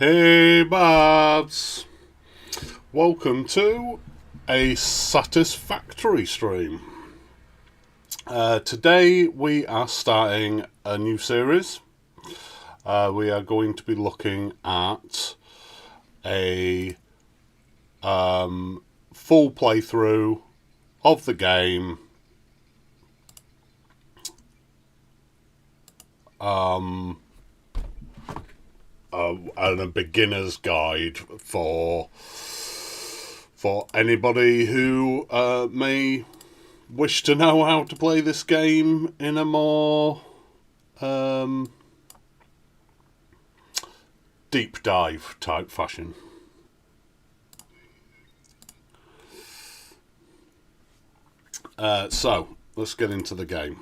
Hey Babs! Welcome to a satisfactory stream. Today we are starting a new series. We are going to be looking at a full playthrough of the game and a beginner's guide for anybody who may wish to know how to play this game in a more deep dive type fashion. So let's get into the game.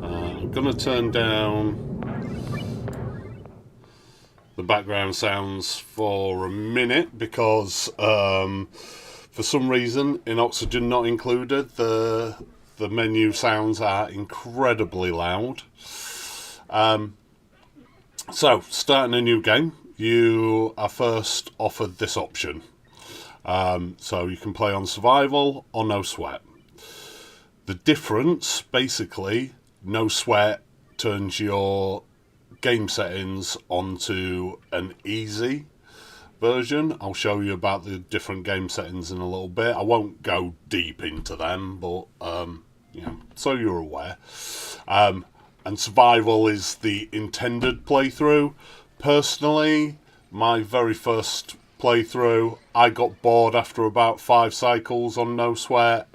I'm going to turn down the background sounds for a minute because for some reason in Oxygen Not Included the menu sounds are incredibly loud. So starting a new game, you are first offered this option. So you can play on survival or no sweat. The difference, basically, no sweat turns your game settings onto an easy version. I'll show you about the different game settings in a little bit. I won't go deep into them, but so you're aware. And survival is the intended playthrough. Personally, my very first playthrough, I got bored after about 5 cycles on no sweat.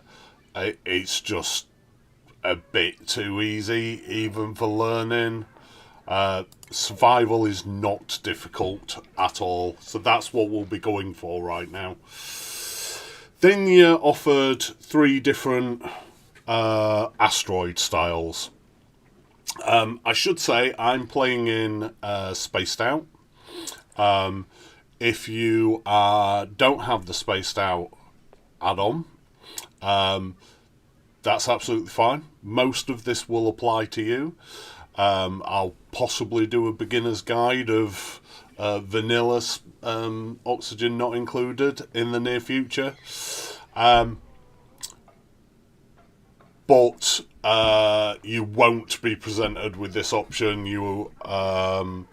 It's just a bit too easy, even for learning. Survival is not difficult at all, so that's what we'll be going for right now. Then you're offered 3 different asteroid styles. I should say I'm playing in Spaced Out. If you don't have the Spaced Out add-on, that's absolutely fine. Most of this will apply to you. I'll possibly do a beginner's guide of vanilla Oxygen Not Included in the near future. But you won't be presented with this option. I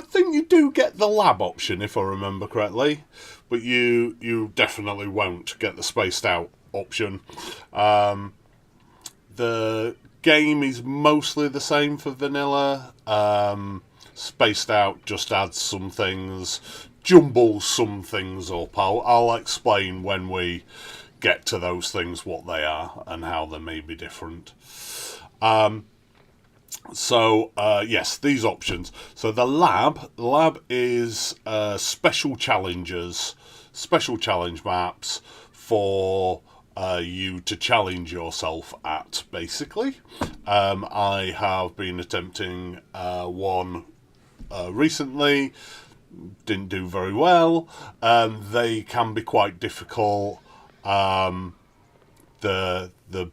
think you do get the lab option if I remember correctly, but you definitely won't get the Spaced Out option. The game is mostly the same for vanilla. Spaced Out just adds some things, jumbles some things up. I'll explain when we get to those things what they are and how they may be different. Yes, these options. So the lab is special challenges, special challenge maps for you to challenge yourself at, basically. I have been attempting one recently, didn't do very well. They can be quite difficult. The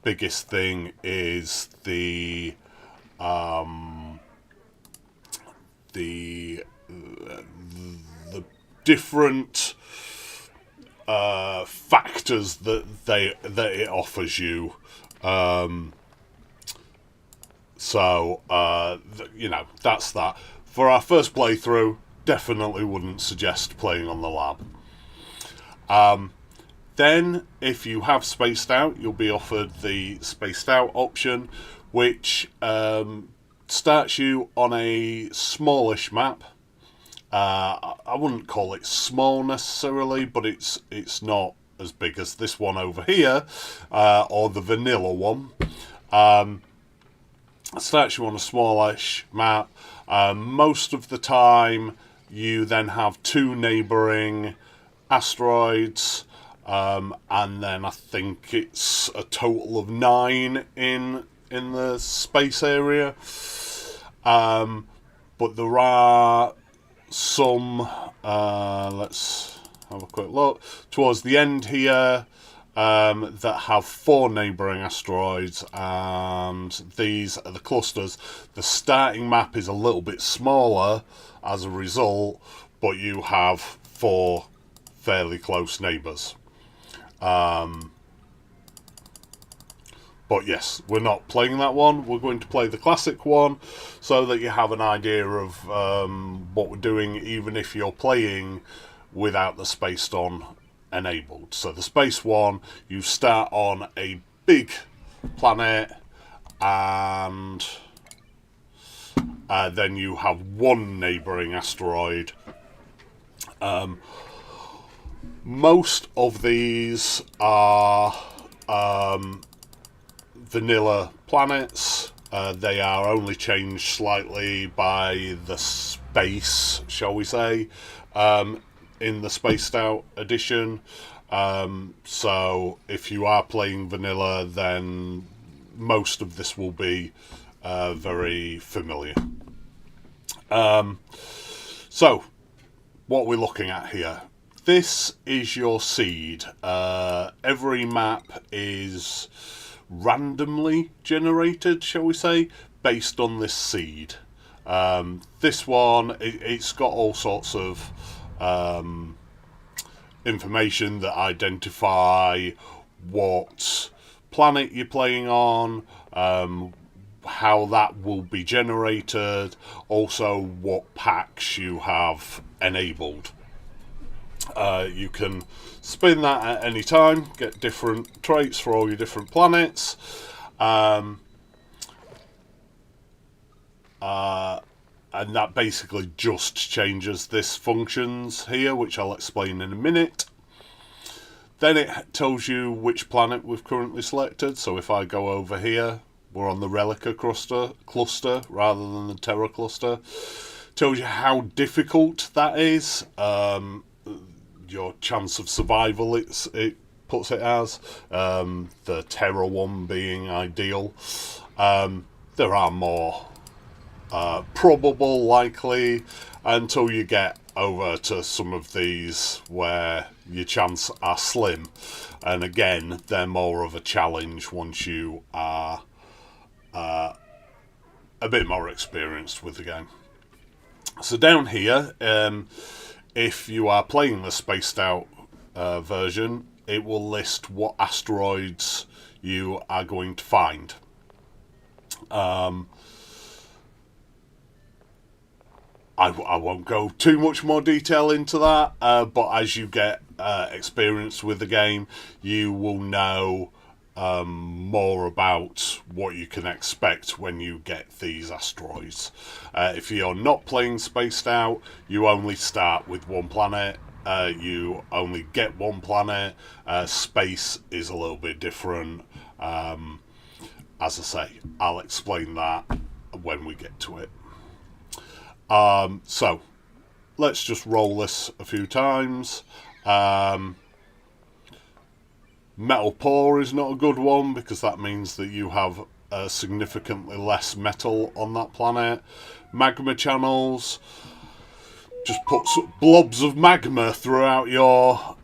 biggest thing is the different factors that it offers you. That's that. For our first playthrough, definitely wouldn't suggest playing on the lab. Then, if you have Spaced Out, you'll be offered the Spaced Out option, which starts you on a smallish map. I wouldn't call it small necessarily, but it's not as big as this one over here, or the vanilla one. Starts you on a smallish map. Most of the time, you then have 2 neighbouring asteroids, and then I think it's a total of 9 in the space area. But there are some, let's have a quick look. Towards the end here, that have 4 neighbouring asteroids, and these are the clusters. The starting map is a little bit smaller as a result, but you have 4 fairly close neighbours. But yes, we're not playing that one. We're going to play the classic one so that you have an idea of what we're doing, even if you're playing without the Spaced On enabled. So the Space one, you start on a big planet, and then you have 1 neighbouring asteroid. Most of these are vanilla planets. They are only changed slightly by the space, shall we say, in the Spaced Out edition. So if you are playing vanilla, then most of this will be very familiar. So what we're looking at here, this is your seed. Every map is randomly generated, shall we say, based on this seed. This one, it's got all sorts of information that identify what planet you're playing on, how that will be generated, also what packs you have enabled. You can spin that at any time, get different traits for all your different planets. And that basically just changes this functions here, which I'll explain in a minute. Then it tells you which planet we've currently selected. So if I go over here, we're on the Relica cluster rather than the Terra cluster. Tells you how difficult that is. Your chance of survival, it puts it as. The Terra one being ideal. There are more probable, likely, until you get over to some of these where your chances are slim. And again, they're more of a challenge once you are a bit more experienced with the game. So down here, if you are playing the Spaced Out version, it will list what asteroids you are going to find. I won't go too much more detail into that, but as you get experience with the game, you will know more about what you can expect when you get these asteroids. If you're not playing Spaced Out, you only start with 1 planet. You only get 1 planet. Space is a little bit different. As I say, I'll explain that when we get to it. So let's just roll this a few times. Metal Poor is not a good one because that means that you have significantly less metal on that planet. Magma channels, just put blobs of magma throughout your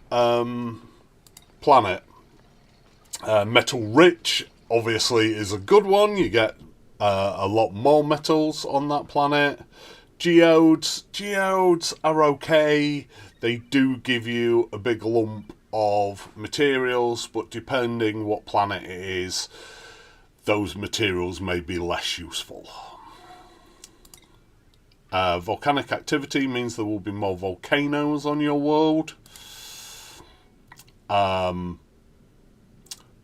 planet. Metal Rich obviously is a good one. You get a lot more metals on that planet. Geodes are okay. They do give you a big lump of materials, but depending what planet it is, those materials may be less useful. Volcanic activity means there will be more volcanoes on your world.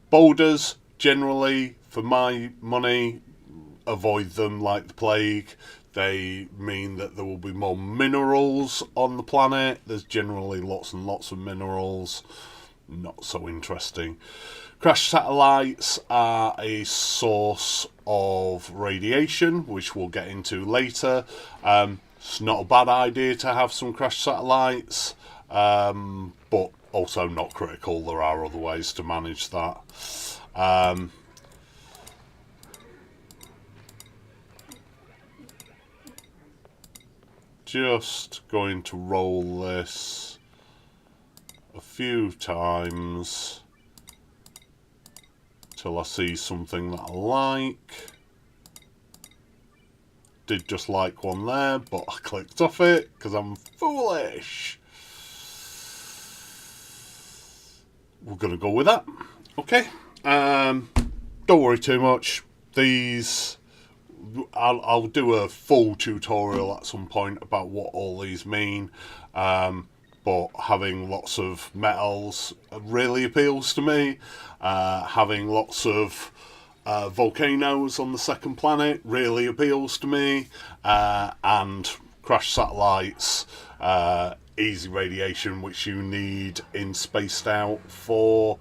Boulders, generally, for my money, avoid them like the plague. They mean that there will be more minerals on the planet. There's generally lots and lots of minerals. Not so interesting. Crash satellites are a source of radiation, which we'll get into later. It's not a bad idea to have some crash satellites, but also not critical. There are other ways to manage that. Just going to roll this a few times till I see something that I like. Did just like one there, but I clicked off it because I'm foolish. We're going to go with that. Okay. Don't worry too much. These, I'll do a full tutorial at some point about what all these mean. But having lots of metals really appeals to me. Having lots of volcanoes on the second planet really appeals to me. And crash satellites, easy radiation, which you need in Spaced Out for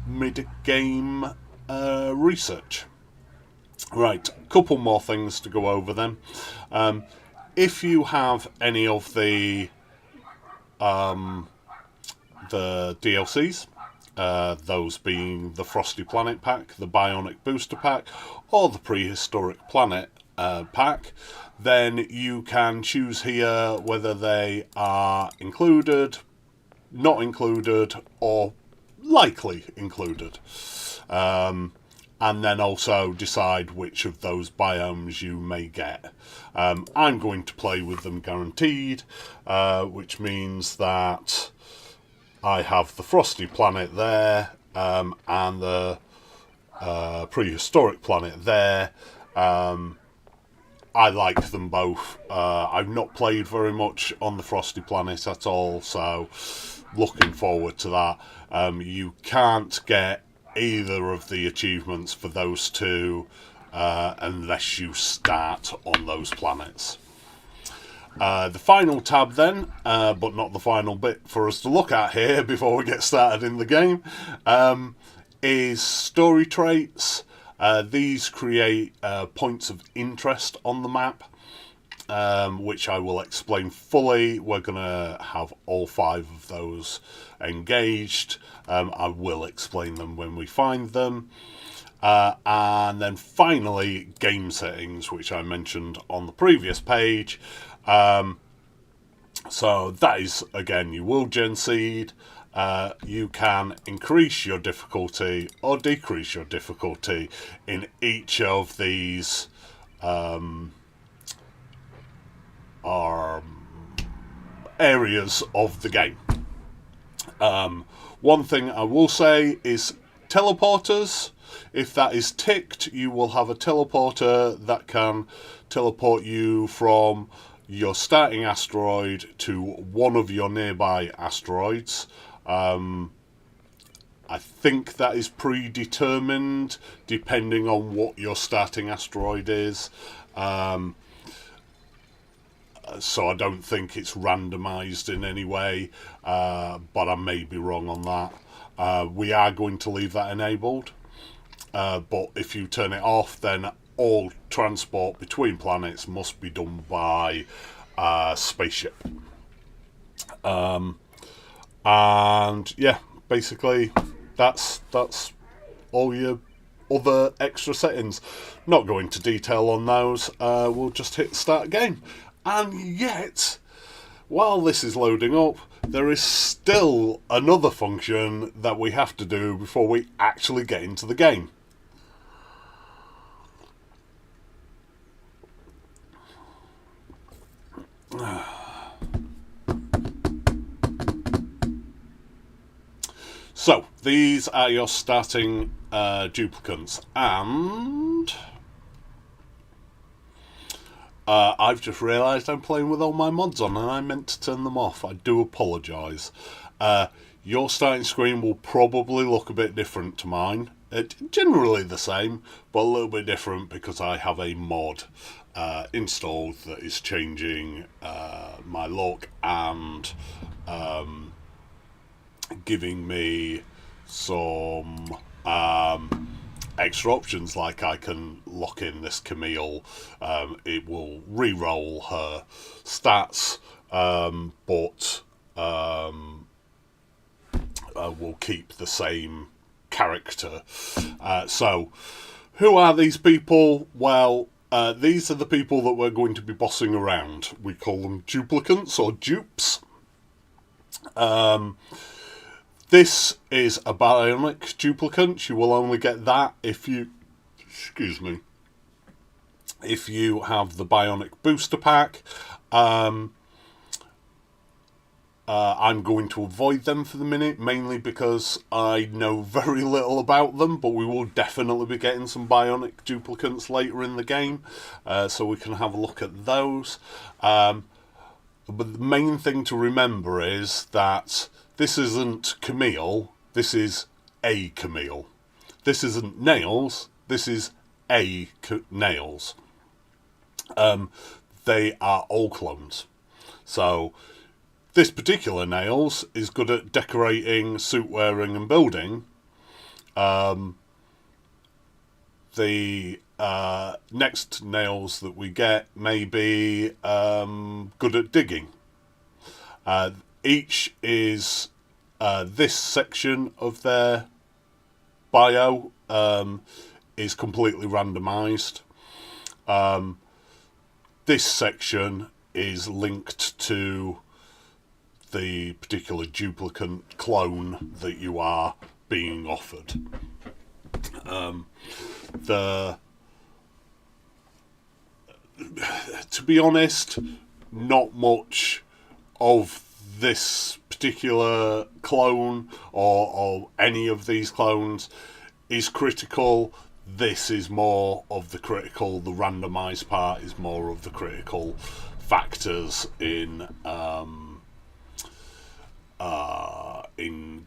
mid-game research. Right, a couple more things to go over then. If you have any of the DLCs, those being the Frosty Planet pack, the Bionic Booster pack, or the Prehistoric Planet pack, then you can choose here whether they are included, not included, or likely included. And then also decide which of those biomes you may get. I'm going to play with them guaranteed, which means that I have the Frosty Planet there, and the Prehistoric Planet there. I like them both. I've not played very much on the Frosty Planet at all, so looking forward to that. You can't get either of the achievements for those two unless you start on those planets. The final tab then, but not the final bit for us to look at here before we get started in the game, is story traits. These create points of interest on the map, which I will explain fully. We're going to have all 5 of those engaged. I will explain them when we find them. And then finally, game settings, which I mentioned on the previous page. So that is, again, you will gen seed. You can increase your difficulty or decrease your difficulty in each of these areas of the game. One thing I will say is teleporters. If that is ticked, you will have a teleporter that can teleport you from your starting asteroid to one of your nearby asteroids. I think that is predetermined depending on what your starting asteroid is. So I don't think it's randomised in any way, but I may be wrong on that. We are going to leave that enabled, but if you turn it off, then all transport between planets must be done by spaceship. And yeah, basically that's all your other extra settings. Not going to detail on those. We'll just hit start game. And yet, while this is loading up, there is still another function that we have to do before we actually get into the game. So, these are your starting duplicants, and I've just realised I'm playing with all my mods on and I meant to turn them off. I do apologise. Your starting screen will probably look a bit different to mine. Generally the same, but a little bit different because I have a mod installed that is changing my look and giving me some extra options, like I can lock in this Camille. It will re-roll her stats, but will keep the same character. So who are these people? Well, these are the people that we're going to be bossing around. We call them duplicants or dupes. This is a bionic duplicant. You will only get that if you, if you have the bionic booster pack. I'm going to avoid them for the minute, mainly because I know very little about them, but we will definitely be getting some bionic duplicants later in the game, so we can have a look at those. But the main thing to remember is that this isn't Camille, this is a Camille. This isn't Nails, this is a Nails. They are all clones. So this particular Nails is good at decorating, suit wearing and building. The next Nails that we get may be good at digging. Each is this section of their bio is completely randomized. This section is linked to the particular duplicant clone that you are being offered. To be honest, not much of this particular clone or any of these clones is critical. This is more of the critical. The randomized part is more of the critical factors in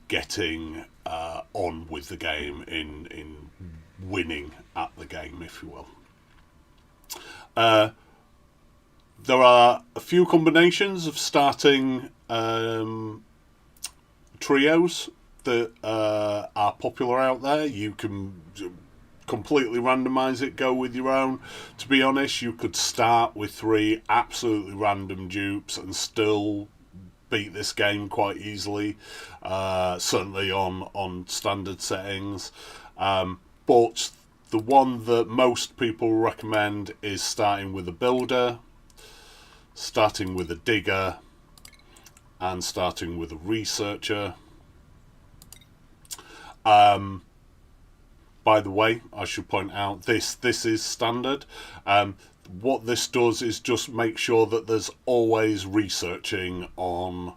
getting on with the game, in winning at the game, if you will. There are a few combinations of starting trios that are popular out there. You can completely randomize it, go with your own. To be honest, you could start with 3 absolutely random dupes and still beat this game quite easily, certainly on standard settings. But the one that most people recommend is starting with a builder, starting with a digger, and starting with a researcher. By the way, I should point out this is standard. What this does is just make sure that there's always researching on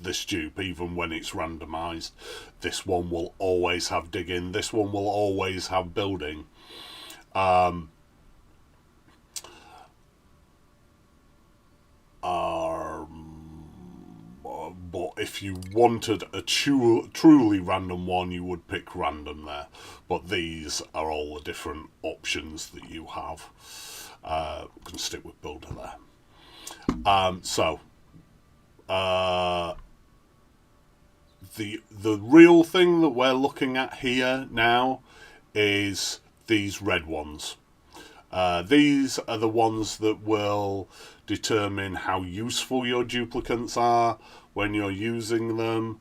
this dupe, even when it's randomized. This one will always have digging. This one will always have building. But if you wanted a truly random one, you would pick random there. But these are all the different options that you have. We can stick with builder there. The real thing that we're looking at here now is these red ones. These are the ones that will determine how useful your duplicants are when you're using them,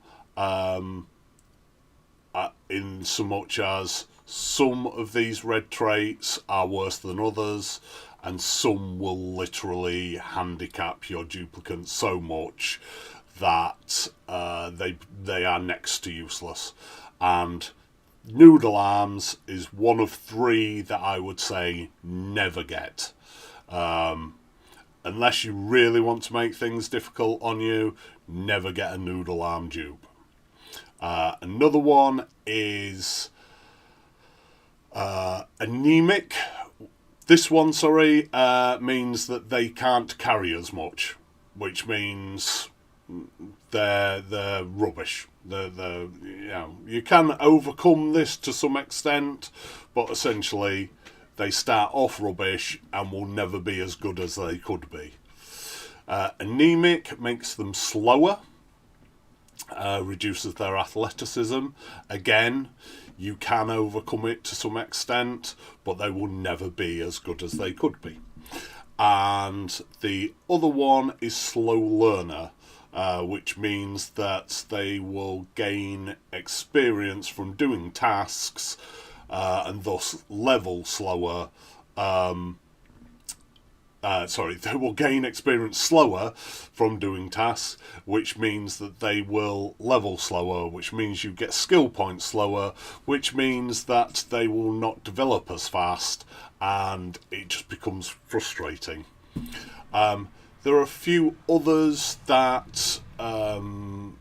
in so much as some of these red traits are worse than others, and some will literally handicap your duplicants so much that they are next to useless. And noodle arms is one of 3 that I would say never get. Unless you really want to make things difficult on you, never get a noodle arm dupe. Another one is anemic. This one, means that they can't carry as much, which means they're rubbish. You can overcome this to some extent, but essentially they start off rubbish and will never be as good as they could be. Anemic makes them slower, reduces their athleticism. Again, you can overcome it to some extent, but they will never be as good as they could be. And the other one is slow learner, which means that they will gain experience from doing tasks and thus level slower they will gain experience slower from doing tasks, which means that they will level slower, which means you get skill points slower, which means that they will not develop as fast, and it just becomes frustrating. There are a few others that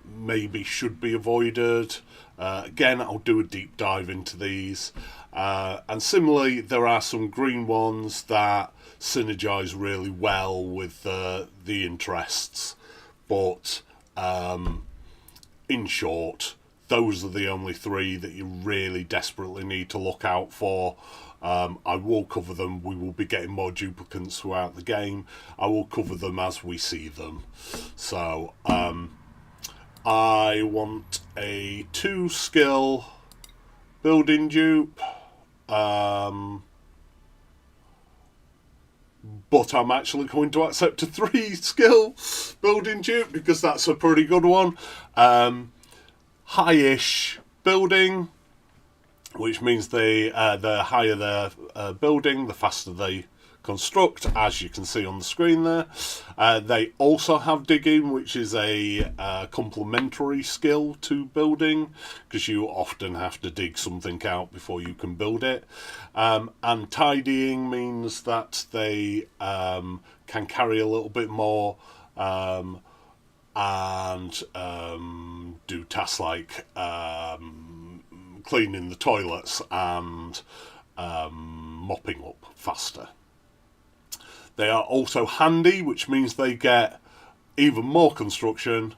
maybe should be avoided. Again, I'll do a deep dive into these. And similarly, there are some green ones that synergize really well with the interests. But in short, those are the only three that you really desperately need to look out for. I will cover them. We will be getting more duplicates throughout the game. I will cover them as we see them. So, I want a 2-skill building dupe. But I'm actually going to accept a 3-skill building dupe because that's a pretty good one. High-ish building, which means the higher their building, the faster they construct, as you can see on the screen there. They also have digging, which is a complementary skill to building, because you often have to dig something out before you can build it. And tidying means that they can carry a little bit more and do tasks like cleaning the toilets and mopping up faster. They are also handy, which means they get even more construction.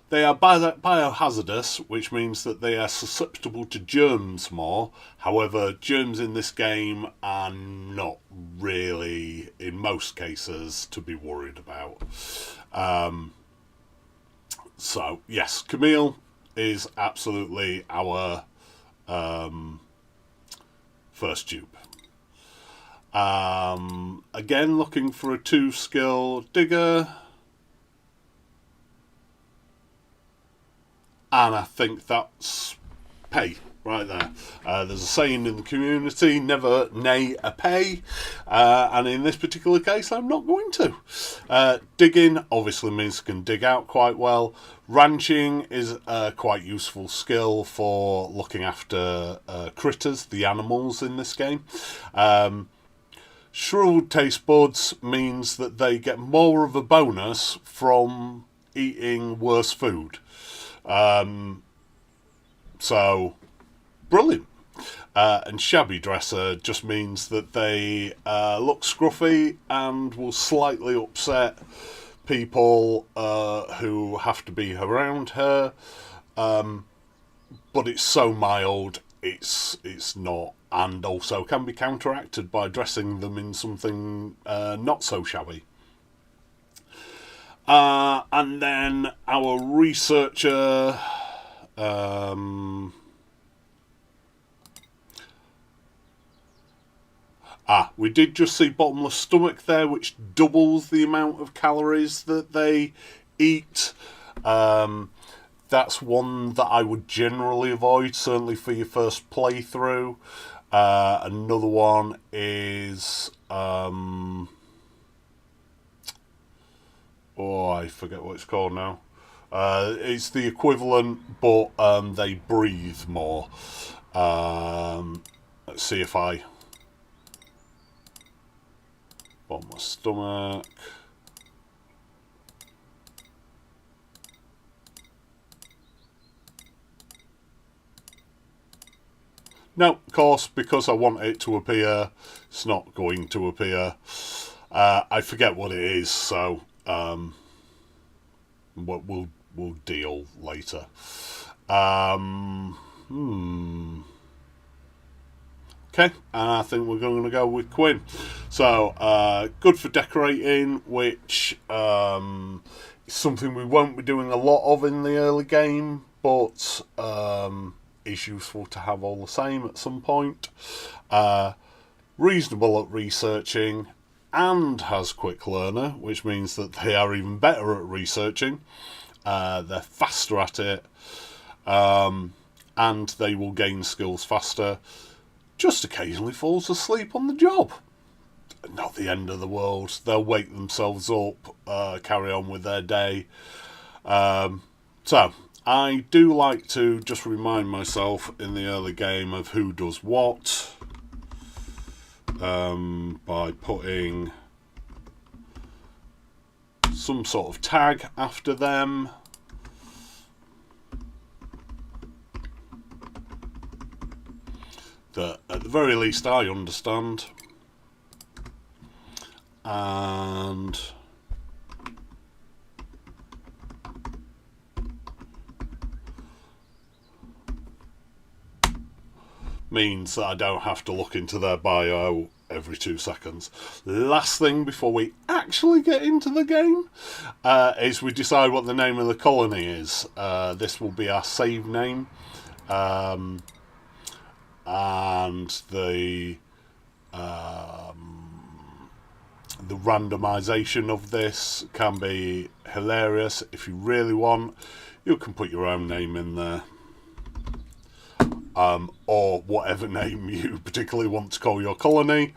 They are biohazardous, which means that they are susceptible to germs more. However, germs in this game are not really, in most cases, to be worried about. So, yes, Camille is absolutely our first dupe. Again, looking for a 2-skill digger. And I think that's pay right there. There's a saying in the community, never nay a pay. And in this particular case, I'm not going to. Digging obviously means you can dig out quite well. Ranching is a quite useful skill for looking after critters, the animals in this game. Shrewd taste buds means that they get more of a bonus from eating worse food. So, brilliant. And shabby dresser just means that they look scruffy and will slightly upset people who have to be around her. But it's so mild, it's not, and also can be counteracted by dressing them in something not so shabby. And then our researcher, we did just see bottomless stomach there, which doubles the amount of calories that they eat. That's one that I would generally avoid, certainly for your first playthrough. Another one is... I forget what it's called now. It's the equivalent, but they breathe more. Let's see if I... Bottomless stomach... No, of course, because I want it to appear, it's not going to appear. I forget what it is, so we'll deal later. Okay, and I think we're going to go with Quinn. So, good for decorating, which is something we won't be doing a lot of in the early game, but is useful to have all the same at some point. Reasonable at researching, and has quick learner, which means that they are even better at researching. They're faster at it, and they will gain skills faster. Just occasionally falls asleep on the job. not the end of the world. They'll wake themselves up, carry on with their day. So I do like to just remind myself in the early game of who does what, by putting some sort of tag after them. That at the very least I understand. And means that I don't have to look into their bio every 2 seconds. Last thing before we actually get into the game is we decide what the name of the colony is. This will be our save name, and the randomization of this can be hilarious. If you really want, you can put your own name in there. Or whatever name you particularly want to call your colony.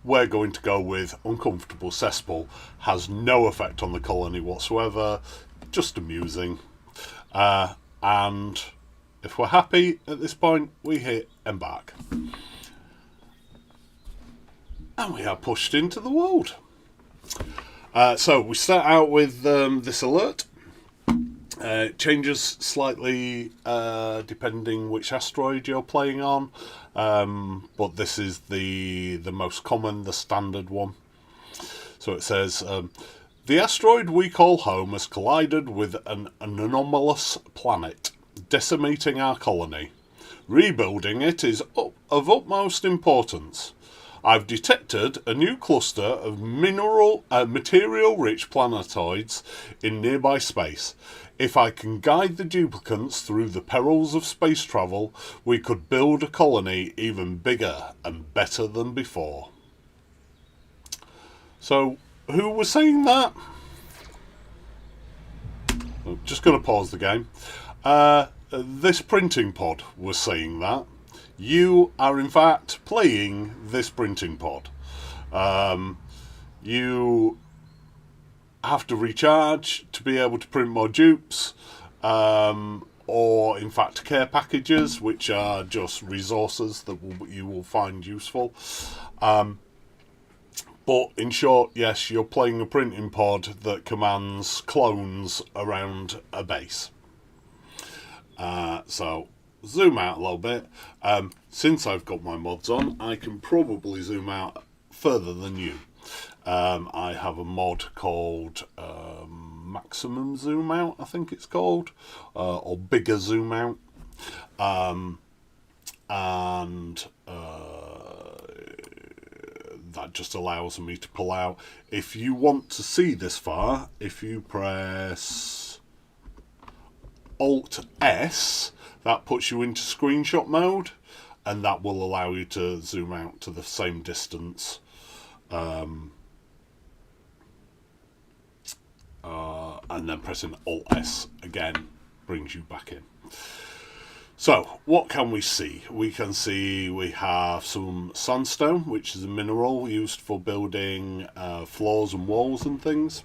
We're going to go with Uncomfortable Cesspool. Has no effect on the colony whatsoever, just amusing. And if we're happy at this point, we hit embark. And we are pushed into the world. So we start out with this alert. It changes slightly depending which asteroid you're playing on, but this is the most common, the standard one. So it says, the asteroid we call home has collided with an anomalous planet, decimating our colony. Rebuilding it is of utmost importance. I've detected a new cluster of material-rich planetoids in nearby space. If I can guide the duplicants through the perils of space travel, we could build a colony even bigger and better than before. So, who was saying that? I'm just going to pause the game. This printing pod was saying that. You are in fact playing this printing pod. You have to recharge to be able to print more dupes, or in fact care packages, which are just resources that you will find useful. But in short, yes, you're playing a printing pod that commands clones around a base. So zoom out a little bit. Since I've got my mods on, I can probably zoom out further than you. I have a mod called Maximum Zoom Out, I think it's called, or Bigger Zoom Out, and that just allows me to pull out. If you want to see this far, if you press Alt S, that puts you into screenshot mode, and that will allow you to zoom out to the same distance. And then pressing Alt S again brings you back in. So, what can we see? We can see we have some sandstone, which is a mineral used for building floors and walls and things.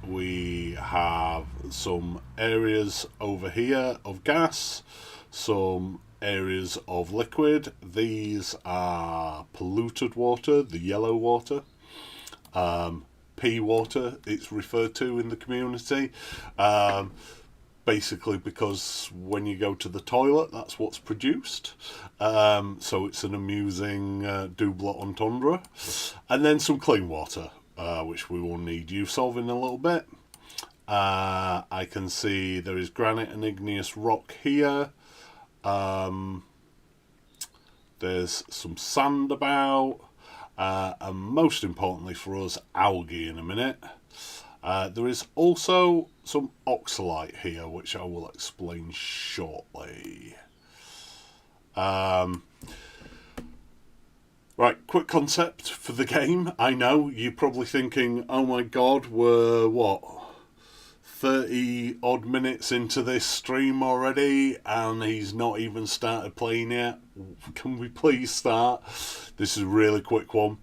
We have some areas over here of gas, some areas of liquid. These are polluted water, the yellow water. Pea water, it's referred to in the community. Basically because when you go to the toilet, that's what's produced. So it's an amusing double entendre. And then some clean water, which we will need use of in a little bit. I can see there is granite and igneous rock here. There's some sand about. And most importantly for us, algae in a minute. There is also some oxalite here, which I will explain shortly. Right, quick concept for the game. I know you're probably thinking, oh my god, we're what, 30 odd minutes into this stream already and he's not even started playing yet. Can we please start? This is a really quick one.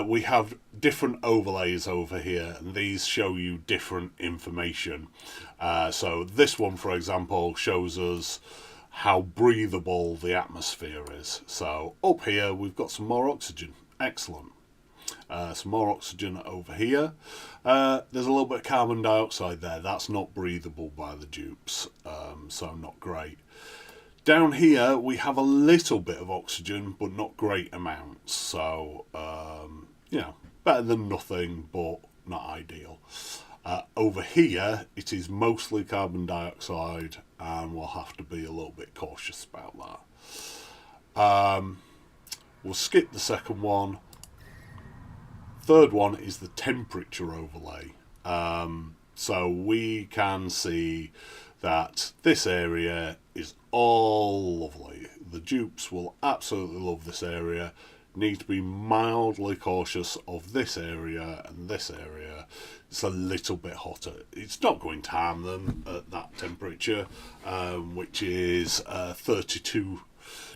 We have different overlays over here and these show you different information. So this one, for example, shows us how breathable the atmosphere is. So up here we've got some more oxygen. Excellent. Some more oxygen over here. There's a little bit of carbon dioxide there. That's not breathable by the dupes, so not great. Down here we have a little bit of oxygen, but not great amounts. So, you know, better than nothing, but not ideal. Over here it is mostly carbon dioxide, and we'll have to be a little bit cautious about that. We'll skip the second one. Third one is the temperature overlay. So we can see that this area is all lovely. The dupes will absolutely love this area. Need to be mildly cautious of this area and this area. It's a little bit hotter. It's not going to harm them at that temperature, which is 32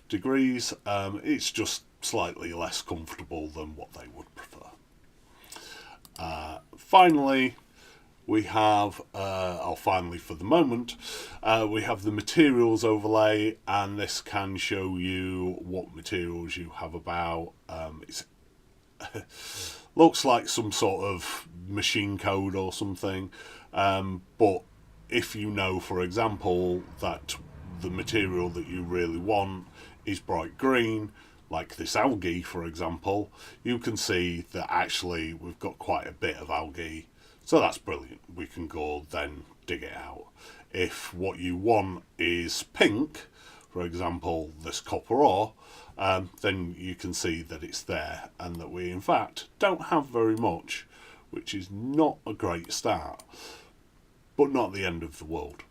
degrees. It's just slightly less comfortable than what they would prefer. Finally, we have, finally for the moment, we have the materials overlay, and this can show you what materials you have about. It looks like some sort of machine code or something, but if you know, for example, that the material that you really want is bright green, like this algae, for example, you can see that actually we've got quite a bit of algae. So that's brilliant. We can go then dig it out. If what you want is pink, for example, this copper ore, then you can see that it's there and that we in fact don't have very much, which is not a great start, but not the end of the world.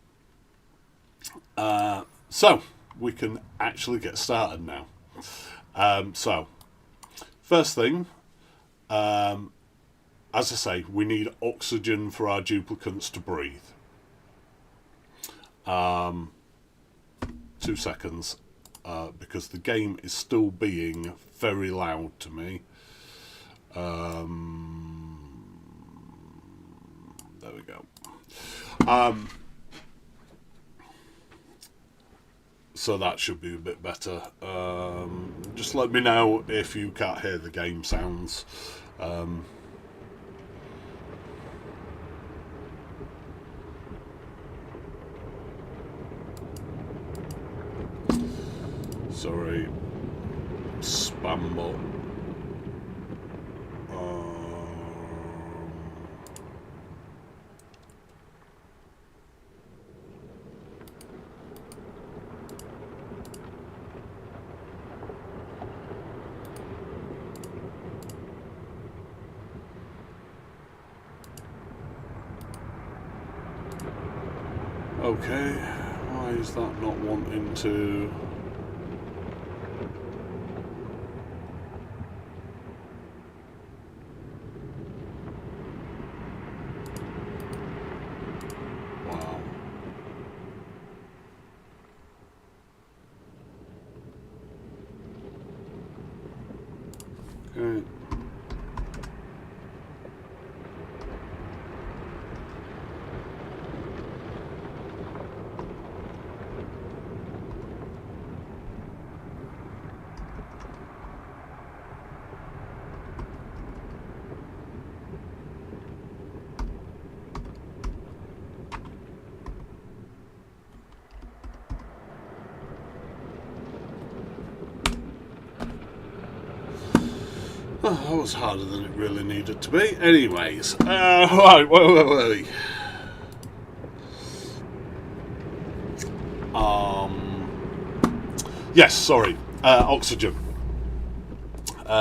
So we can actually get started now. So, first thing, as I say, we need oxygen for our duplicants to breathe. 2 seconds, because the game is still being very loud to me. There we go. So that should be a bit better. Just let me know if you can't hear the game sounds. Sorry, spam bot. Okay, why is that not wanting to... Wow. Okay. Oh, that was harder than it really needed to be. Anyways, right, wait. Yes, sorry, oxygen.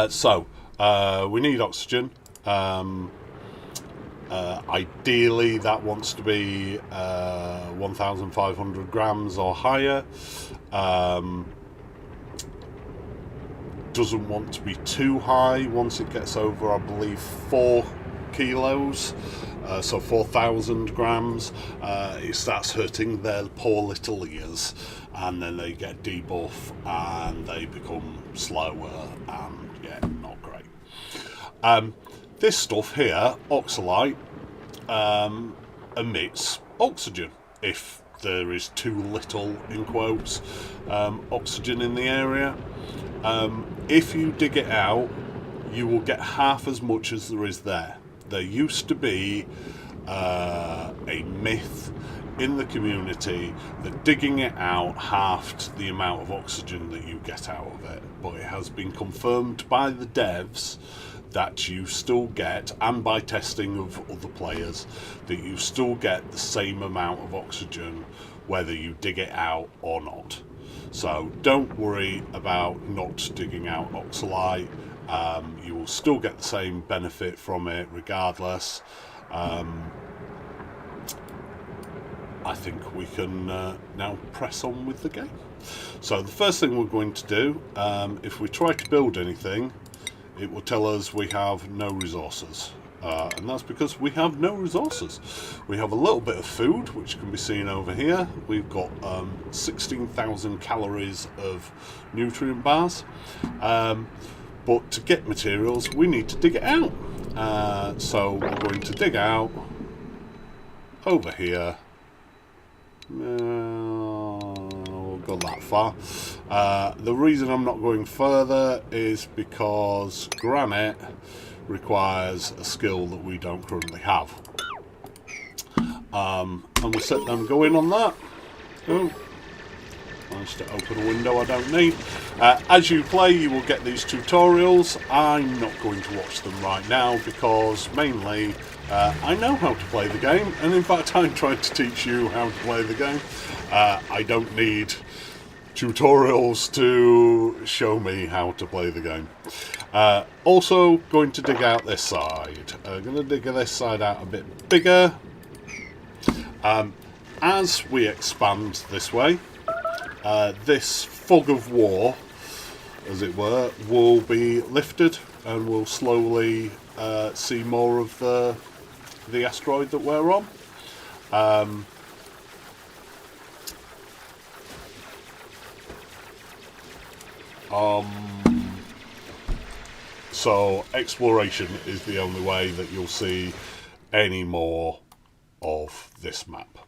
So, we need oxygen. Ideally, that wants to be 1,500 grams or higher. Doesn't want to be too high once it gets over, I believe, 4 kilos. so 4,000 grams, it starts hurting their poor little ears, and then they get debuff and they become slower, and yeah, not great. This stuff here, oxalite, emits oxygen if there is too little, in quotes, oxygen in the area. If you dig it out, you will get half as much as there is there. There used to be a myth in the community that digging it out halved the amount of oxygen that you get out of it, but it has been confirmed by the devs that you still get, and by testing of other players, that you still get the same amount of oxygen whether you dig it out or not. So don't worry about not digging out oxalite. You will still get the same benefit from it regardless. I think we can now press on with the game. So the first thing we're going to do, if we try to build anything, it will tell us we have no resources. And that's because we have no resources. We have a little bit of food, which can be seen over here. We've got 16,000 calories of nutrient bars. But to get materials, we need to dig it out. So we're going to dig out over here. We'll go that far. The reason I'm not going further is because granite requires a skill that we don't currently have. And we'll set them going on that. Oh. Managed to open a window I don't need. As you play, you will get these tutorials. I'm not going to watch them right now because mainly I know how to play the game, and in fact I'm trying to teach you how to play the game. I don't need tutorials to show me how to play the game. Also going to dig out this side. Going to dig this side out a bit bigger. As we expand this way, this fog of war, as it were, will be lifted, and we'll slowly see more of the asteroid that we're on. So exploration is the only way that you'll see any more of this map.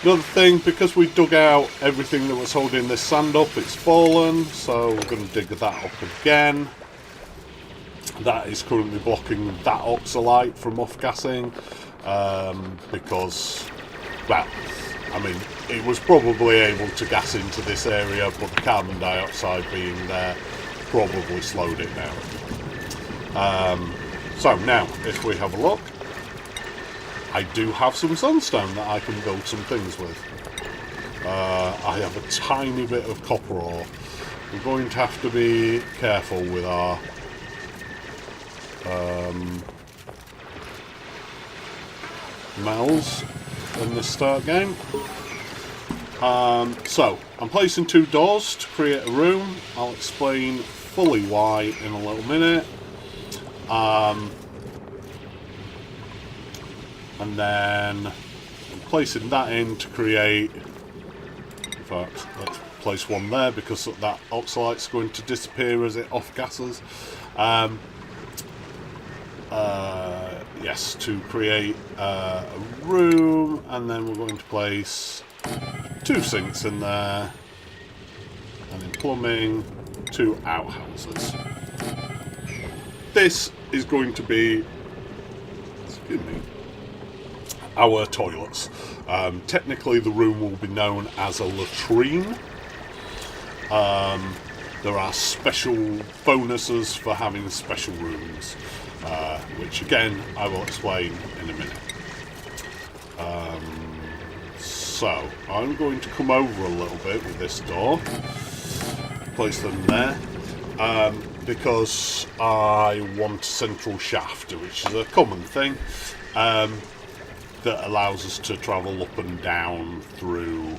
Another thing, because we dug out everything that was holding this sand up, it's fallen, so we're going to dig that up again. That is currently blocking that oxalite from off-gassing, because, well, I mean, it was probably able to gas into this area, but the carbon dioxide being there probably slowed it down. So now, if we have a look, I do have some sandstone that I can build some things with. I have a tiny bit of copper ore. We're going to have to be careful with our metals in the start game. So, I'm placing 2 doors to create a room. I'll explain fully why in a little minute. And then I'm placing that in to create, in fact, let's place one there because that oxalite's going to disappear as it off-gasses. Yes, to create a room, and then we're going to place 2 sinks in there, and in plumbing, 2 outhouses. This is going to be, excuse me, our toilets. Technically the room will be known as a latrine. There are special bonuses for having special rooms, which again I will explain in a minute. So I'm going to come over a little bit with this door, place them there, because I want a central shaft, which is a common thing. That allows us to travel up and down through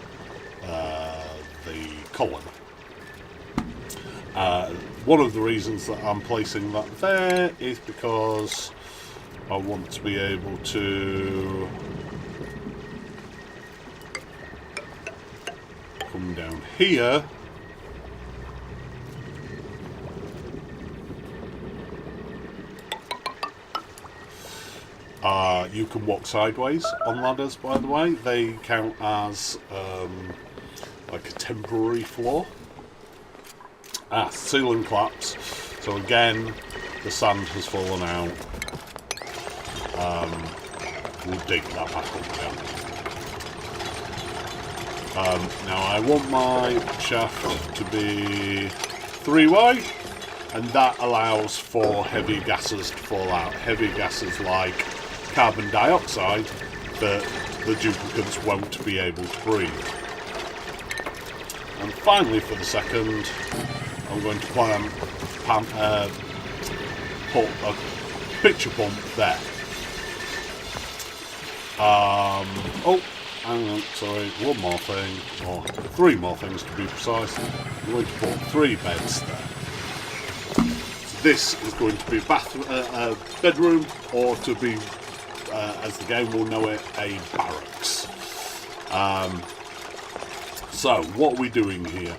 the column. One of the reasons that I'm placing that there is because I want to be able to come down here you can walk sideways on ladders, by the way. They count as like a temporary floor. Ceiling collapse. So again, the sand has fallen out. We'll dig that back up again. Now I want my shaft to be 3-way, and that allows for heavy gases to fall out. Heavy gases like carbon dioxide that the duplicates won't be able to breathe. And finally, for the second, I'm going to put a picture pump there. Oh, hang on, sorry, one more thing, or 3 more things to be precise. I'm going to put 3 beds there. So this is going to be a bedroom, or to be, as the game will know it, a barracks. So, what are we doing here?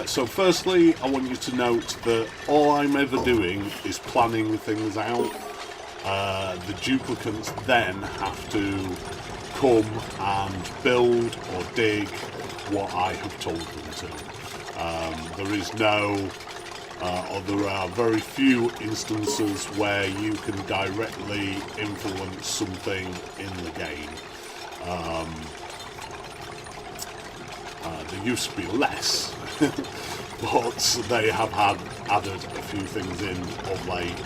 So firstly, I want you to note that all I'm ever doing is planning things out. The duplicants then have to come and build or dig what I have told them to. There is no, or there are very few instances where you can directly influence something in the game. There used to be less, but they have added a few things in of late.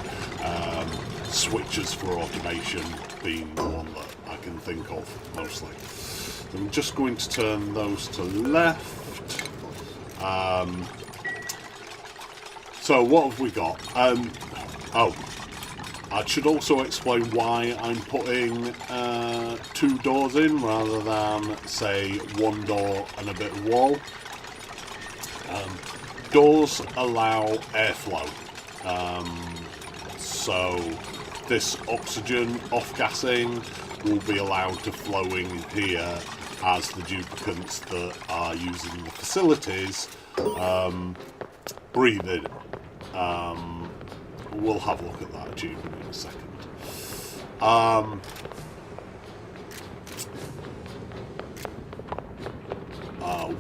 Switches for automation being the one that I can think of mostly. So I'm just going to turn those to left. So what have we got? I should also explain why I'm putting 2 doors in rather than, say, 1 door and a bit of wall. Doors allow airflow. So this oxygen off-gassing will be allowed to flow in here as the duplicates that are using the facilities breathe in. We'll have a look at that achievement in a second.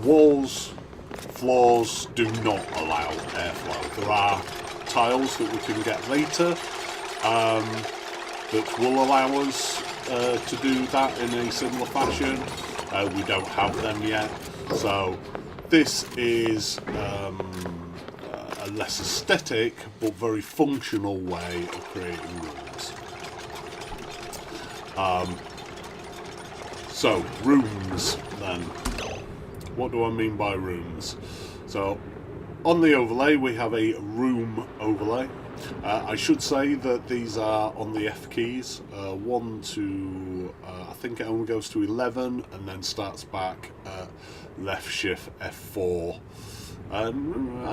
Walls, floors do not allow airflow. There are tiles that we can get later that will allow us to do that in a similar fashion. We don't have them yet, so this is a less aesthetic but very functional way of creating rooms. So rooms then. What do I mean by rooms? So on the overlay we have a room overlay. I should say that these are on the F keys, 1 to, I think it only goes to 11 and then starts back left shift F4. I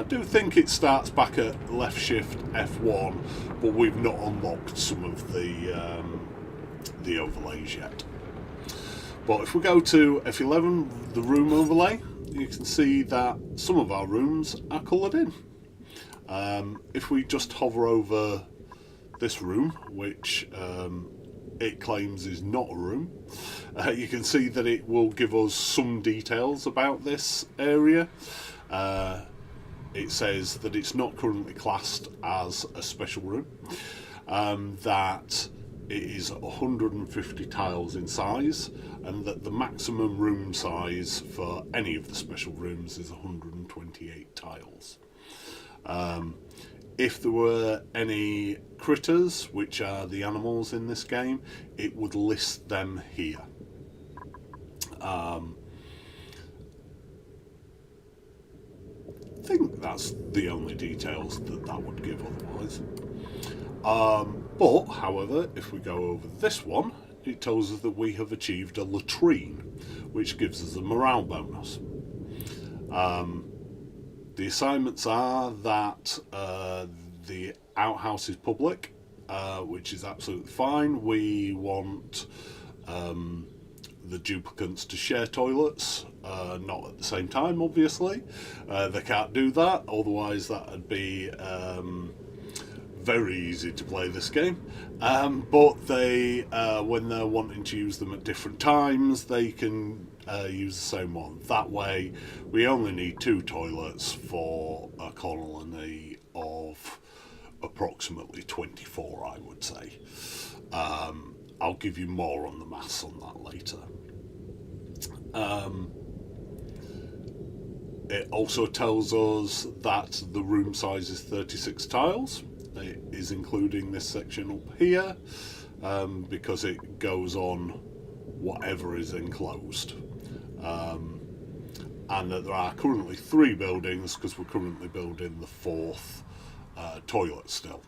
do think it starts back at left shift F1, but we've not unlocked some of the overlays yet. But if we go to F11, the room overlay, you can see that some of our rooms are coloured in. If we just hover over this room, which it claims is not a room, you can see that it will give us some details about this area. It says that it's not currently classed as a special room, that it is 150 tiles in size, and that the maximum room size for any of the special rooms is 128 tiles. If there were any critters, which are the animals in this game, it would list them here. I think that's the only details that would give otherwise. But, however, if we go over this one, it tells us that we have achieved a latrine, which gives us a morale bonus. The assignments are that the outhouse is public, which is absolutely fine. We want the duplicants to share toilets, not at the same time, obviously. They can't do that, otherwise that would be very easy to play this game. But they, when they're wanting to use them at different times, they can use the same one. That way, we only need 2 toilets for a colony of approximately 24, I would say. I'll give you more on the maths on that later. It also tells us that the room size is 36 tiles. It is including this section up here because it goes on whatever is enclosed. And that there are currently 3 buildings because we're currently building the 4th toilet still.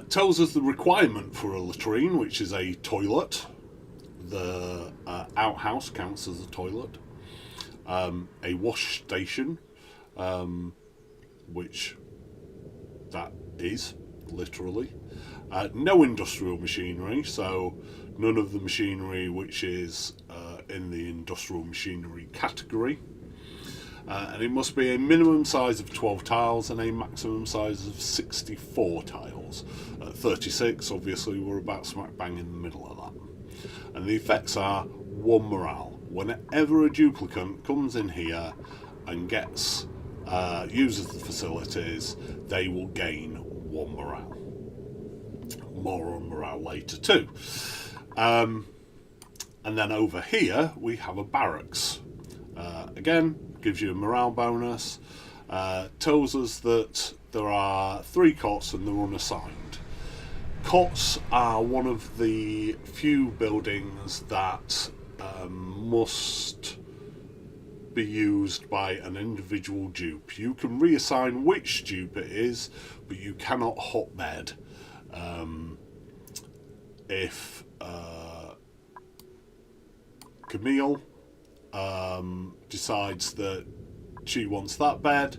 Tells us the requirement for a latrine, which is a toilet. The outhouse counts as a toilet. A wash station, which that is, literally. No industrial machinery, so none of the machinery which is in the industrial machinery category. And it must be a minimum size of 12 tiles and a maximum size of 64 tiles. At 36, obviously, we're about smack bang in the middle of that. And the effects are 1 morale. Whenever a duplicant comes in here and gets uses the facilities, they will gain 1 morale. More on morale later too. And then over here we have a barracks. Again, gives you a morale bonus. Tells us that there are 3 cots and they're unassigned. Cots are one of the few buildings that must be used by an individual dupe. You can reassign which dupe it is, but you cannot hotbed. If Camille decides that she wants that bed,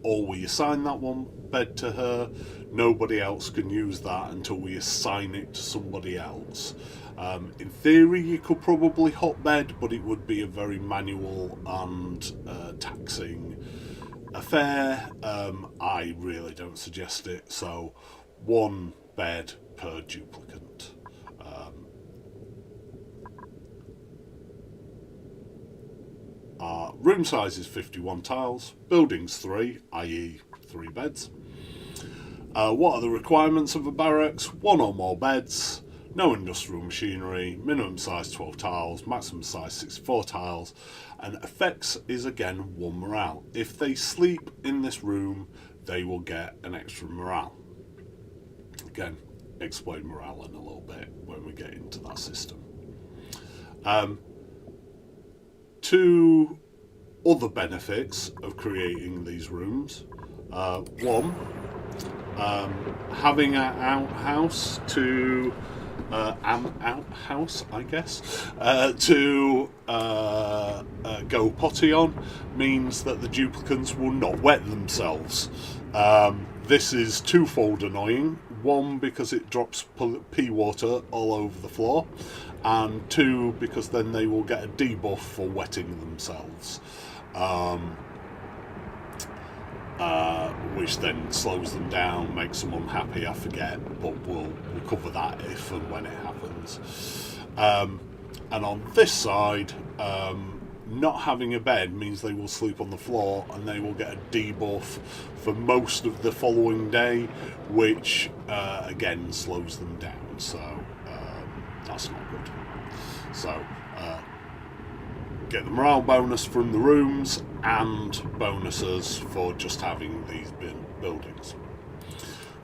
or we assign that one bed to her, nobody else can use that until we assign it to somebody else. In theory, you could probably hotbed, but it would be a very manual and taxing affair. I really don't suggest it, so 1 bed per duplicant. Our room size is 51 tiles, buildings 3, i.e. 3 beds. What are the requirements of a barracks? 1 or more beds, no industrial machinery, minimum size 12 tiles, maximum size 64 tiles, and effects is again 1 morale. If they sleep in this room, they will get an extra morale. Again, explain morale in a little bit when we get into that system. 2 other benefits of creating these rooms. 1, having an outhouse to I guess, to go potty on means that the duplicants will not wet themselves. This is twofold annoying. 1, because it drops pee water all over the floor, and 2, because then they will get a debuff for wetting themselves, which then slows them down, makes them unhappy, I forget, but we'll cover that if and when it happens. And on this side, not having a bed means they will sleep on the floor and they will get a debuff for most of the following day, which again slows them down, so that's not good. So get the morale bonus from the rooms and bonuses for just having these buildings.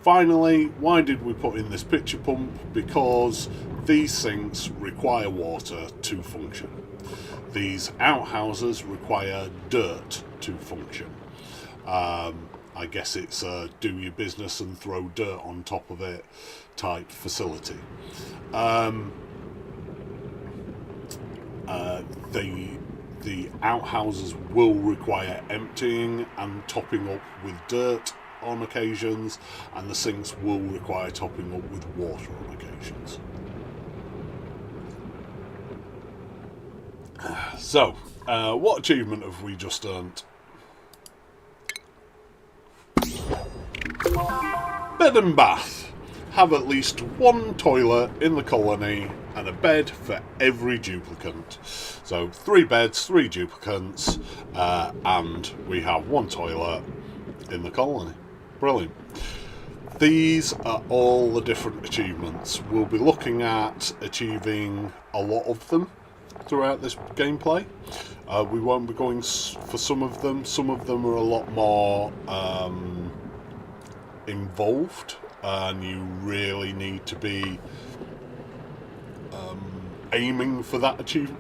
Finally, why did we put in this pitcher pump? Because these sinks require water to function. These outhouses require dirt to function. I guess it's a do your business and throw dirt on top of it type facility. the outhouses will require emptying and topping up with dirt on occasions, and the sinks will require topping up with water on occasions. So, what achievement have we just earned? Bed and bath. Have at least one toilet in the colony and a bed for every duplicant. So 3 beds, 3 duplicants, and we have 1 toilet in the colony. Brilliant. These are all the different achievements. We'll be looking at achieving a lot of them throughout this gameplay. We won't be going for some of them. Some of them are a lot more involved, and you really need to be aiming for that achievement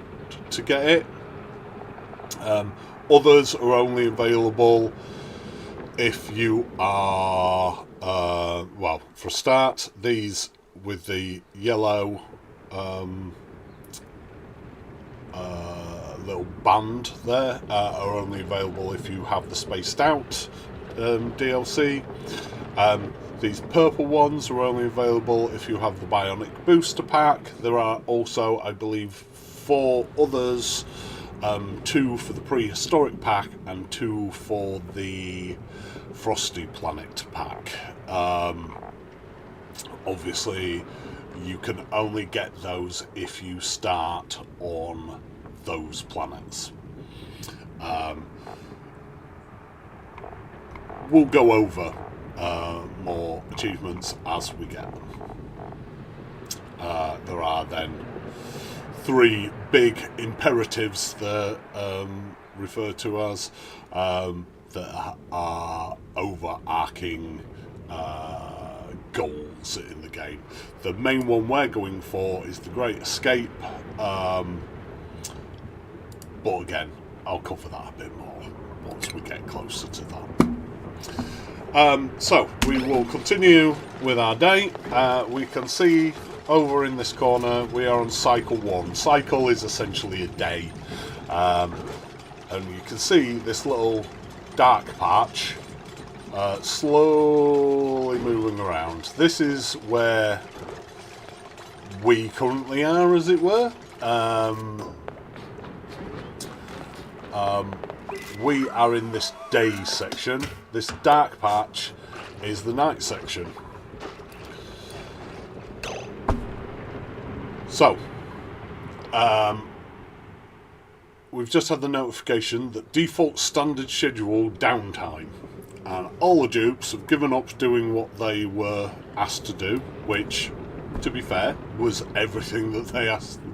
to get it. Others are only available if you are, well, for a start, these with the yellow little band there are only available if you have the Spaced Out DLC. These purple ones are only available if you have the Bionic Booster Pack. There are also, I believe, 4 others, 2 for the Prehistoric Pack and 2 for the Frosty Planet Pack. Obviously, you can only get those if you start on those planets. We'll go over more achievements as we get them. There are then 3 big imperatives that referred to as that are overarching goals in the game. The main one we're going for is the Great Escape, but again, I'll cover that a bit more once we get closer to that. So we will continue with our day. We can see over in this corner we are on cycle 1. Cycle is essentially a day, and you can see this little dark patch slowly moving around. This is where we currently are, as it were. We are in this day section. This dark patch is the night section. So, we've just had the notification that default standard schedule downtime, and all the dupes have given up doing what they were asked to do, which, to be fair, was everything that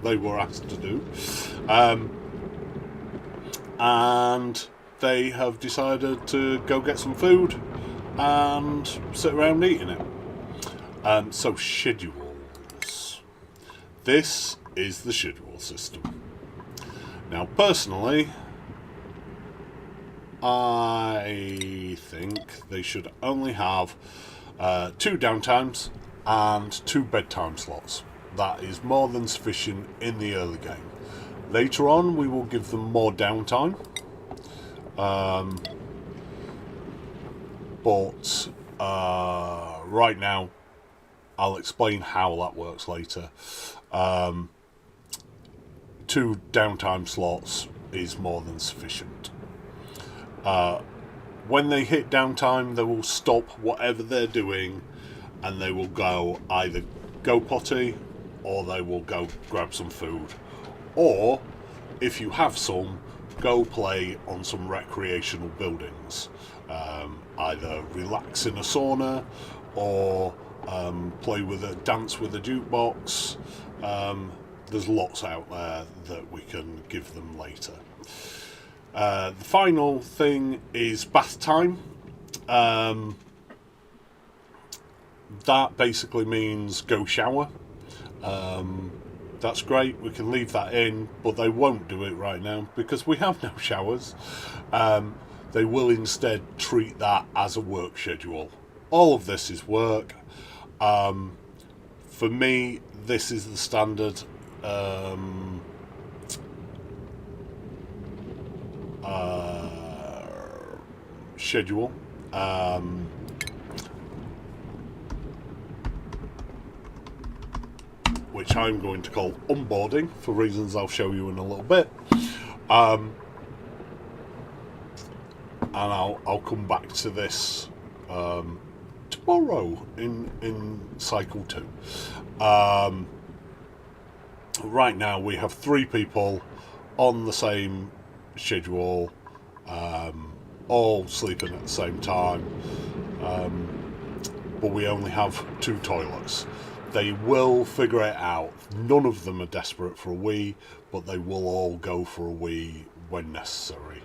they were asked to do. And they have decided to go get some food and sit around eating it. So schedules. This is the schedule system. Now, personally, I think they should only have 2 downtimes and 2 bedtime slots. That is more than sufficient in the early game. Later on, we will give them more downtime. But right now, I'll explain how that works later. 2 downtime slots is more than sufficient. When they hit downtime, they will stop whatever they're doing and they will go either go potty or they will go grab some food. Or, if you have some, go play on some recreational buildings. Either relax in a sauna or dance with a jukebox. There's lots out there that we can give them later. The final thing is bath time. That basically means go shower. That's great, we can leave that in, but they won't do it right now because we have no showers. They will instead treat that as a work schedule. All of this is work. For me, this is the standard schedule. Which I'm going to call onboarding for reasons I'll show you in a little bit. And I'll come back to this tomorrow in cycle 2. Right now we have 3 people on the same schedule, all sleeping at the same time, but we only have 2 toilets. They will figure it out. None of them are desperate for a wee, but they will all go for a wee when necessary.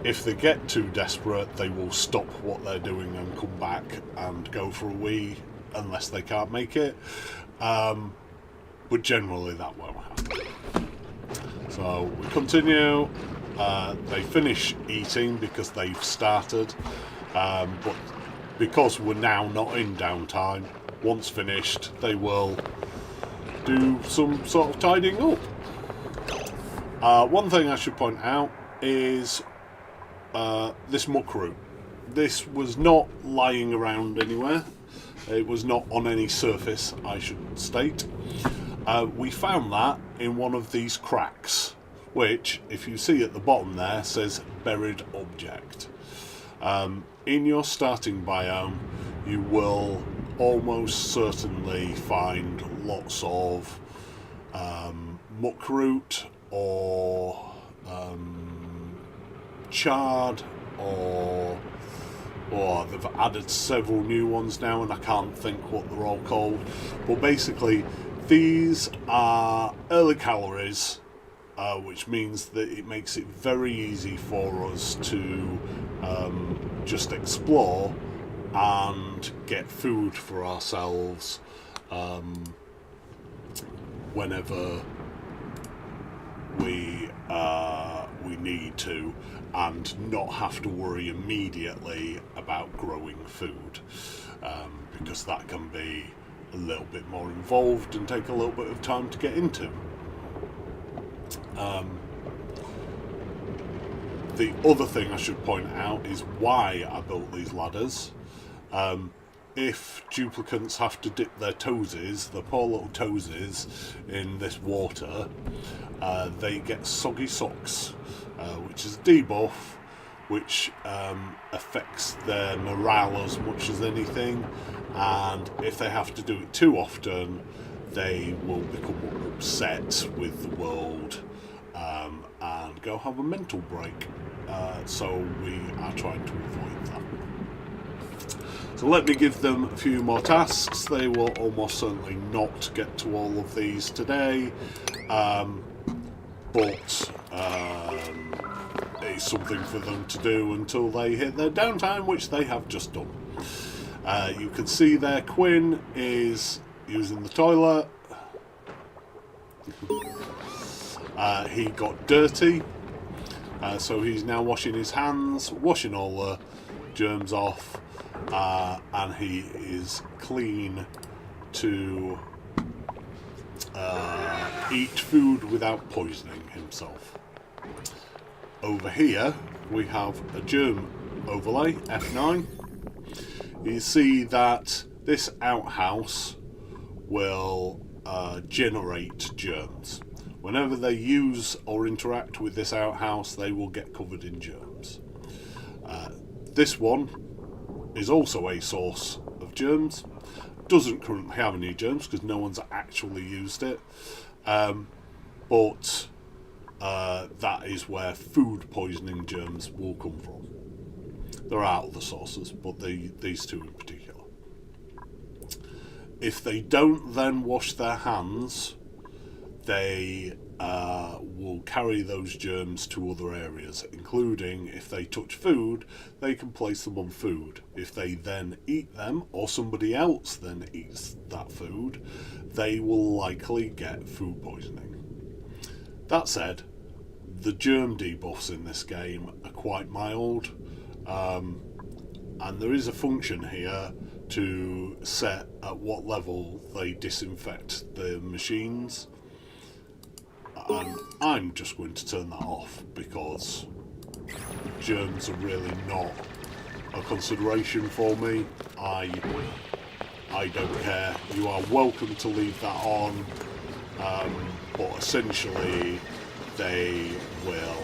If they get too desperate, they will stop what they're doing and come back and go for a wee unless they can't make it. But generally that won't happen. So we continue. They finish eating because they've started, but because we're now not in downtime, once finished they will do some sort of tidying up. One thing I should point out is this muck root. This was not lying around anywhere. It was not on any surface, I should state. We found that in one of these cracks, which, if you see at the bottom there, says buried object. In your starting biome, you will almost certainly find lots of muck root or chard, or they've added several new ones now and I can't think what they're all called, but basically these are early calories, which means that it makes it very easy for us to just explore and get food for ourselves whenever we need to, and not have to worry immediately about growing food, because that can be a little bit more involved and take a little bit of time to get into. The other thing I should point out is why I built these ladders. If duplicants have to dip their toesies, their poor little toesies, in this water, they get soggy socks, which is a debuff, which affects their morale as much as anything, and if they have to do it too often, they will become upset with the world and go have a mental break. So we are trying to avoid that. So let me give them a few more tasks. They will almost certainly not get to all of these today, but it's something for them to do until they hit their downtime, which they have just done. You can see there Quinn is using the toilet. He got dirty, so he's now washing his hands, washing all the germs off, and he is clean to eat food without poisoning himself. Over here we have a germ overlay, F9. You see that this outhouse will generate germs. Whenever they use or interact with this outhouse, they will get covered in germs. This one is also a source of germs. Doesn't currently have any germs because no one's actually used it. But that is where food poisoning germs will come from. There are other sources, but these two in particular. If they don't then wash their hands, they will carry those germs to other areas, including if they touch food, they can place them on food. If they then eat them, or somebody else then eats that food, they will likely get food poisoning. That said, the germ debuffs in this game are quite mild, and there is a function here to set at what level they disinfect the machines. and I'm just going to turn that off because germs are really not a consideration for me. I don't care. You are welcome to leave that on, but essentially they will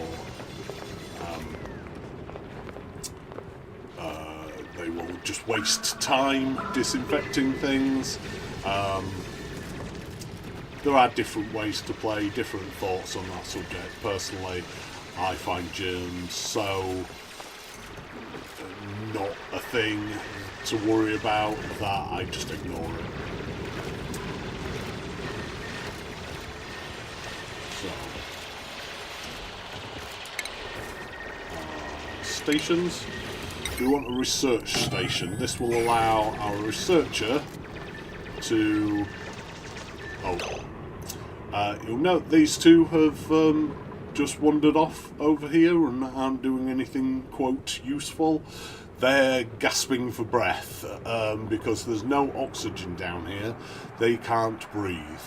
just waste time disinfecting things. There are different ways to play, different thoughts on that subject. Personally, I find germs so not a thing to worry about that I just ignore it. So, stations. We want a research station. This will allow our researcher to... you'll note these two have just wandered off over here and aren't doing anything, quote, useful. They're gasping for breath because there's no oxygen down here. They can't breathe.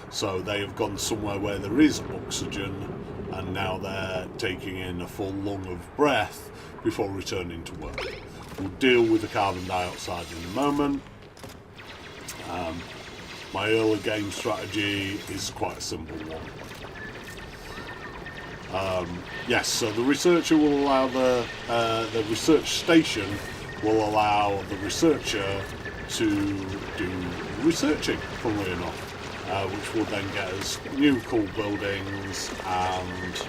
So they have gone somewhere where there is oxygen, and now they're taking in a full lung of breath before returning to work. We'll deal with the carbon dioxide in a moment. My early game strategy is quite a simple one. Yes, so the researcher will allow the research station will allow the researcher to do researching, funnily enough, which will then get us new cool buildings and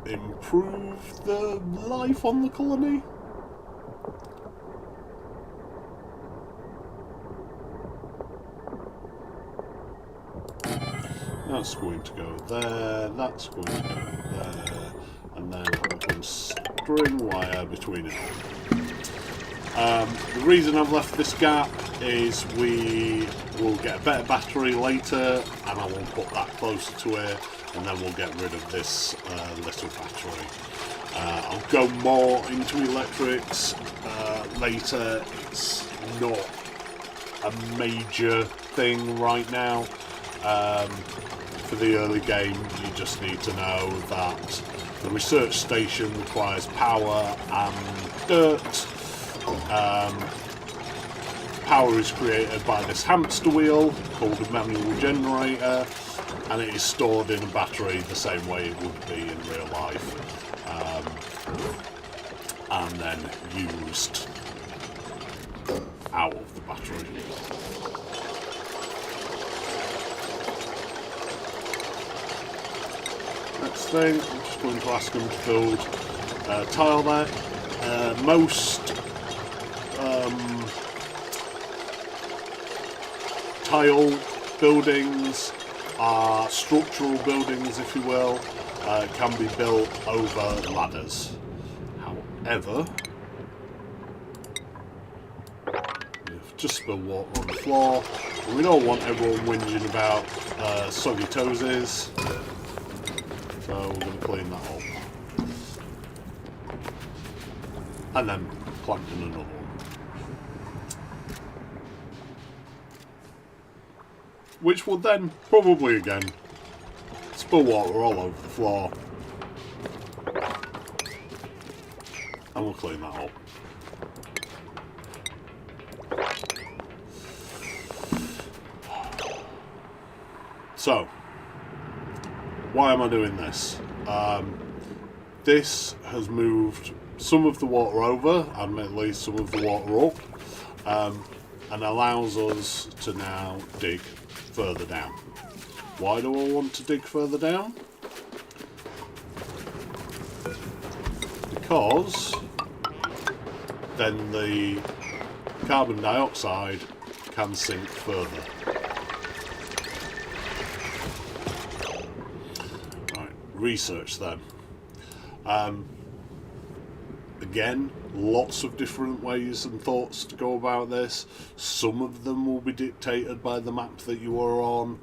improve the life on the colony. That's going to go there, that's going to go there, and then we can string wire between it. The reason I've left this gap is we will get a better battery later, and I will put that closer to it, and then we'll get rid of this little battery. I'll go more into electrics later. It's not a major thing right now. For the early game, you just need to know that the research station requires power and dirt. Power is created by this hamster wheel called a manual generator, and it is stored in a battery the same way it would be in real life, and then used out of the battery. Next thing, I'm just going to ask them to build tile there. Most tile buildings are structural buildings, if you will, can be built over ladders. However, we've just spilled water on the floor, and we don't want everyone whinging about soggy toesies. So we're going to clean that up. And then plant in another one. Which will then, probably again, spill water all over the floor. And we'll clean that up. So, why am I doing this? This has moved some of the water over, admittedly some of the water up, and allows us to now dig further down. Why do I want to dig further down? Because then the carbon dioxide can sink further. Research then. Again, lots of different ways and thoughts to go about this. Some of them will be dictated by the map that you are on,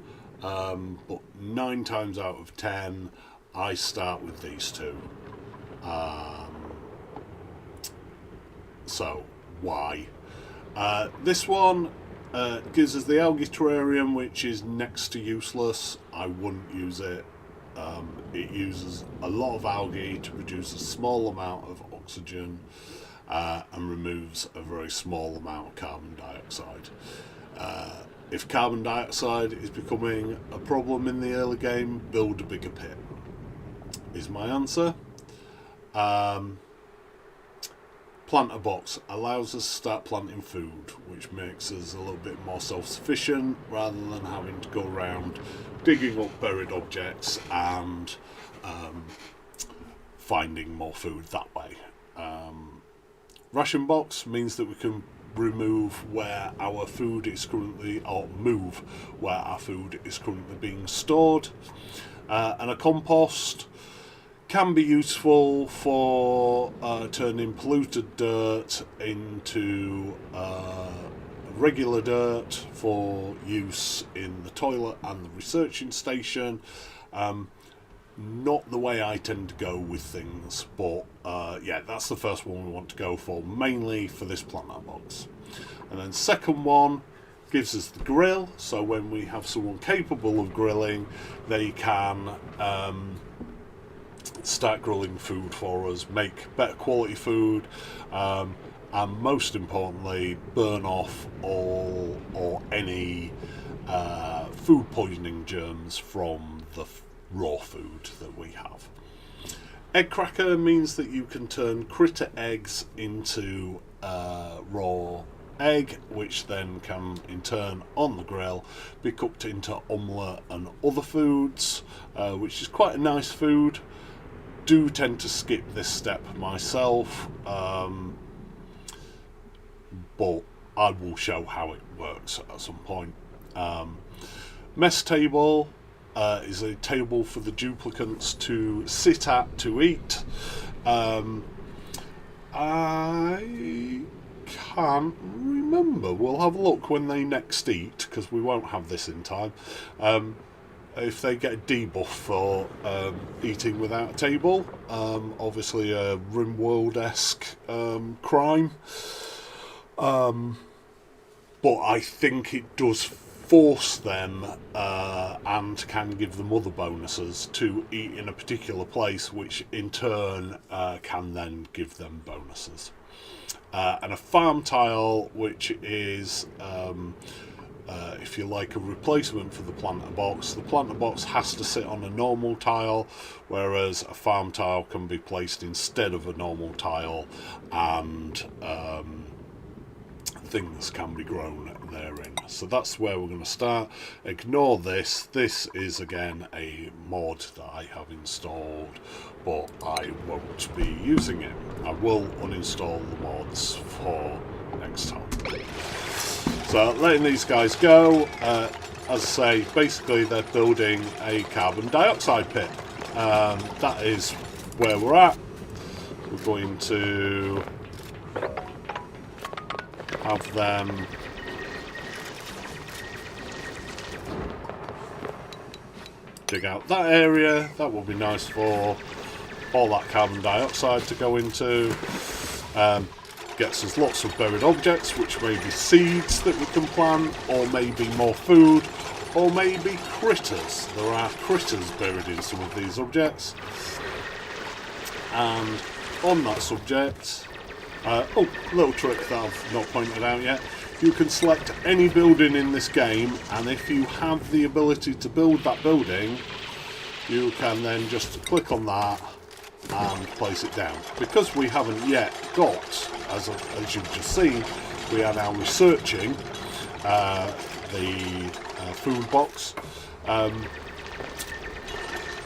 but 9 times out of 10 I start with these two. So why? This one Gives us the algae terrarium, which is next to useless. I wouldn't use it. It uses a lot of algae to produce a small amount of oxygen and removes a very small amount of carbon dioxide. If carbon dioxide is becoming a problem in the early game, build a bigger pit, is my answer. Planter box allows us to start planting food, which makes us a little bit more self-sufficient rather than having to go around digging up buried objects and finding more food that way. Ration box means that we can remove where our food is currently, or move where our food is currently being stored. And a compost can be useful for turning polluted dirt into regular dirt for use in the toilet and the researching station. Not the way I tend to go with things, but yeah, that's the first one we want to go for, mainly for this planter box. And then second one gives us the grill, so when we have someone capable of grilling, they can start grilling food for us, make better quality food, and most importantly, burn off all or any food poisoning germs from the raw food that we have. Egg cracker means that you can turn critter eggs into raw egg, which then can in turn on the grill be cooked into omelette and other foods, which is quite a nice food. Do tend to skip this step myself, but I will show how it works at some point. Mess table is a table for the duplicants to sit at to eat. I can't remember. We'll have a look when they next eat, because we won't have this in time. If they get a debuff for eating without a table, obviously a RimWorld-esque crime. But I think it does force them and can give them other bonuses to eat in a particular place, which in turn can then give them bonuses. And a farm tile, which is if you like, a replacement for the planter box. The planter box has to sit on a normal tile, whereas a farm tile can be placed instead of a normal tile, and things can be grown therein. So that's where we're going to start. Ignore this. This is again a mod that I have installed, but I won't be using it. I will uninstall the mods for next time. So letting these guys go, as I say, basically they're building a carbon dioxide pit. That is where we're at. We're going to have them dig out that area. That will be nice for all that carbon dioxide to go into. Gets us lots of buried objects, which may be seeds that we can plant, or maybe more food, or maybe critters. There are critters buried in some of these objects. And on that subject, little trick that I've not pointed out yet. You can select any building in this game, and if you have the ability to build that building, you can then just click on that and place it down. Because we haven't yet got, as you've just seen, we are now researching the food box.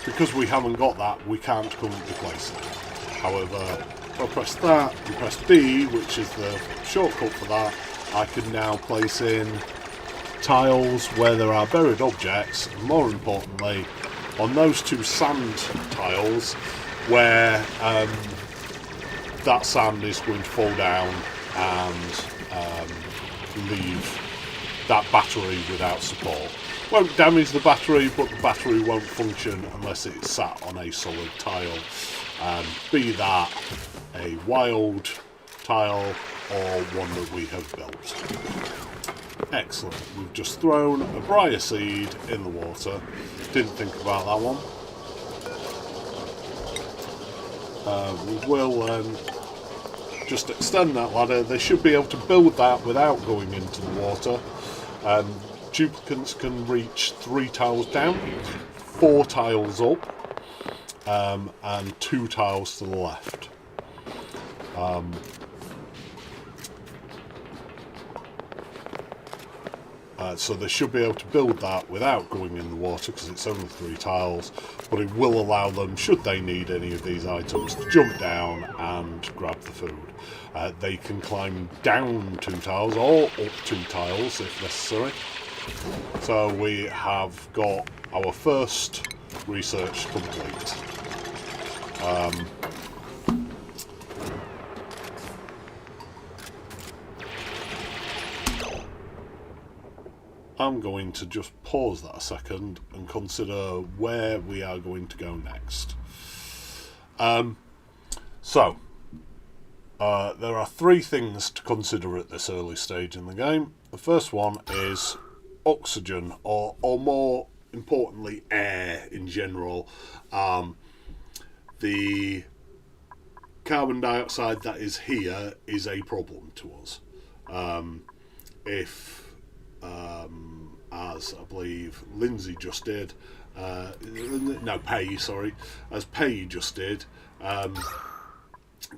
Because we haven't got that, we can't currently place it. However, if I press that and press B, which is the shortcut for that, I can now place in tiles where there are buried objects, and more importantly, on those two sand tiles, where that sand is going to fall down and leave that battery without support. Won't damage the battery, but the battery won't function unless it's sat on a solid tile, be that a wild tile or one that we have built. Excellent. We've just thrown a briar seed in the water. Didn't think about that one. We will just extend that ladder. They should be able to build that without going into the water. Duplicants can reach 3 tiles down, 4 tiles up, and 2 tiles to the left. So they should be able to build that without going in the water because it's only 3 tiles, but it will allow them, should they need any of these items, to jump down and grab the food. They can climb down 2 tiles or up 2 tiles if necessary. So we have got our first research complete. I'm going to just pause that a second and consider where we are going to go next. There are 3 things to consider at this early stage in the game. The first one is oxygen, or more importantly, air in general. The carbon dioxide that is here is a problem to us. As I believe Lindsay just did, as Pay just did,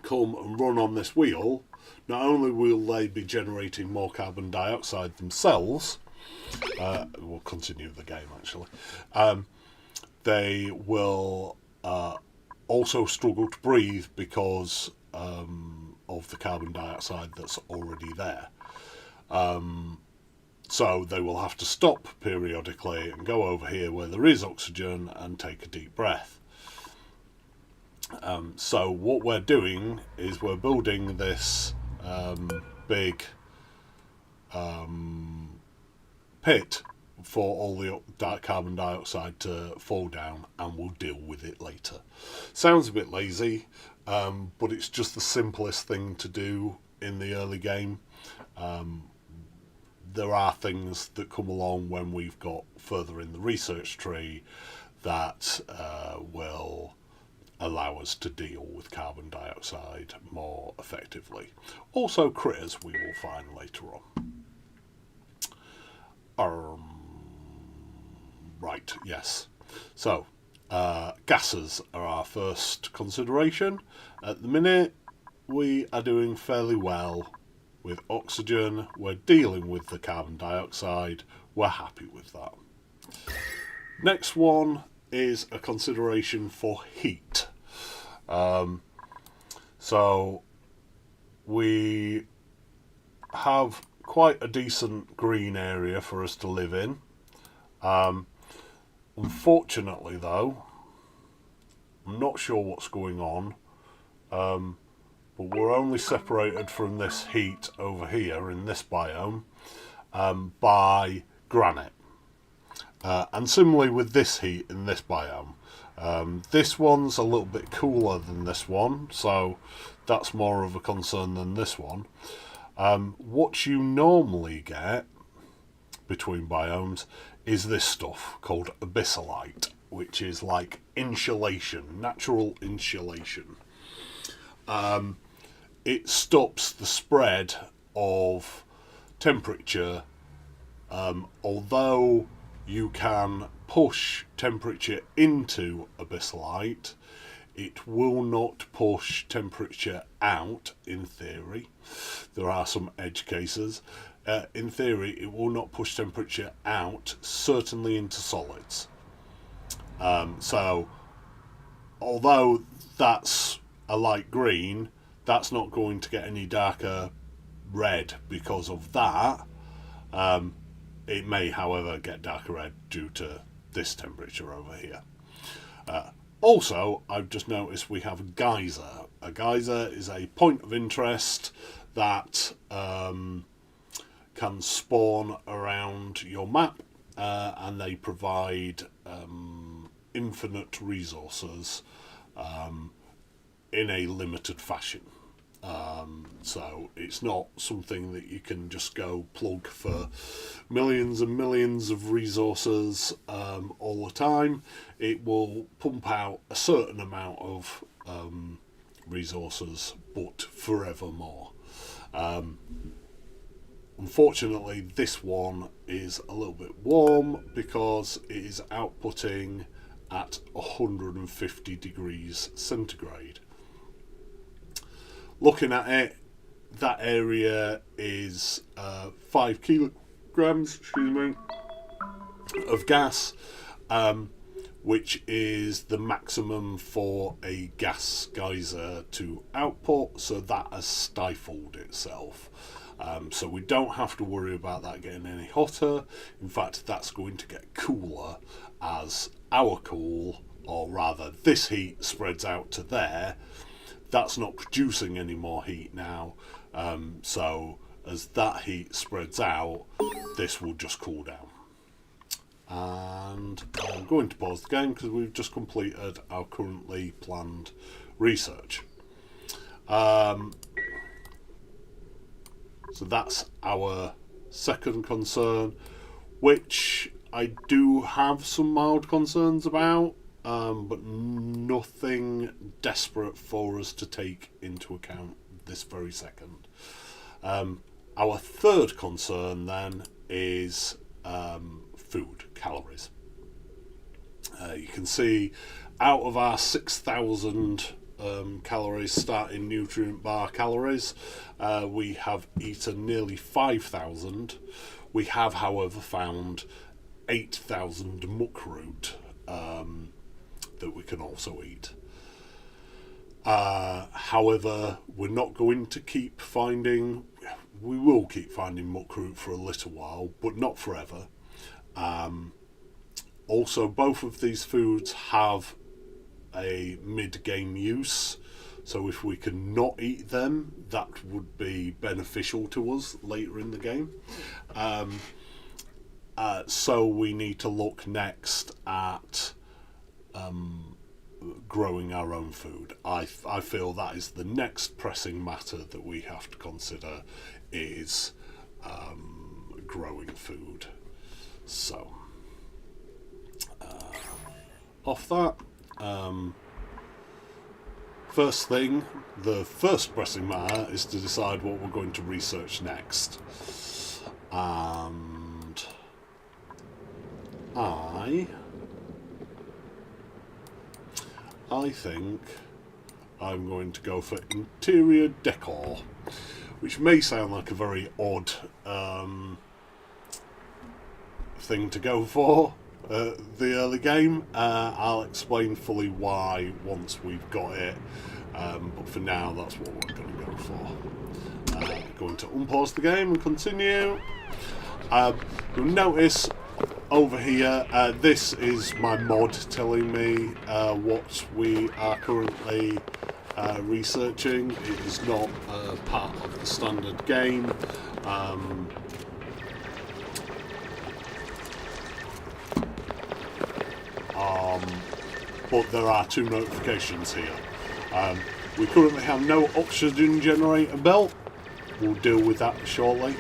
come and run on this wheel, not only will they be generating more carbon dioxide themselves, we'll continue the game actually, they will also struggle to breathe because of the carbon dioxide that's already there. So they will have to stop periodically and go over here where there is oxygen and take a deep breath. So what we're doing is we're building this big pit for all the carbon dioxide to fall down, and we'll deal with it later. Sounds a bit lazy, but it's just the simplest thing to do in the early game. There are things that come along when we've got further in the research tree that will allow us to deal with carbon dioxide more effectively. Also critters we will find later on. Right, yes. So, gases are our first consideration. At the minute, we are doing fairly well with oxygen. We're dealing with the carbon dioxide. We're happy with that. Next one is a consideration for heat. So we have quite a decent green area for us to live in. Unfortunately though, I'm not sure what's going on, but we're only separated from this heat over here in this biome by granite. And similarly with this heat in this biome. This one's a little bit cooler than this one, so that's more of a concern than this one. What you normally get between biomes is this stuff called abyssalite, which is like insulation, natural insulation. It stops the spread of temperature, although you can push temperature into abyssalite, it will not push temperature out in theory. There are some edge cases. In theory, it will not push temperature out, certainly into solids. So, although that's a light green, that's not going to get any darker red because of that. It may, however, get darker red due to this temperature over here. Also, I've just noticed we have a geyser. A geyser is a point of interest that can spawn around your map, and they provide infinite resources in a limited fashion. So it's not something that you can just go plug for millions and millions of resources all the time. It will pump out a certain amount of resources, but forevermore. Unfortunately, this one is a little bit warm because it is outputting at 150 degrees centigrade. Looking at it, that area is 5 kilograms, of gas, which is the maximum for a gas geyser to output, so that has stifled itself. So we don't have to worry about that getting any hotter. In fact, that's going to get cooler as our cool, or rather this heat, spreads out to there. That's not producing any more heat now, so as that heat spreads out, this will just cool down. And I'm going to pause the game because we've just completed our currently planned research. So that's our second concern, which I do have some mild concerns about, but nothing desperate for us to take into account this very second. Our third concern then is food, calories. You can see out of our 6,000 calories, starting nutrient bar calories, we have eaten nearly 5,000. We have, however, found 8,000 muckroot that we can also eat. However, we're not going to keep finding, we will keep finding muckroot for a little while, but not forever. Also, both of these foods have a mid-game use, so if we can not eat them, that would be beneficial to us later in the game. So we need to look next at growing our own food. I feel that is the next pressing matter that we have to consider, is growing food. So off that, first thing, the first pressing matter is to decide what we're going to research next. And I think I'm going to go for interior decor, which may sound like a very odd thing to go for the early game. I'll explain fully why once we've got it, but for now that's what we're going to go for. Going to unpause the game and continue. You'll notice over here, this is my mod telling me what we are currently researching. It is not part of the standard game. But there are two notifications here. We currently have no oxygen generator belt. We'll deal with that shortly.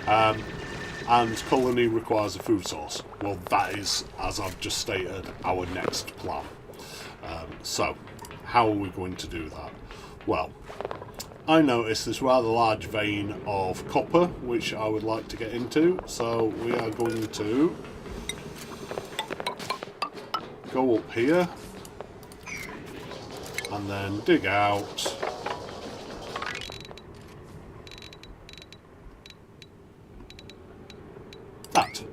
And colony requires a food source. Well, that is, as I've just stated, our next plan. So, how are we going to do that? Well, I noticed this rather large vein of copper, which I would like to get into. So we are going to go up here and then dig out that.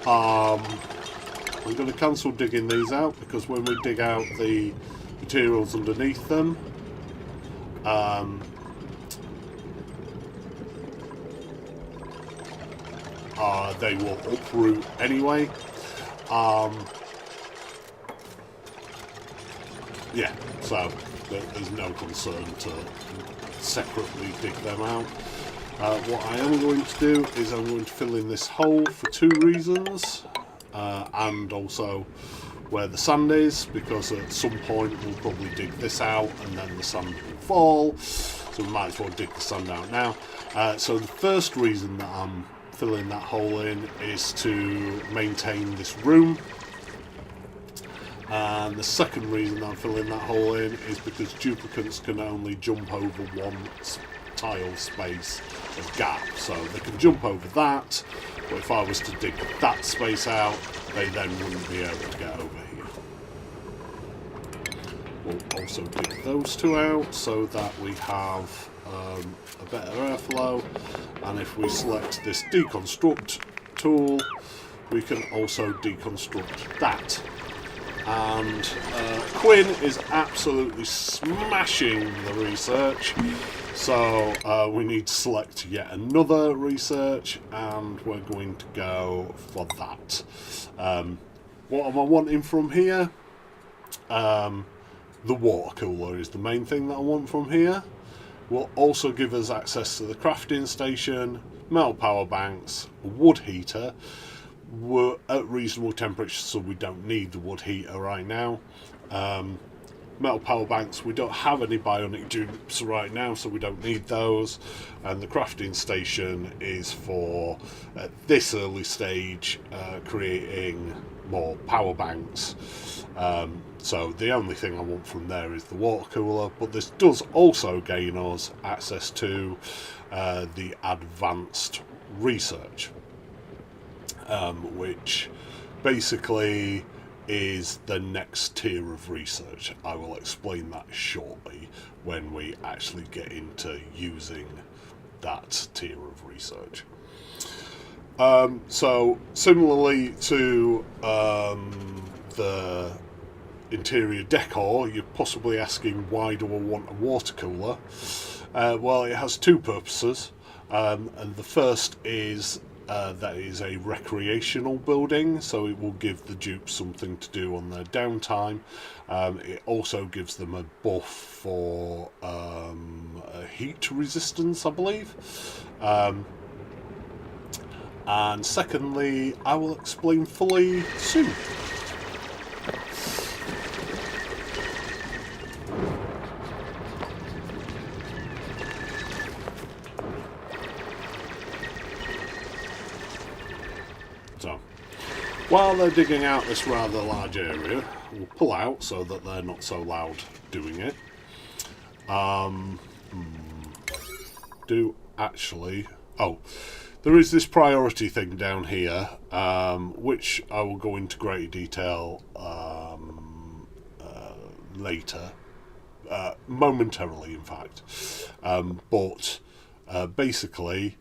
I'm going to cancel digging these out because when we dig out the materials underneath them, they will uproot anyway. Yeah, so there's no concern to separately dig them out. What I am going to do is I'm going to fill in this hole for two reasons, and also where the sand is, because at some point we'll probably dig this out and then the sand will fall, so we might as well dig the sand out now. So the first reason that I'm filling that hole in is to maintain this room, and the second reason that I'm filling that hole in is because duplicants can only jump over one tile space of gap, so they can jump over that, but if I was to dig that space out, they then wouldn't be able to get over here. We'll also dig those two out so that we have a better airflow, and if we select this deconstruct tool, we can also deconstruct that. And Quinn is absolutely smashing the research, so we need to select yet another research, and we're going to go for that. What am I wanting from here? The water cooler is the main thing that I want from here. Will also give us access to the crafting station, metal power banks, a wood heater. We're at reasonable temperature, so we don't need the wood heater right now. Metal power banks, we don't have any bionic dupes right now, so we don't need those. And the crafting station is for, at this early stage, creating more power banks. So the only thing I want from there is the water cooler, but this does also gain us access to the advanced research, which basically is the next tier of research. I will explain that shortly when we actually get into using that tier of research. So similarly to the interior decor, you're possibly asking, why do I want a water cooler? Well, it has two purposes, and the first is that it is a recreational building, so it will give the dupes something to do on their downtime. It also gives them a buff for heat resistance, I believe. And secondly, I will explain fully soon. So, while they're digging out this rather large area, we'll pull out so that they're not so loud doing it. There is this priority thing down here, which I will go into greater detail later, momentarily in fact. But basically,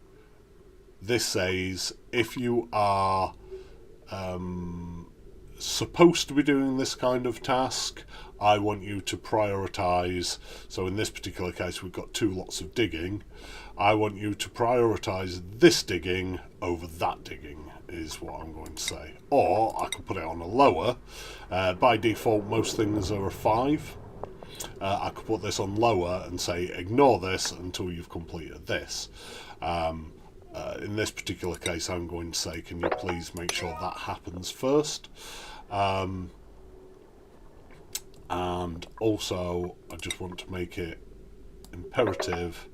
this says if you are supposed to be doing this kind of task, I want you to prioritise. So in this particular case, we've got two lots of digging. I want you to prioritise this digging over that digging, is what I'm going to say. Or I could put it on a lower. By default, most things are a 5. I could put this on lower and say ignore this until you've completed this. In this particular case, I'm going to say, can you please make sure that happens first? And also, I just want to make it imperative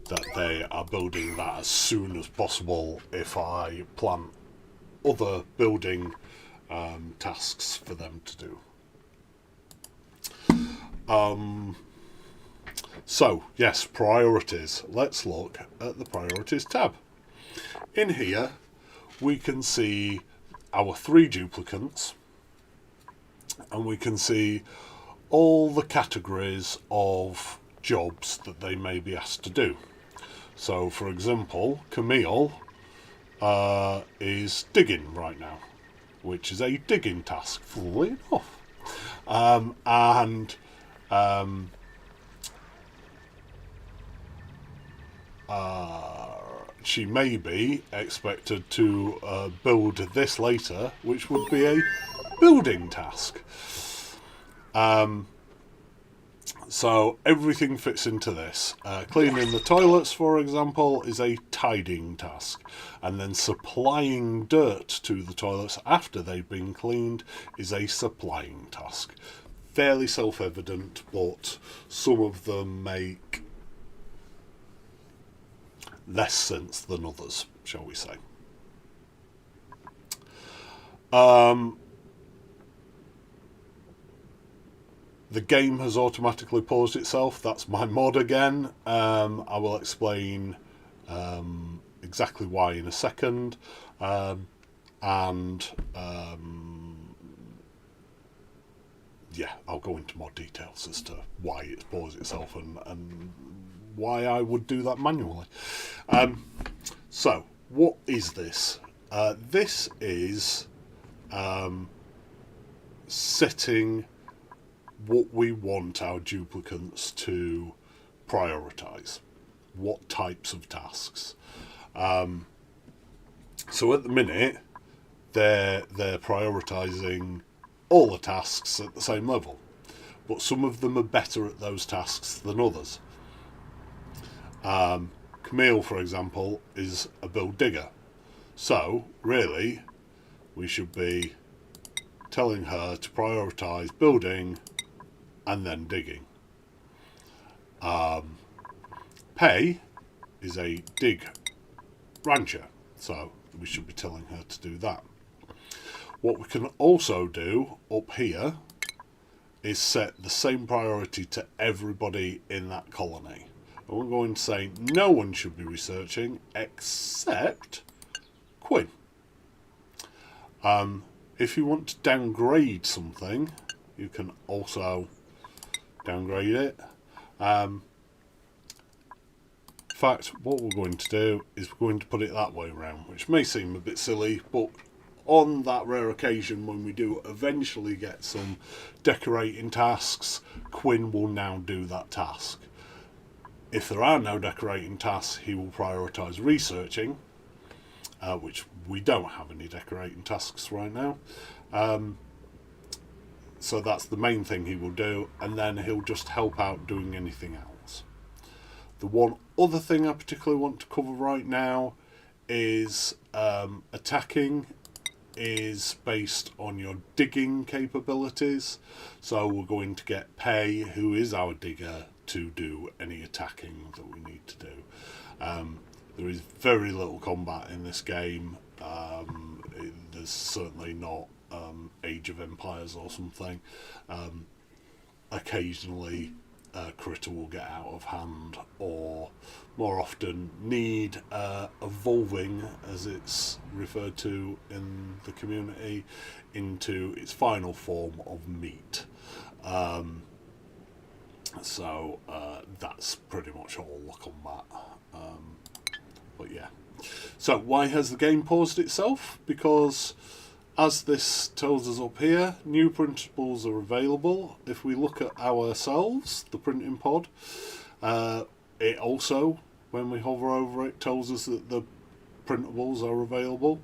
that they are building that as soon as possible if I plan other building tasks for them to do. So, yes, priorities. Let's look at the priorities tab. In here, we can see our 3 duplicants, and we can see all the categories of jobs that they may be asked to do. So, for example, Camille is digging right now, which is a digging task, funnily enough. She may be expected to build this later, which would be a building task. So everything fits into this. Cleaning the toilets, for example, is a tidying task, and then supplying dirt to the toilets after they've been cleaned is a supplying task. Fairly self-evident, but some of them make less sense than others, shall we say. The game has automatically paused itself. That's my mod again. I will explain exactly why in a second. Yeah, I'll go into more details as to why it's paused itself and why I would do that manually. So, what is this? This is setting what we want our duplicants to prioritise. What types of tasks. So at the minute, they're prioritising all the tasks at the same level, but some of them are better at those tasks than others. Camille, for example, is a build digger, so really we should be telling her to prioritise building and then digging. Pei is a dig rancher, so we should be telling her to do that. What we can also do up here is set the same priority to everybody in that colony. And we're going to say no one should be researching except Quinn. If you want to downgrade something, you can also downgrade it. In fact, what we're going to do is we're going to put it that way around, which may seem a bit silly, but on that rare occasion when we do eventually get some decorating tasks, Quinn will now do that task. If there are no decorating tasks, he will prioritise researching, which we don't have any decorating tasks right now. So that's the main thing he will do, and then he'll just help out doing anything else. The one other thing I particularly want to cover right now is attacking is based on your digging capabilities. So we're going to get Pei, who is our digger, to do any attacking that we need to do. There is very little combat in this game. There's certainly not Age of Empires or something. Occasionally a critter will get out of hand, or more often need evolving, as it's referred to in the community, into its final form of meat. So that's pretty much all the combat. But yeah. So why has the game paused itself? Because, as this tells us up here, new printables are available. If we look at ourselves, the printing pod, it also, when we hover over it, tells us that the printables are available.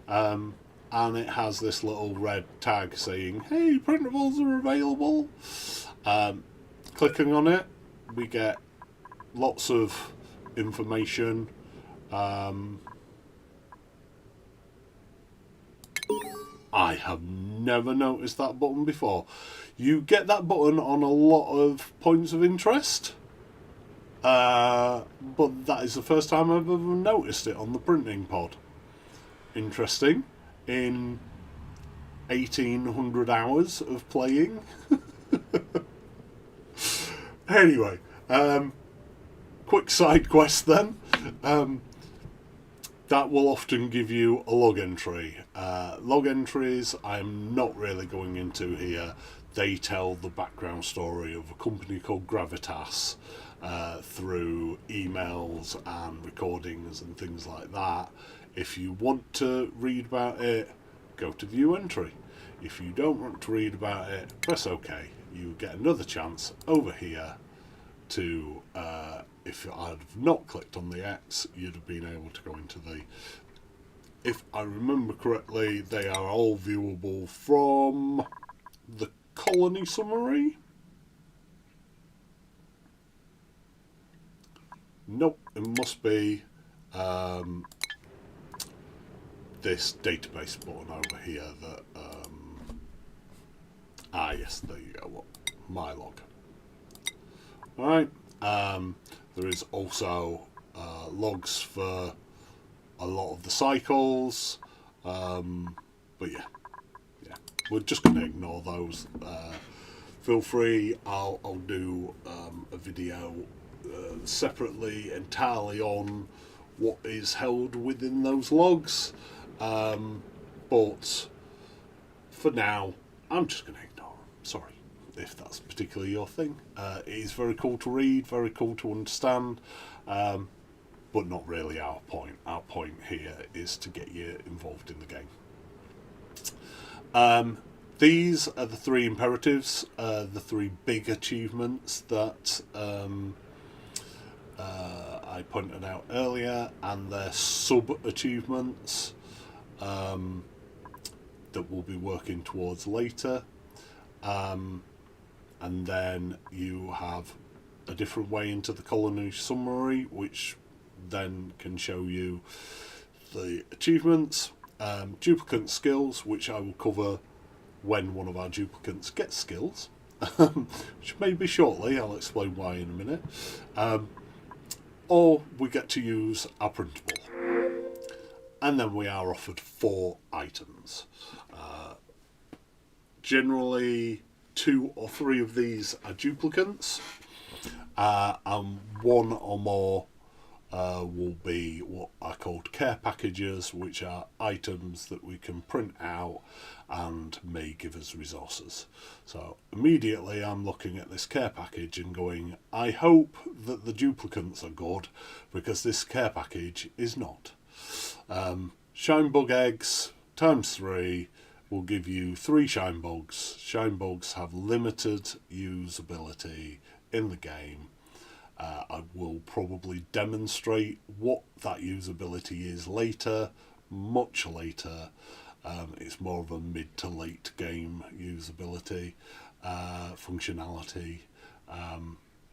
And it has this little red tag saying, hey, printables are available. Clicking on it, we get lots of information. I have never noticed that button before. You get that button on a lot of points of interest, but that is the first time I've ever noticed it on the printing pod. Interesting. In 1800 hours of playing. Anyway, quick side quest then. That will often give you a log entry. Log entries I'm not really going into here. They tell the background story of a company called Gravitas through emails and recordings and things like that. If you want to read about it, go to view entry. If you don't want to read about it, press OK. You get another chance over here to, if I'd have not clicked on the X, you'd have been able to go into the, if I remember correctly, they are all viewable from the colony summary. Nope, it must be this database button over here that yes, there you go. What? My log. Alright. There is also logs for a lot of the cycles. But yeah. We're just going to ignore those. Feel free, I'll do a video separately entirely on what is held within those logs. But for now, I'm just going to ignore them. Sorry if that's particularly your thing. It is very cool to read, very cool to understand, but not really our point. Our point here is to get you involved in the game. These are the three imperatives, the three big achievements that I pointed out earlier, and their sub-achievements that we'll be working towards later. And then you have a different way into the colony summary, which then can show you the achievements, duplicant skills, which I will cover when one of our duplicants gets skills, which may be shortly. I'll explain why in a minute. Or we get to use our printable. And then we are offered 4 items. Generally, 2 or 3 of these are duplicants, and 1 or more will be what are called care packages, which are items that we can print out and may give us resources. So immediately I'm looking at this care package and going, I hope that the duplicants are good, because this care package is not. Shine bug eggs times 3 will give you 3 shine bugs. Shine bugs have limited usability in the game. I will probably demonstrate what that usability is later, much later. It's more of a mid to late game usability, functionality.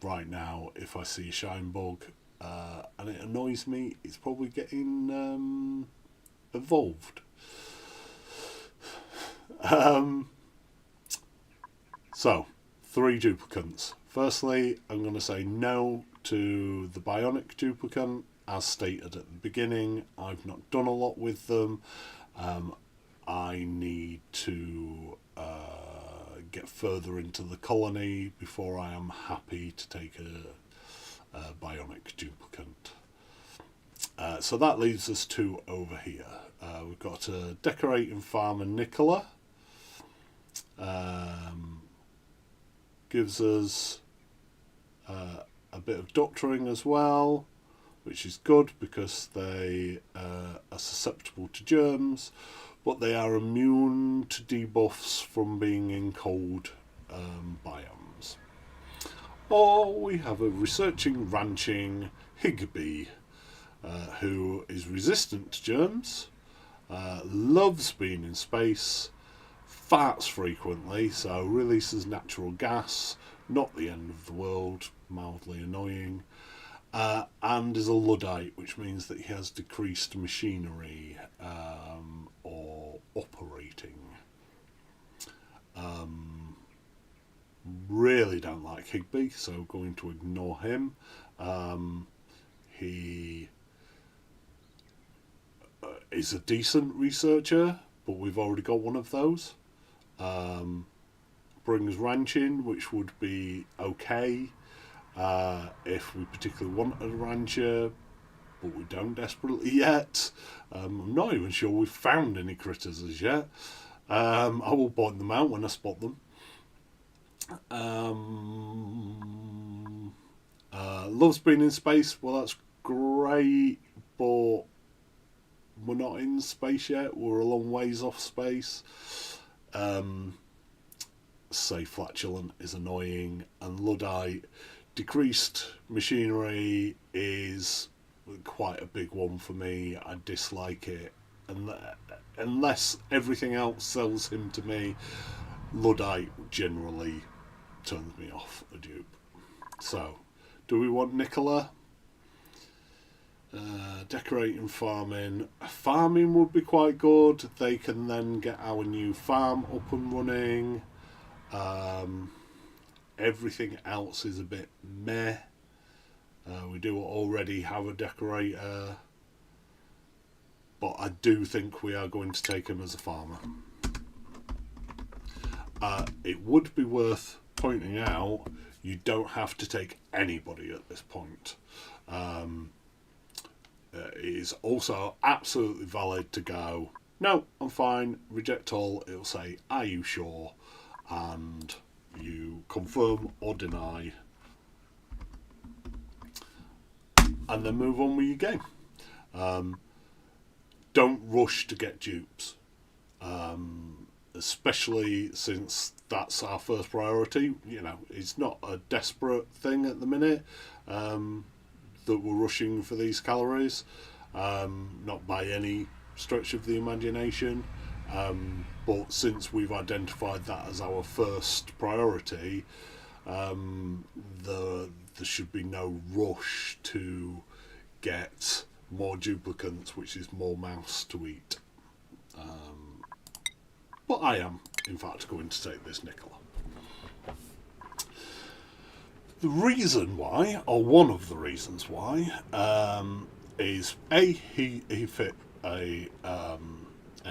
Right now, if I see a shine bug and it annoys me, it's probably getting evolved. So, 3 duplicants. Firstly, I'm going to say no to the bionic duplicant. As stated at the beginning, I've not done a lot with them. I need to get further into the colony before I am happy to take a bionic duplicant. So that leaves us 2 over here. We've got a decorating farmer Nicola. Gives us a bit of doctoring as well, which is good because they are susceptible to germs, but they are immune to debuffs from being in cold biomes. Or we have a researching ranching Higby, who is resistant to germs, loves being in space, farts frequently, so releases natural gas, not the end of the world, mildly annoying, and is a Luddite, which means that he has decreased machinery or operating. Really don't like Higby, so going to ignore him. He is a decent researcher, but we've already got one of those. Brings ranching, which would be okay if we particularly want a rancher, but we don't desperately yet. I'm not even sure we've found any critters as yet. I will point them out when I spot them. Loves being in space. Well, that's great, but we're not in space yet. We're a long ways off space. Say flatulent is annoying, and Luddite, decreased machinery is quite a big one for me. I dislike it, and unless everything else sells him to me, Luddite generally turns me off a dupe. So, do we want Nicola? Decorating farming. Farming would be quite good. They can then get our new farm up and running. Everything else is a bit meh. We do already have a decorator, but I do think we are going to take him as a farmer. It would be worth pointing out, you don't have to take anybody at this point. It is also absolutely valid to go, no, I'm fine, reject all. It'll say, are you sure? And you confirm or deny, and then move on with your game. Don't rush to get dupes, especially since that's our first priority. You know, it's not a desperate thing at the minute that we're rushing for these calories, not by any stretch of the imagination. But since we've identified that as our first priority, there should be no rush to get more duplicants, which is more mouse to eat. But I am, in fact, going to take this Nicola. The reason why, or one of the reasons why, is he fit a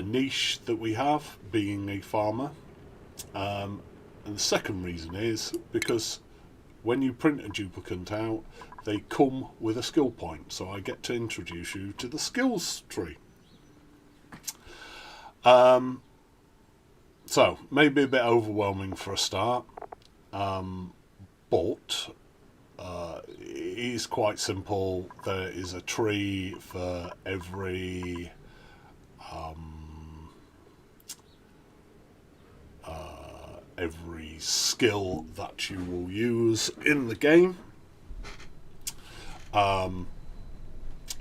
niche that we have, being a farmer, and the second reason is because when you print a duplicant out, they come with a skill point, so I get to introduce you to the skills tree. So maybe a bit overwhelming for a start, but it is quite simple. There is a tree for every skill that you will use in the game.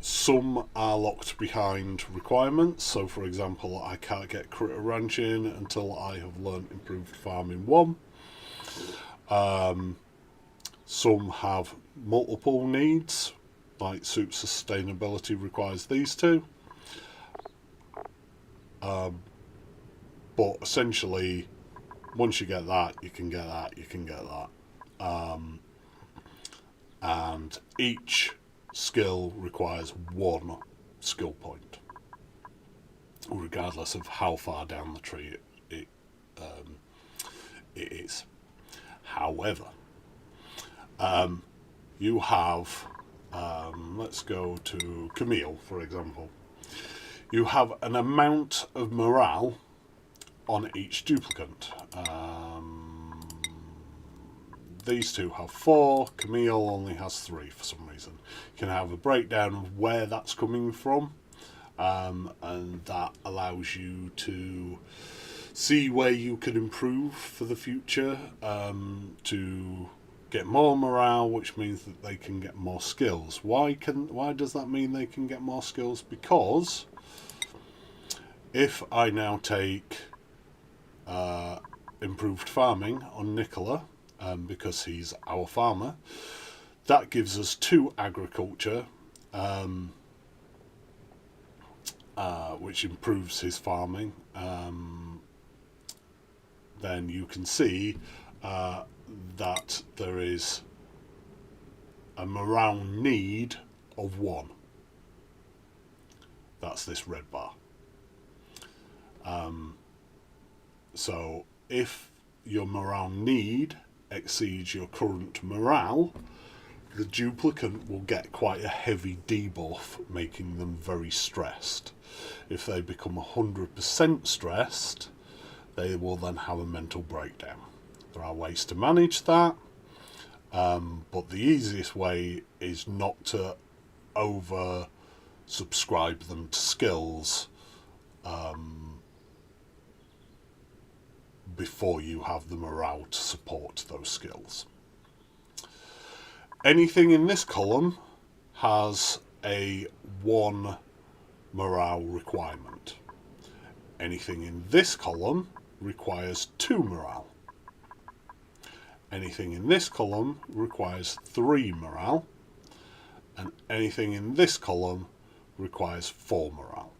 Some are locked behind requirements, so for example I can't get critter ranching until I have learnt improved farming 1. Some have multiple needs, like soup sustainability requires these two, but essentially once you get that, you can get that, you can get that. And each skill requires 1 skill point, regardless of how far down the tree it is. However, you have, let's go to Camille, for example. You have an amount of morale on each duplicant. These two have 4, Camille only has 3 for some reason. You can have a breakdown of where that's coming from, and that allows you to see where you can improve for the future, to get more morale, which means that they can get more skills. Why does that mean they can get more skills? Because if I now take improved farming on Nicola, because he's our farmer, that gives us 2 agriculture, which improves his farming. Then you can see that there is a morale need of 1. That's this red bar. So if your morale need exceeds your current morale, the duplicant will get quite a heavy debuff, making them very stressed. If they become 100% stressed, they will then have a mental breakdown. There are ways to manage that, but the easiest way is not to over subscribe them to skills before you have the morale to support those skills. Anything in this column has a 1 morale requirement. Anything in this column requires 2 morale. Anything in this column requires 3 morale. And anything in this column requires 4 morale.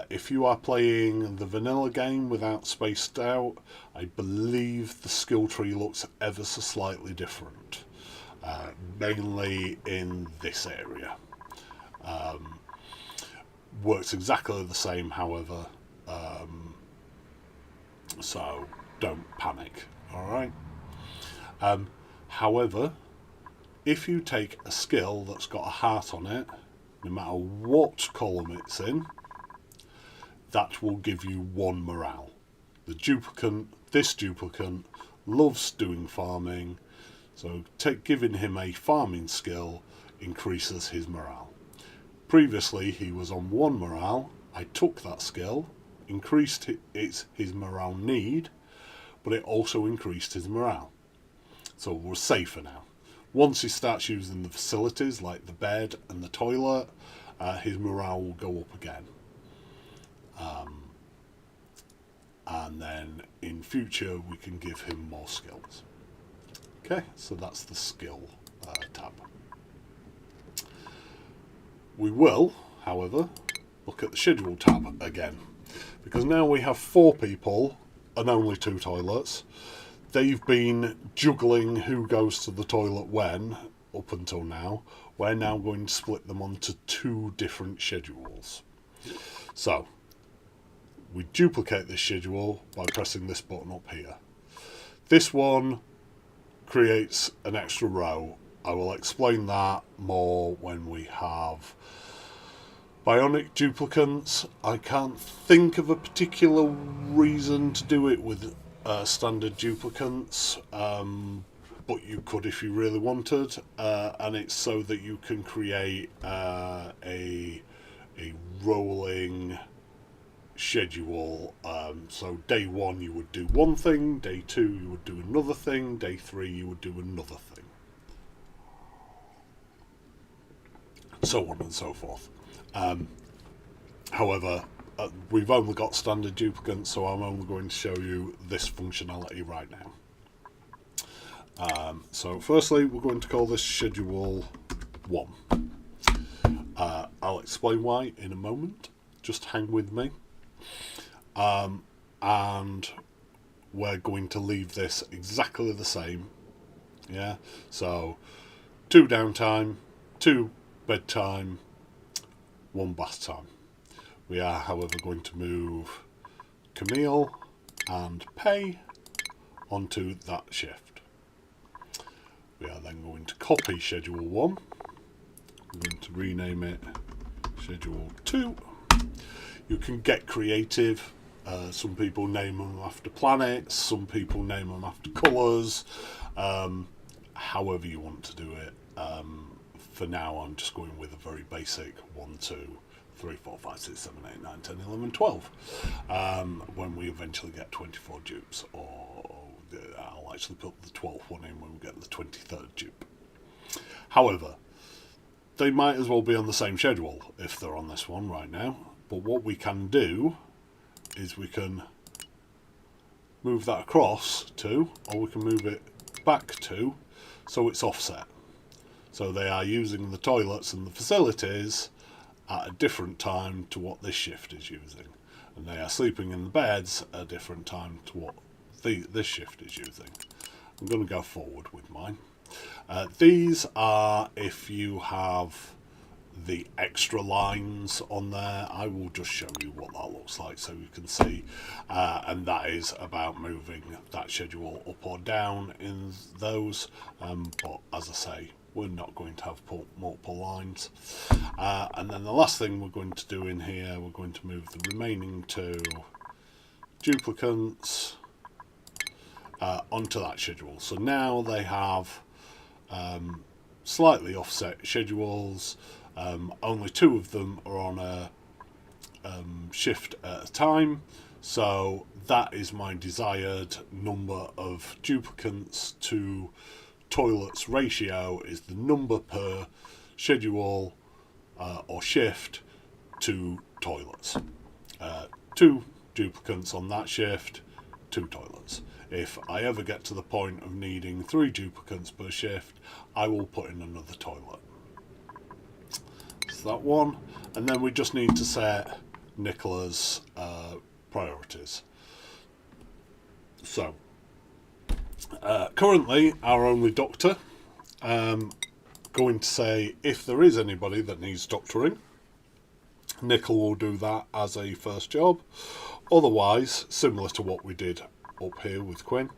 If you are playing the vanilla game without Spaced Out, I believe the skill tree looks ever so slightly different, mainly in this area. Works exactly the same, however, so don't panic, alright? However, if you take a skill that's got a heart on it, no matter what column it's in, that will give you 1 morale. This duplicant loves doing farming, so giving him a farming skill increases his morale. Previously he was on 1 morale. I took that skill, increased his morale need, but it also increased his morale. So we're safer now. Once he starts using the facilities like the bed and the toilet, his morale will go up again. And then in future we can give him more skills. Okay, so that's the skill tab. We will, however, look at the schedule tab again, because now we have 4 people and only 2 toilets. They've been juggling who goes to the toilet when up until now. We're now going to split them onto 2 different schedules. So we duplicate this schedule by pressing this button up here. This one creates an extra row. I will explain that more when we have bionic duplicants. I can't think of a particular reason to do it with standard duplicants, but you could if you really wanted, and it's so that you can create a rolling schedule. So day 1 you would do one thing, day 2 you would do another thing, day 3 you would do another thing, so on and so forth. However, we've only got standard duplicants, so I'm only going to show you this functionality right now. So firstly we're going to call this schedule 1. I'll explain why in a moment, just hang with me. And we're going to leave this exactly the same. Yeah, so 2 downtime, 2 bedtime, 1 bath time. We are, however, going to move Camille and Pay onto that shift. We are then going to copy schedule 1. We're going to rename it schedule 2. You can get creative. Some people name them after planets, some people name them after colours, however you want to do it. For now I'm just going with a very basic 1, 2, 3, 4, 5, 6, 7, 8, 9, 10, 11, 12. When we eventually get 24 dupes, or I'll actually put the 12th one in when we get the 23rd dupe. However, they might as well be on the same schedule if they're on this one right now. But what we can do is we can move that across to, or we can move it back to, so it's offset. So they are using the toilets and the facilities at a different time to what this shift is using. And they are sleeping in the beds at a different time to what this shift is using. I'm going to go forward with mine. These are if you have the extra lines on there. I will just show you what that looks like so you can see, and that is about moving that schedule up or down in those, but as I say, we're not going to have multiple lines. And then the last thing we're going to do in here, we're going to move the remaining 2 duplicants onto that schedule. So now they have slightly offset schedules. Only 2 of them are on a shift at a time, so that is my desired number of duplicants to toilets ratio, is the number per schedule or shift to toilets. 2 duplicants on that shift, 2 toilets. If I ever get to the point of needing 3 duplicants per shift, I will put in another toilet. There's that one. And then we just need to set Nicola's priorities. So, currently our only doctor, going to say if there is anybody that needs doctoring, Nicola will do that as a first job. Otherwise, similar to what we did up here with Quinn,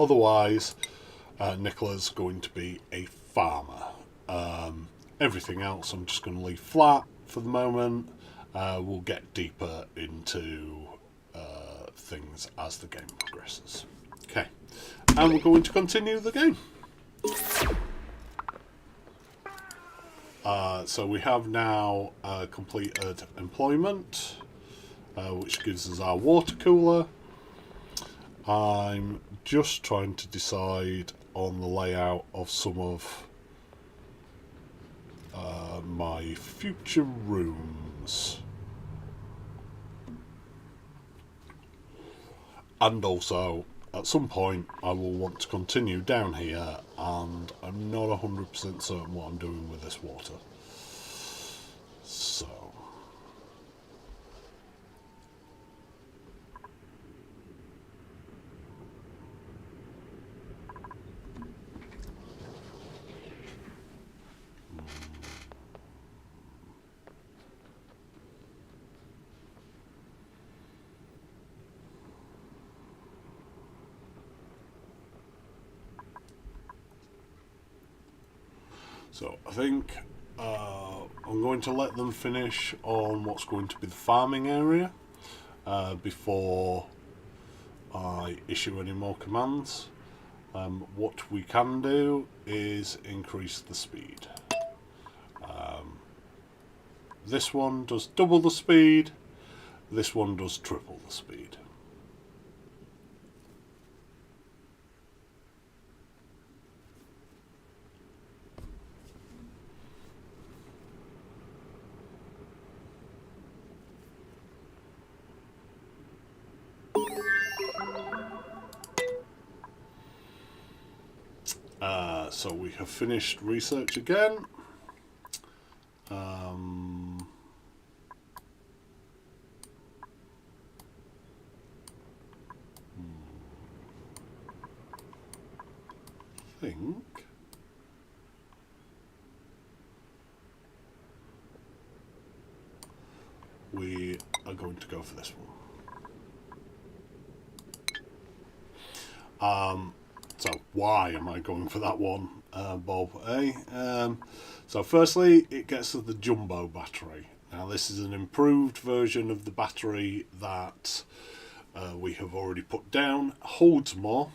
otherwise Nicola's going to be a farmer. Everything else I'm just going to leave flat for the moment. We'll get deeper into things as the game progresses. Okay, and we're going to continue the game. So we have now completed employment, which gives us our water cooler. I'm just trying to decide on the layout of some of my future rooms. And also, at some point, I will want to continue down here, and I'm not 100% certain what I'm doing with this water. So... So I think I'm going to let them finish on what's going to be the farming area before I issue any more commands. What we can do is increase the speed. This one does double the speed, this one does triple the speed. So we have finished research again. I think we are going to go for this one. So why am I going for that one, Bob? So firstly, it gets us the jumbo battery. Now this is an improved version of the battery that we have already put down. Holds more.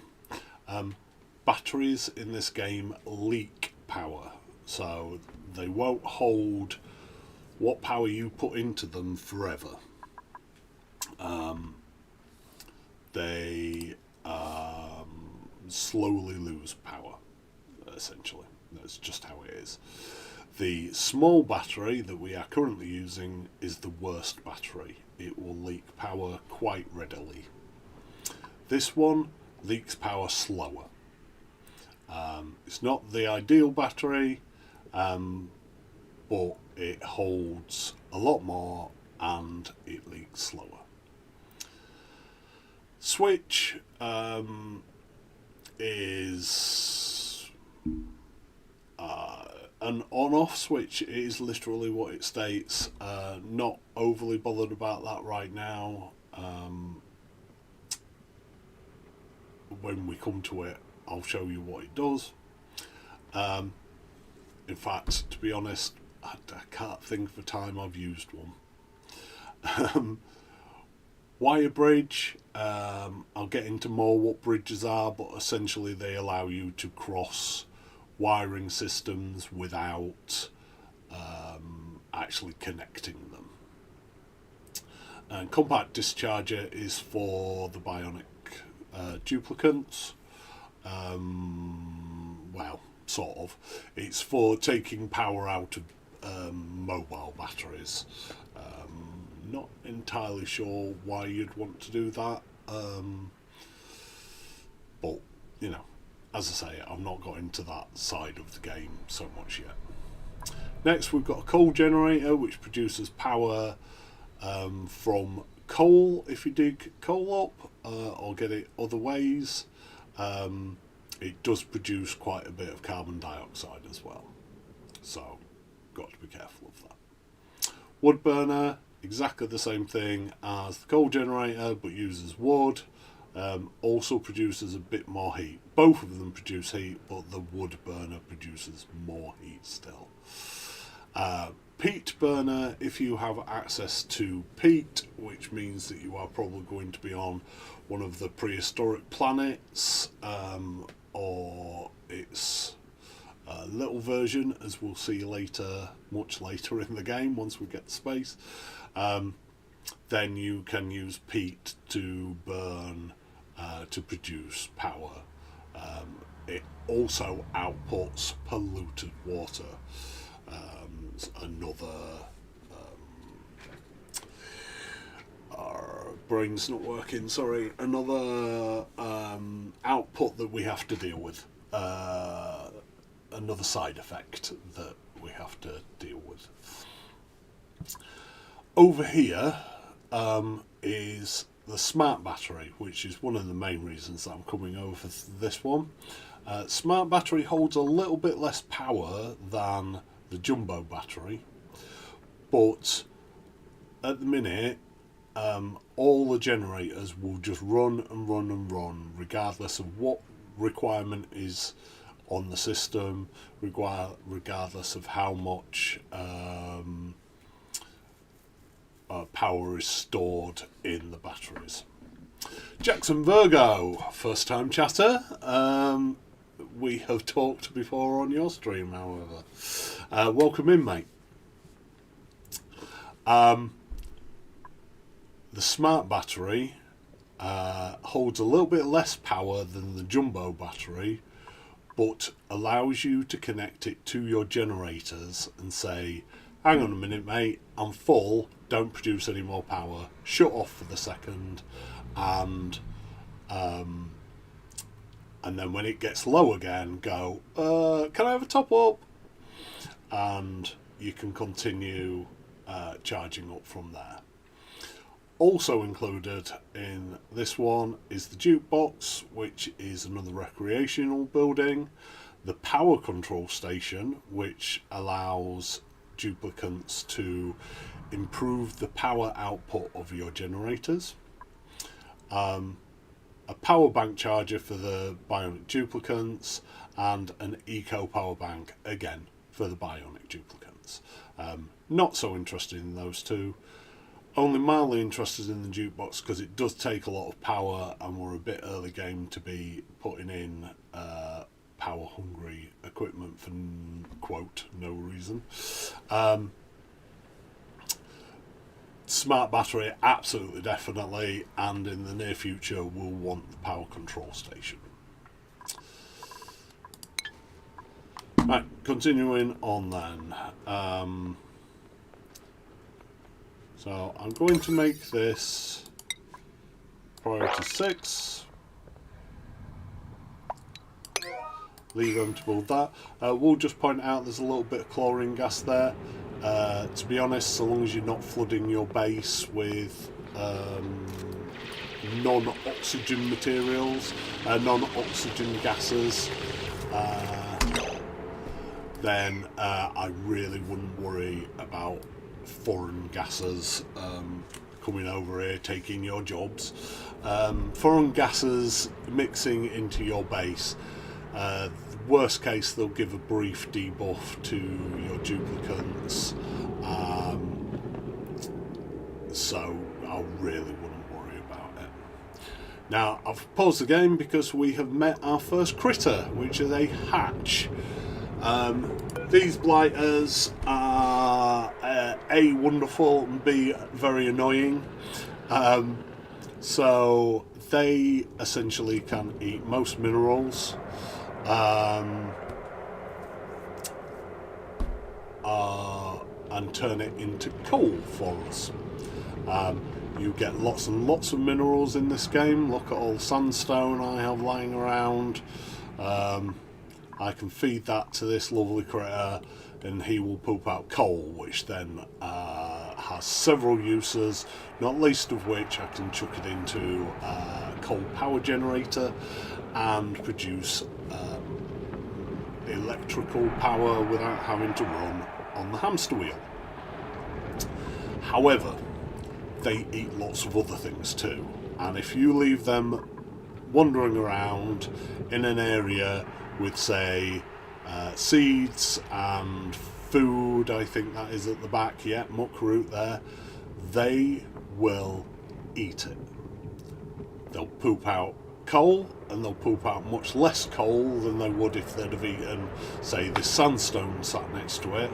Batteries in this game leak power, so they won't hold what power you put into them forever. They slowly lose power, essentially. That's just how it is. The small battery that we are currently using is the worst battery. It will leak power quite readily. This one leaks power slower. It's not the ideal battery, but it holds a lot more and it leaks slower. Switch is an on-off switch. It is literally what it states. Not overly bothered about that right now. When we come to it, I'll show you what it does. In fact, to be honest, I can't think of a time I've used one. Wire bridge, I'll get into more what bridges are, but essentially they allow you to cross wiring systems without actually connecting them. And compact discharger is for the bionic duplicants. Well, sort of. It's for taking power out of mobile batteries. Not entirely sure why you'd want to do that, but you know, as I say, I've not got into that side of the game so much yet. Next we've got a coal generator which produces power from coal if you dig coal up or get it other ways. It does produce quite a bit of carbon dioxide as well, so got to be careful of that. Wood burner, exactly the same thing as the coal generator but uses wood. Also produces a bit more heat. Both of them produce heat, but the wood burner produces more heat still. Peat burner, if you have access to peat, which means that you are probably going to be on one of the prehistoric planets, or its little version, as we'll see later, much later in the game once we get to space, then you can use peat to burn to produce power. It also outputs polluted water. Another our brain's not working, sorry, another output that we have to deal with, another side effect that we have to deal with. Over here is the smart battery, which is one of the main reasons that I'm coming over for this one. Smart battery holds a little bit less power than the jumbo battery, but at the minute all the generators will just run and run and run regardless of what requirement is on the system, regardless of how much power is stored in the batteries. Jackson Virgo, first time chatter. We have talked before on your stream, however. Welcome in, mate. The smart battery holds a little bit less power than the jumbo battery, but allows you to connect it to your generators and say, hang on a minute, mate, I'm full, don't produce any more power, shut off for the second, and then when it gets low again, go, can I have a top up? And you can continue charging up from there. Also included in this one is the jukebox, which is another recreational building, the power control station, which allows duplicants to improve the power output of your generators, a power bank charger for the bionic duplicants, and an eco power bank again for the bionic duplicants. Not so interested in those two, only mildly interested in the jukebox because it does take a lot of power and we're a bit early game to be putting in power hungry equipment for quote no reason. Smart battery, absolutely, definitely, and in the near future we'll want the power control station. Right, continuing on then. So I'm going to make this priority 6. Leave them to build that. We'll just point out there's a little bit of chlorine gas there. To be honest, so long as you're not flooding your base with non-oxygen materials, non-oxygen gases, then I really wouldn't worry about foreign gases coming over here taking your jobs. Foreign gases mixing into your base, worst case they'll give a brief debuff to your duplicants, so I really wouldn't worry about it. Now I've paused the game because we have met our first critter, which is a hatch. These blighters are A, wonderful, and B, very annoying. So they essentially can eat most minerals, and turn it into coal for us. You get lots and lots of minerals in this game. Look at all the sandstone I have lying around. I can feed that to this lovely critter, and he will poop out coal, which then has several uses, not least of which I can chuck it into a coal power generator and produce electrical power without having to run on the hamster wheel. However, they eat lots of other things too, and if you leave them wandering around in an area with, say, seeds and food, I think that is at the back, yeah, muck root there, they will eat it. They'll poop out coal, and they'll poop out much less coal than they would if they'd have eaten, say, this sandstone sat next to it.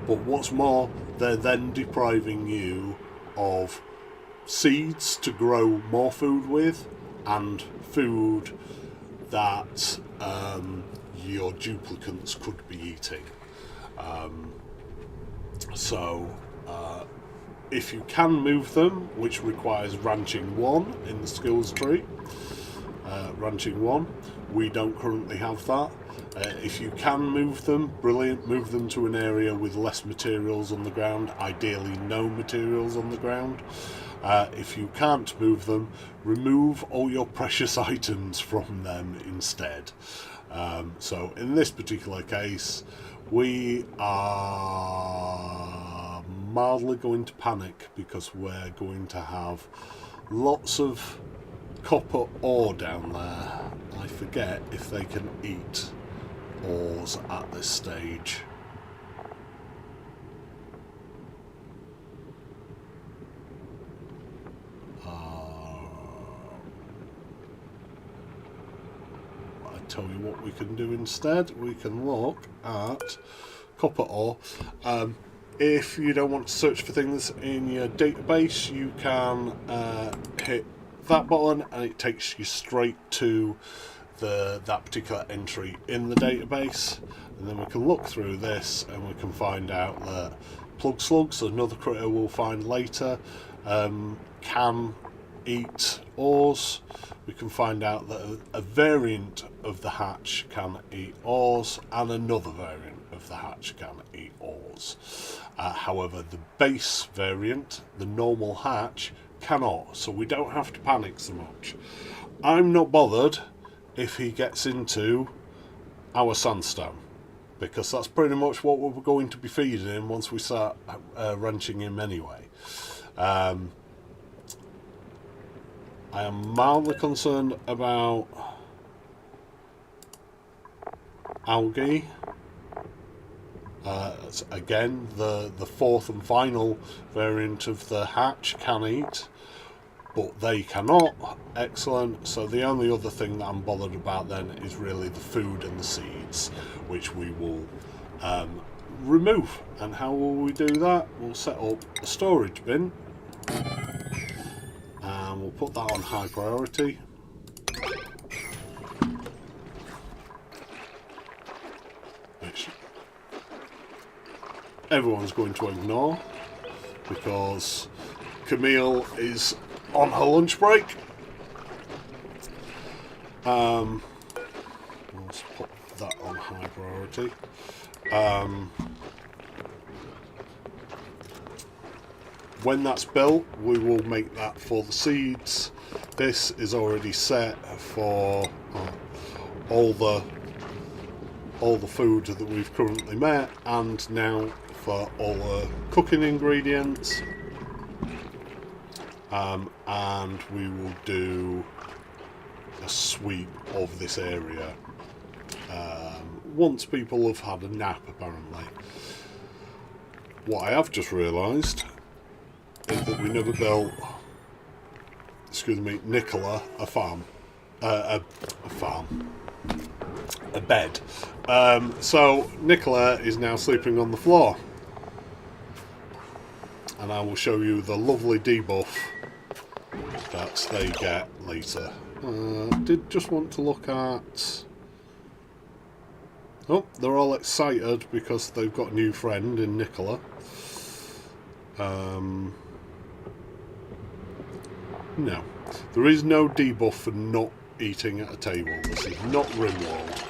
But what's more, they're then depriving you of seeds to grow more food with, and food that your duplicants could be eating. If you can move them, which requires ranching 1 in the skills tree, ranching 1, we don't currently have that. If you can move them, brilliant, move them to an area with less materials on the ground, ideally no materials on the ground. If you can't move them, remove all your precious items from them instead. So in this particular case, we are mildly going to panic because we're going to have lots of copper ore down there. I forget if they can eat ores at this stage. Tell you what we can do instead. We can look at copper ore. If you don't want to search for things in your database, you can hit that button and it takes you straight to that particular entry in the database, and then we can look through this and we can find out that plug slugs, another critter we'll find later, can eat ores. We can find out that a variant of the hatch can eat ores, and another variant of the hatch can eat ores. However, the base variant, the normal hatch, cannot, so we don't have to panic so much. I'm not bothered if he gets into our sandstone, because that's pretty much what we're going to be feeding him once we start wrenching him anyway. I am mildly concerned about algae. Again, the fourth and final variant of the hatch can eat, but they cannot. Excellent. So the only other thing that I'm bothered about then is really the food and the seeds, which we will remove. And how will we do that? We'll set up a storage bin. And we'll put that on high priority. Which everyone's going to ignore because Camille is on her lunch break. Let's put that on high priority. When that's built, we will make that for the seeds. This is already set for all the food that we've currently made, and now for all the cooking ingredients. And we will do a sweep of this area once people have had a nap, apparently. What I have just realised is that we never built, Nicola a farm, a bed. So Nicola is now sleeping on the floor, and I will show you the lovely debuff that they get later. Did just want to look at. Oh, they're all excited because they've got a new friend in Nicola. No, there is no debuff for not eating at a table. This is not Rimworld.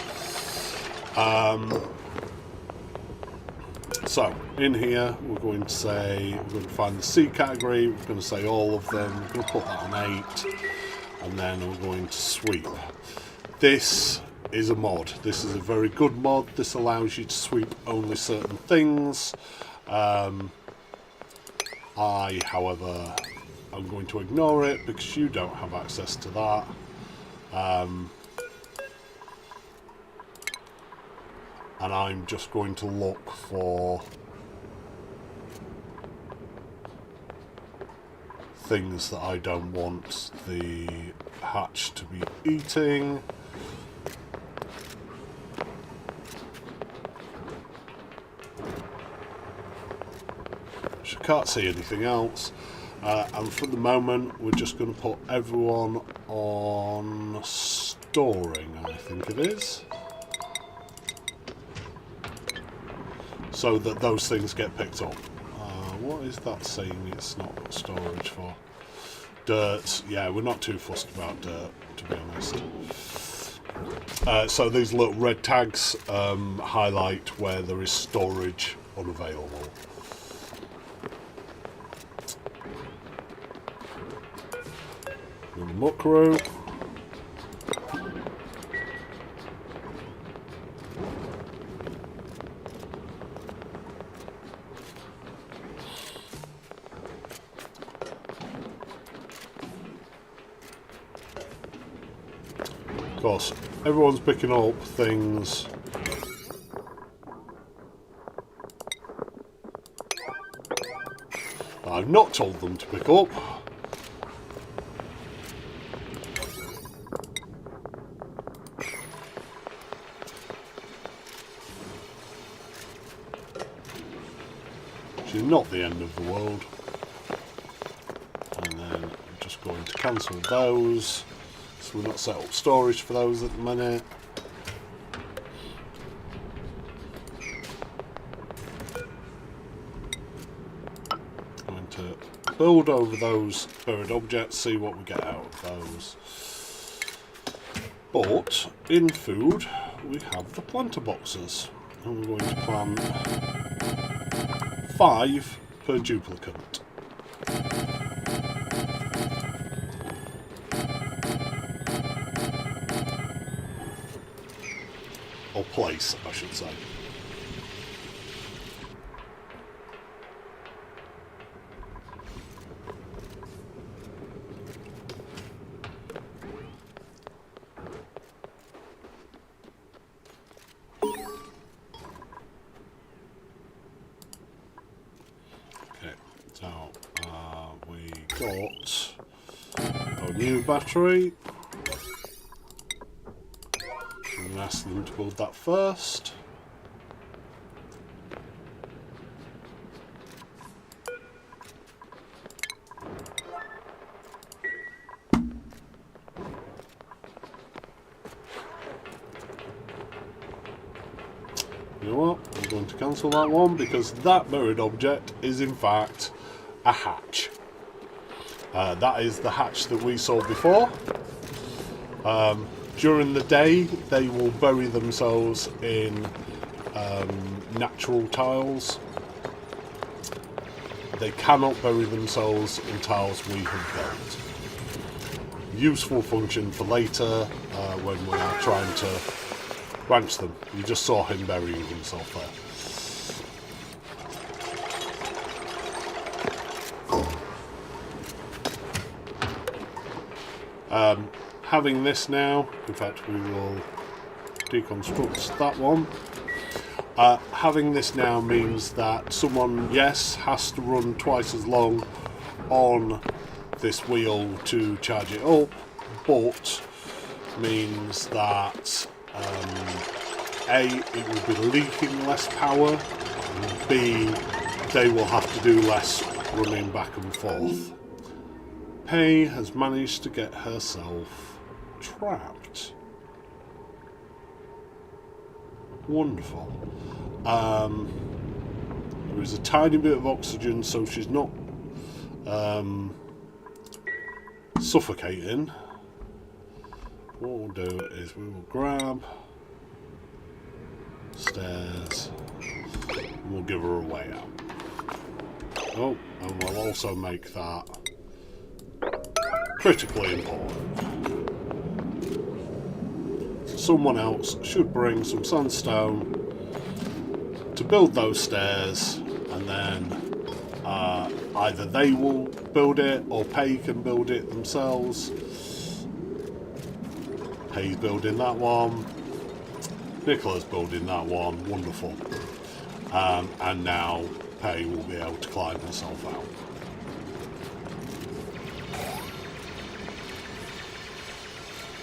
So in here we're going to find the C category, we're going to say all of them, we're going to put that on 8, and then we're going to sweep. This is a mod. This is a very good mod. This allows you to sweep only certain things. I, however, am going to ignore it because you don't have access to that. And I'm just going to look for things that I don't want the hatch to be eating. I can't see anything else. And for the moment, we're just going to put everyone on storing, I think it is. So that those things get picked up. What is that saying it's not got storage for? Dirt. Yeah, we're not too fussed about dirt, to be honest. So these little red tags highlight where there is storage unavailable. And the muckrow. Of course, everyone's picking up things I've not told them to pick up. Which is not the end of the world. And then I'm just going to cancel those. So we're not set up storage for those at the minute. I'm going to build over those buried objects, see what we get out of those. But in food, we have the planter boxes. And we're going to plant 5 per duplicate. Or place, I should say. Okay, so we got our new battery. Ask them to build that first. You know what? I'm going to cancel that one because that buried object is in fact a hatch. That is the hatch that we saw before. During the day, they will bury themselves in natural tiles. They cannot bury themselves in tiles we have built. Useful function for later when we are trying to branch them. You just saw him burying himself there. Having this now, in fact we will deconstruct that one. Having this now means that someone, yes, has to run twice as long on this wheel to charge it up, but means that A, it will be leaking less power, and B, they will have to do less running back and forth. Pei has managed to get herself trapped. Wonderful. There is a tiny bit of oxygen, so she's not suffocating. What we'll do is we will grab stairs, and we'll give her a way out. Oh, and we'll also make that critically important. Someone else should bring some sandstone to build those stairs, and then either they will build it or Pay can build it themselves. Pay's building that one. Nicola's building that one. Wonderful. And now Pay will be able to climb herself out.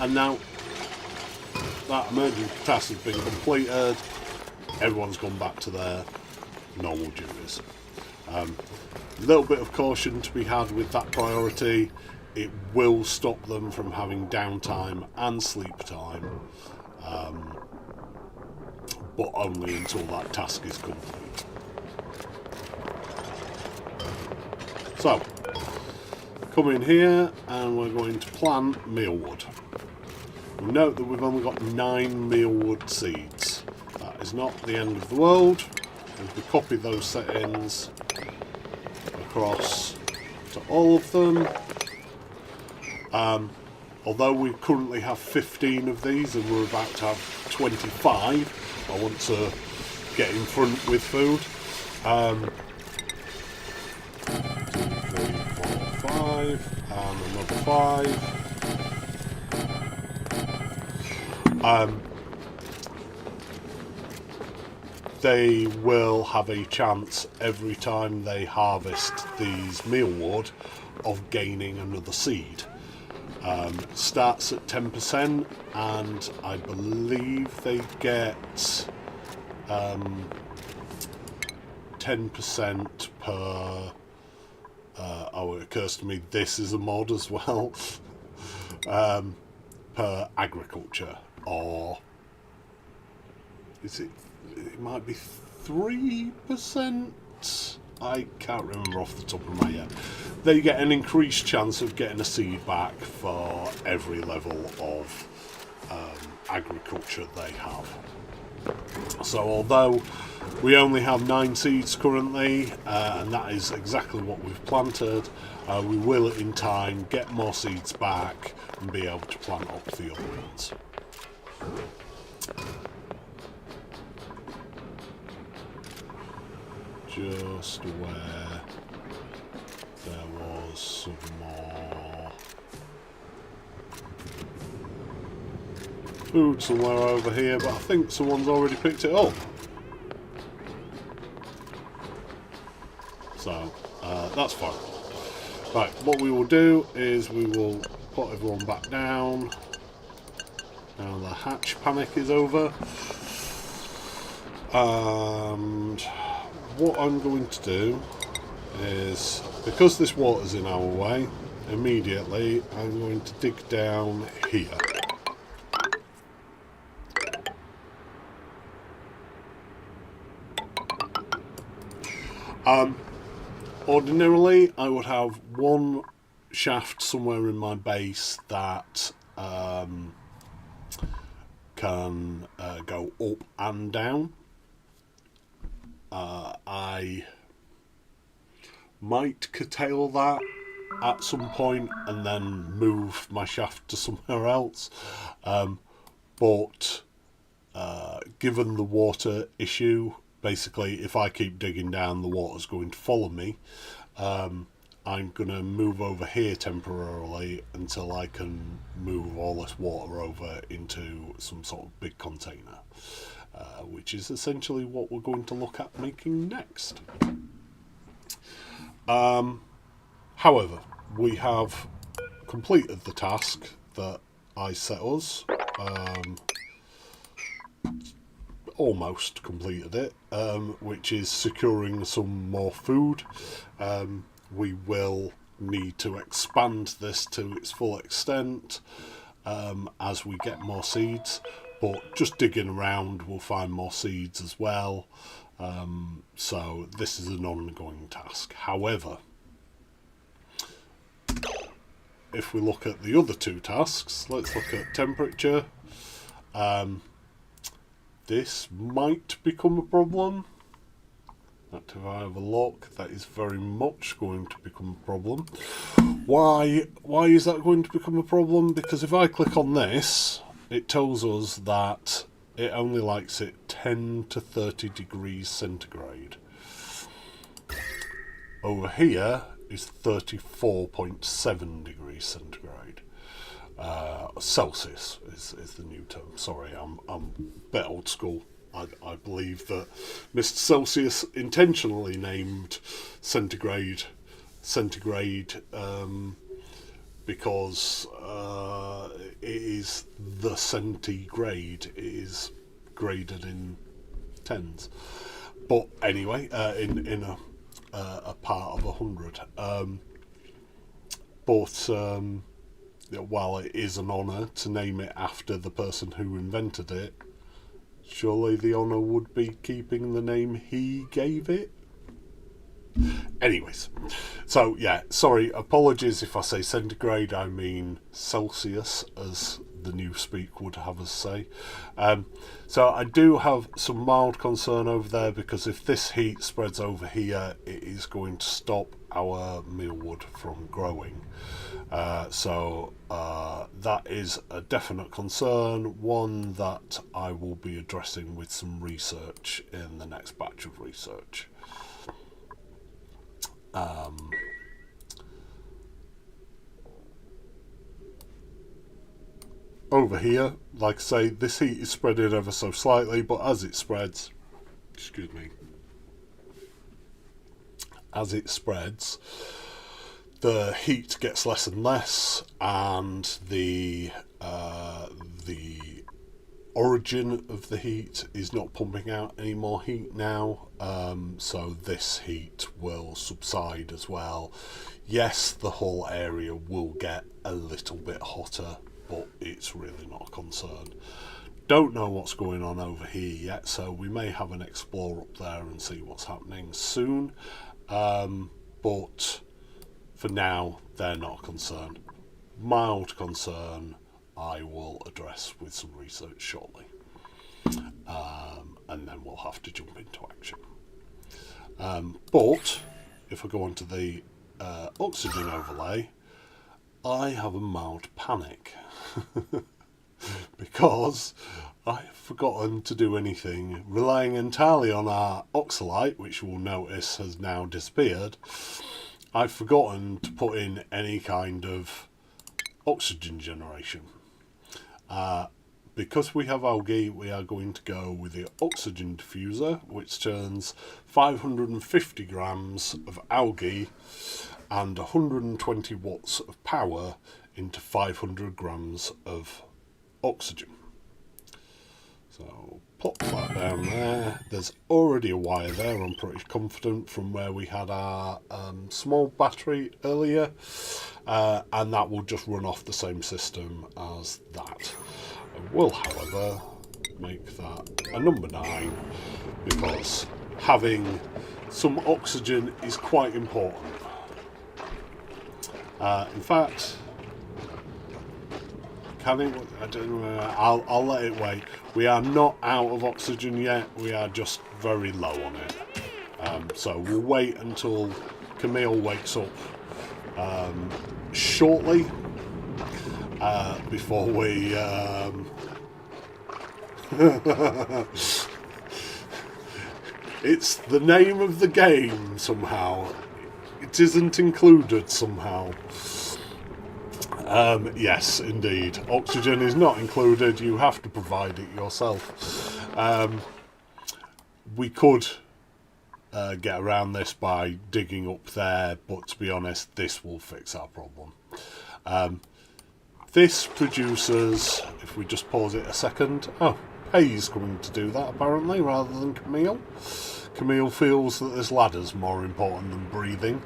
And now that emergency task has been completed, everyone's gone back to their normal duties. A little bit of caution to be had with that priority. It will stop them from having downtime and sleep time, but only until that task is complete. So, come in here and we're going to plant mealwood. We'll note that we've only got 9 mealwood seeds. That is not the end of the world. If we copy those settings across to all of them, although we currently have 15 of these and we're about to have 25, I want to get in front with food. 2, 3, 4, 5, and another 5. They will have a chance every time they harvest these mealwood of gaining another seed. Starts at 10%, and I believe they get 10% per. Oh, it occurs to me this is a mod as well. Per agriculture, or is it? It might be 3%. I can't remember off the top of my head. They get an increased chance of getting a seed back for every level of agriculture they have. So although we only have 9 seeds currently, and that is exactly what we've planted, we will in time get more seeds back and be able to plant up the other ones. Just where there was some more food somewhere over here, but I think someone's already picked it up. So that's fine. Right, what we will do is we will put everyone back down. Now the hatch panic is over. And what I'm going to do is, because this water's in our way, immediately I'm going to dig down here. Ordinarily I would have one shaft somewhere in my base that can go up and down. I might curtail that at some point and then move my shaft to somewhere else, but given the water issue, basically if I keep digging down the water's going to follow me. I'm going to move over here temporarily until I can move all this water over into some sort of big container. Which is essentially what we're going to look at making next. However, we have completed the task that I set us. Almost completed it, which is securing some more food. We will need to expand this to its full extent as we get more seeds. But just digging around, we'll find more seeds as well. So this is an ongoing task. However, if we look at the other 2 tasks, let's look at temperature. This might become a problem. If I have a look, that is very much going to become a problem. Why is that going to become a problem? Because if I click on this, it tells us that it only likes it 10 to 30 degrees centigrade. Over here is 34.7 degrees centigrade. Celsius is the new term. Sorry, I'm a bit old school. I believe that Mr. Celsius intentionally named centigrade because it is the centigrade. It is graded in tens. But anyway, in a part of 100. While it is an honour to name it after the person who invented it, surely the honour would be keeping the name he gave it? Anyways, so yeah, sorry, apologies if I say centigrade, I mean Celsius, as the Newspeak would have us say. So I do have some mild concern over there, because if this heat spreads over here, it is going to stop our mealwood from growing. So that is a definite concern, one that I will be addressing with some research in the next batch of research. Over here, like I say, this heat is spreading ever so slightly, but as it spreads, excuse me, as it spreads, the heat gets less and less, and the origin of the heat is not pumping out any more heat now, so this heat will subside as well. Yes, the whole area will get a little bit hotter, but it's really not a concern. Don't know what's going on over here yet, so we may have an explore up there and see what's happening soon, but for now they're not a concern. Mild concern I will address with some research shortly, and then we'll have to jump into action. But if I go on to the oxygen overlay, I have a mild panic because I've forgotten to do anything. Relying entirely on our oxalite, which you'll notice has now disappeared, I've forgotten to put in any kind of oxygen generation. Because we have algae, we are going to go with the oxygen diffuser, which turns 550 grams of algae and 120 watts of power into 500 grams of oxygen. So pop that down there. There's already a wire there, I'm pretty confident, from where we had our small battery earlier, and that will just run off the same system as that. I will, however, make that a number 9, because having some oxygen is quite important. In fact, can it? I don't know. I'll let it wait. We are not out of oxygen yet. We are just very low on it. So we'll wait until Camille wakes up shortly before we. It's the name of the game somehow. It isn't included somehow. Yes, indeed. Oxygen is not included. You have to provide it yourself. We could get around this by digging up there, but to be honest, this will fix our problem. This produces, if we just pause it a second, Pay's coming to do that apparently, rather than Camille. Camille feels that this ladder's more important than breathing.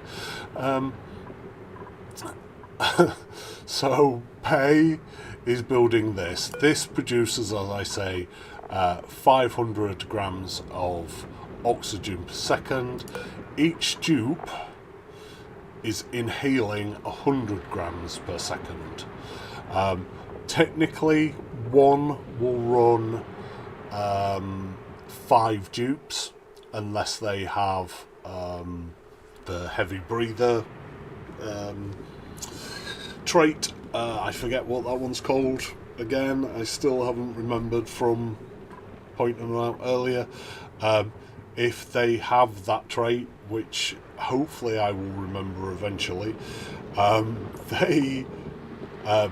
So Pay is building this. This produces, as I say, 500 grams of oxygen per second. Each dupe is inhaling 100 grams per second. Technically, one will run 5 dupes, unless they have the heavy breather trait. I forget what that one's called again. I still haven't remembered from pointing them out earlier. If they have that trait, which hopefully I will remember eventually, they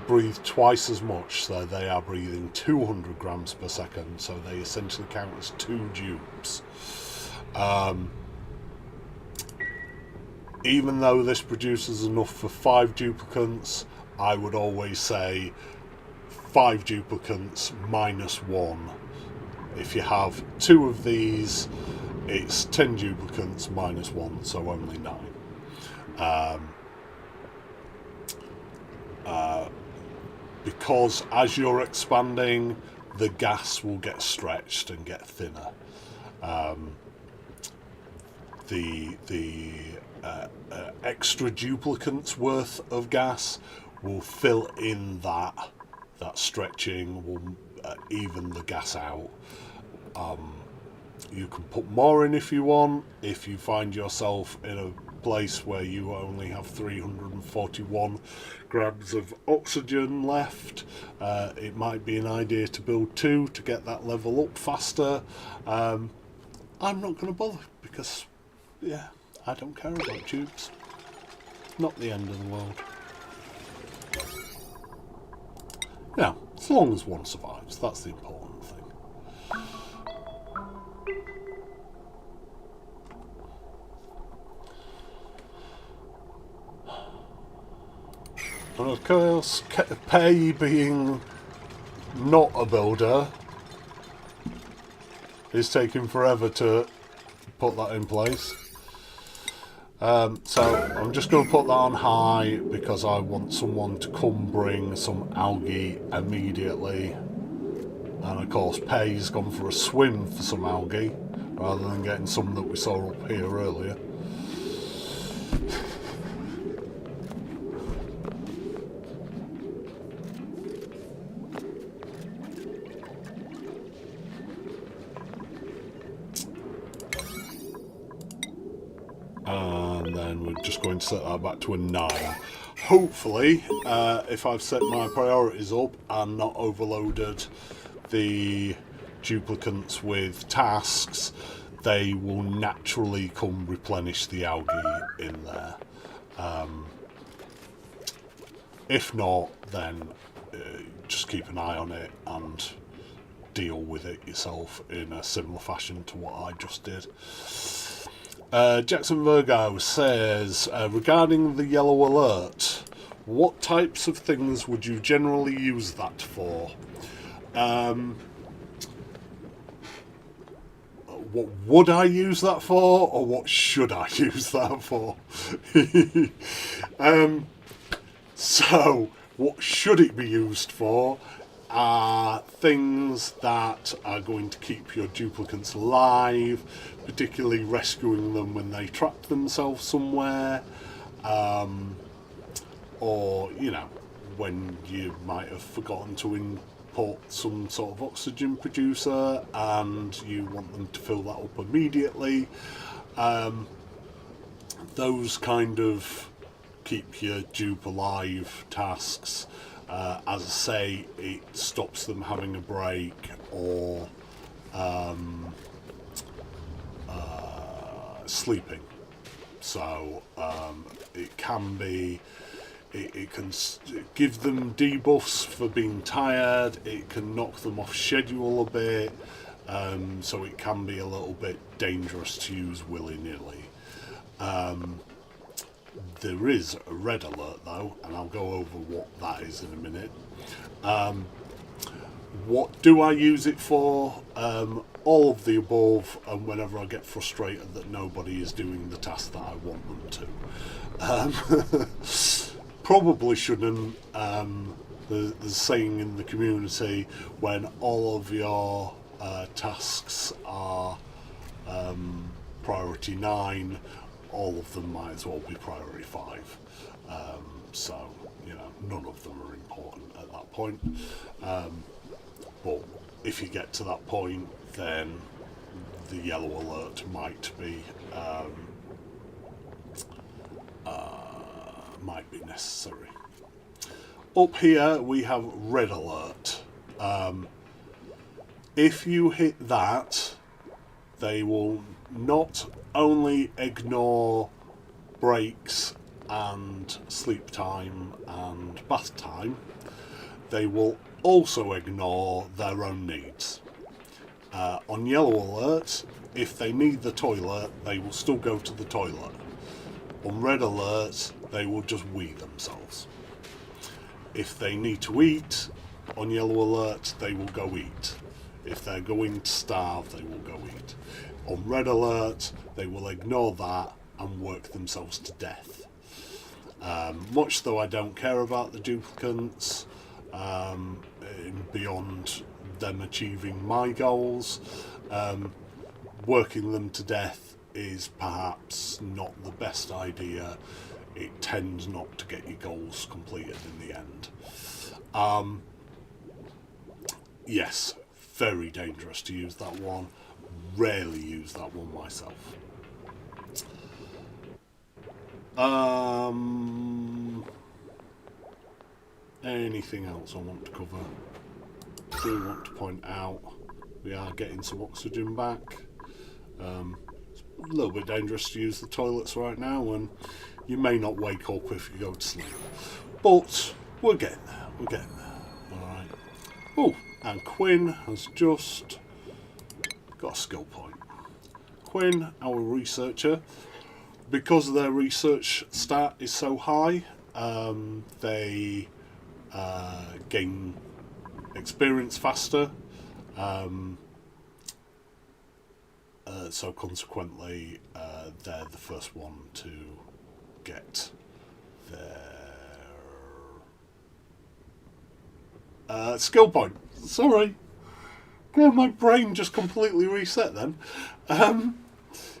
breathe twice as much, so they are breathing 200 grams per second, so they essentially count as 2 dupes. Even though this produces enough for 5 duplicants, I would always say 5 duplicants minus 1. If you have 2 of these, it's 10 duplicants minus 1, so only 9. Because as you're expanding, the gas will get stretched and get thinner. The extra duplicants worth of gas will fill in that stretching, will even the gas out. You can put more in if you want. If you find yourself in a place where you only have 341 grams of oxygen left, it might be an idea to build 2 to get that level up faster. I'm not going to bother because, yeah, I don't care about tubes. Not the end of the world. Yeah, as long as one survives, that's the important thing. And of course, Pei being not a builder is taking forever to put that in place. So I'm just going to put that on high because I want someone to come bring some algae immediately. And of course Pei's gone for a swim for some algae rather than getting some that we saw up here earlier. And then we're just going to set that back to a 9. Hopefully, if I've set my priorities up and not overloaded the duplicants with tasks, they will naturally come replenish the algae in there. If not, then just keep an eye on it and deal with it yourself in a similar fashion to what I just did. Jackson Virgo says, regarding the yellow alert, what types of things would you generally use that for? What would I use that for, or what should I use that for? So, what should it be used for are things that are going to keep your duplicants alive, particularly rescuing them when they trap themselves somewhere, or, you know, when you might have forgotten to import some sort of oxygen producer and you want them to fill that up immediately. Those kind of keep your dupe alive tasks. As I say, it stops them having a break or sleeping. So it can be, it can give them debuffs for being tired, it can knock them off schedule a bit, so it can be a little bit dangerous to use willy-nilly. There is a red alert though, and I'll go over what that is in a minute. What do I use it for? All of the above, and whenever I get frustrated that nobody is doing the task that I want them to. Probably shouldn't. There's a saying in the community, when all of your tasks are priority 9, all of them might as well be priority 5. So, you know, none of them are important at that point. But if you get to that point, then the yellow alert might be necessary. Up here we have red alert. If you hit that, they will not only ignore breaks and sleep time and bath time, they will also ignore their own needs. On yellow alert, if they need the toilet, they will still go to the toilet. On red alert, they will just wee themselves. If they need to eat, on yellow alert, they will go eat. If they're going to starve, they will go eat. On red alert, they will ignore that and work themselves to death. Much though I don't care about the duplicants, beyond them achieving my goals, working them to death is perhaps not the best idea. It tends not to get your goals completed in the end. Yes, very dangerous to use that one. Rarely use that one myself. Anything else I want to cover? I do want to point out we are getting some oxygen back. It's a little bit dangerous to use the toilets right now, and you may not wake up if you go to sleep. But we're getting there. We're getting there. Alright. Oh, and Quinn has just got a skill point. Quinn, our researcher, because their research stat is so high, they gain experience faster. So consequently, they're the first one to get their skill point. Sorry. Yeah, my brain just completely reset then.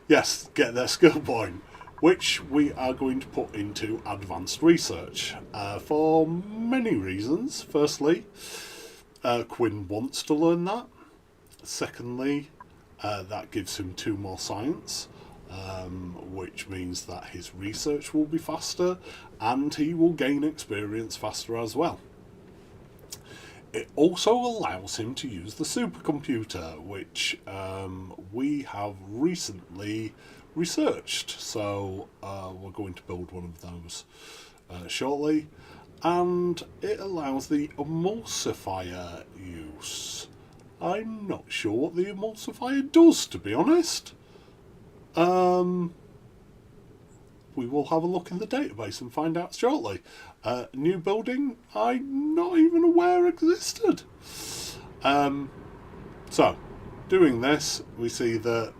Yes, get their skill point, which we are going to put into advanced research for many reasons. Firstly, Quinn wants to learn that. Secondly, that gives him 2 more science, which means that his research will be faster and he will gain experience faster as well. It also allows him to use the supercomputer, which we have recently researched. So we're going to build one of those shortly. And it allows the emulsifier use. I'm not sure what the emulsifier does, to be honest. We will have a look in the database and find out shortly. New building I'm not even aware existed. So, doing this, we see that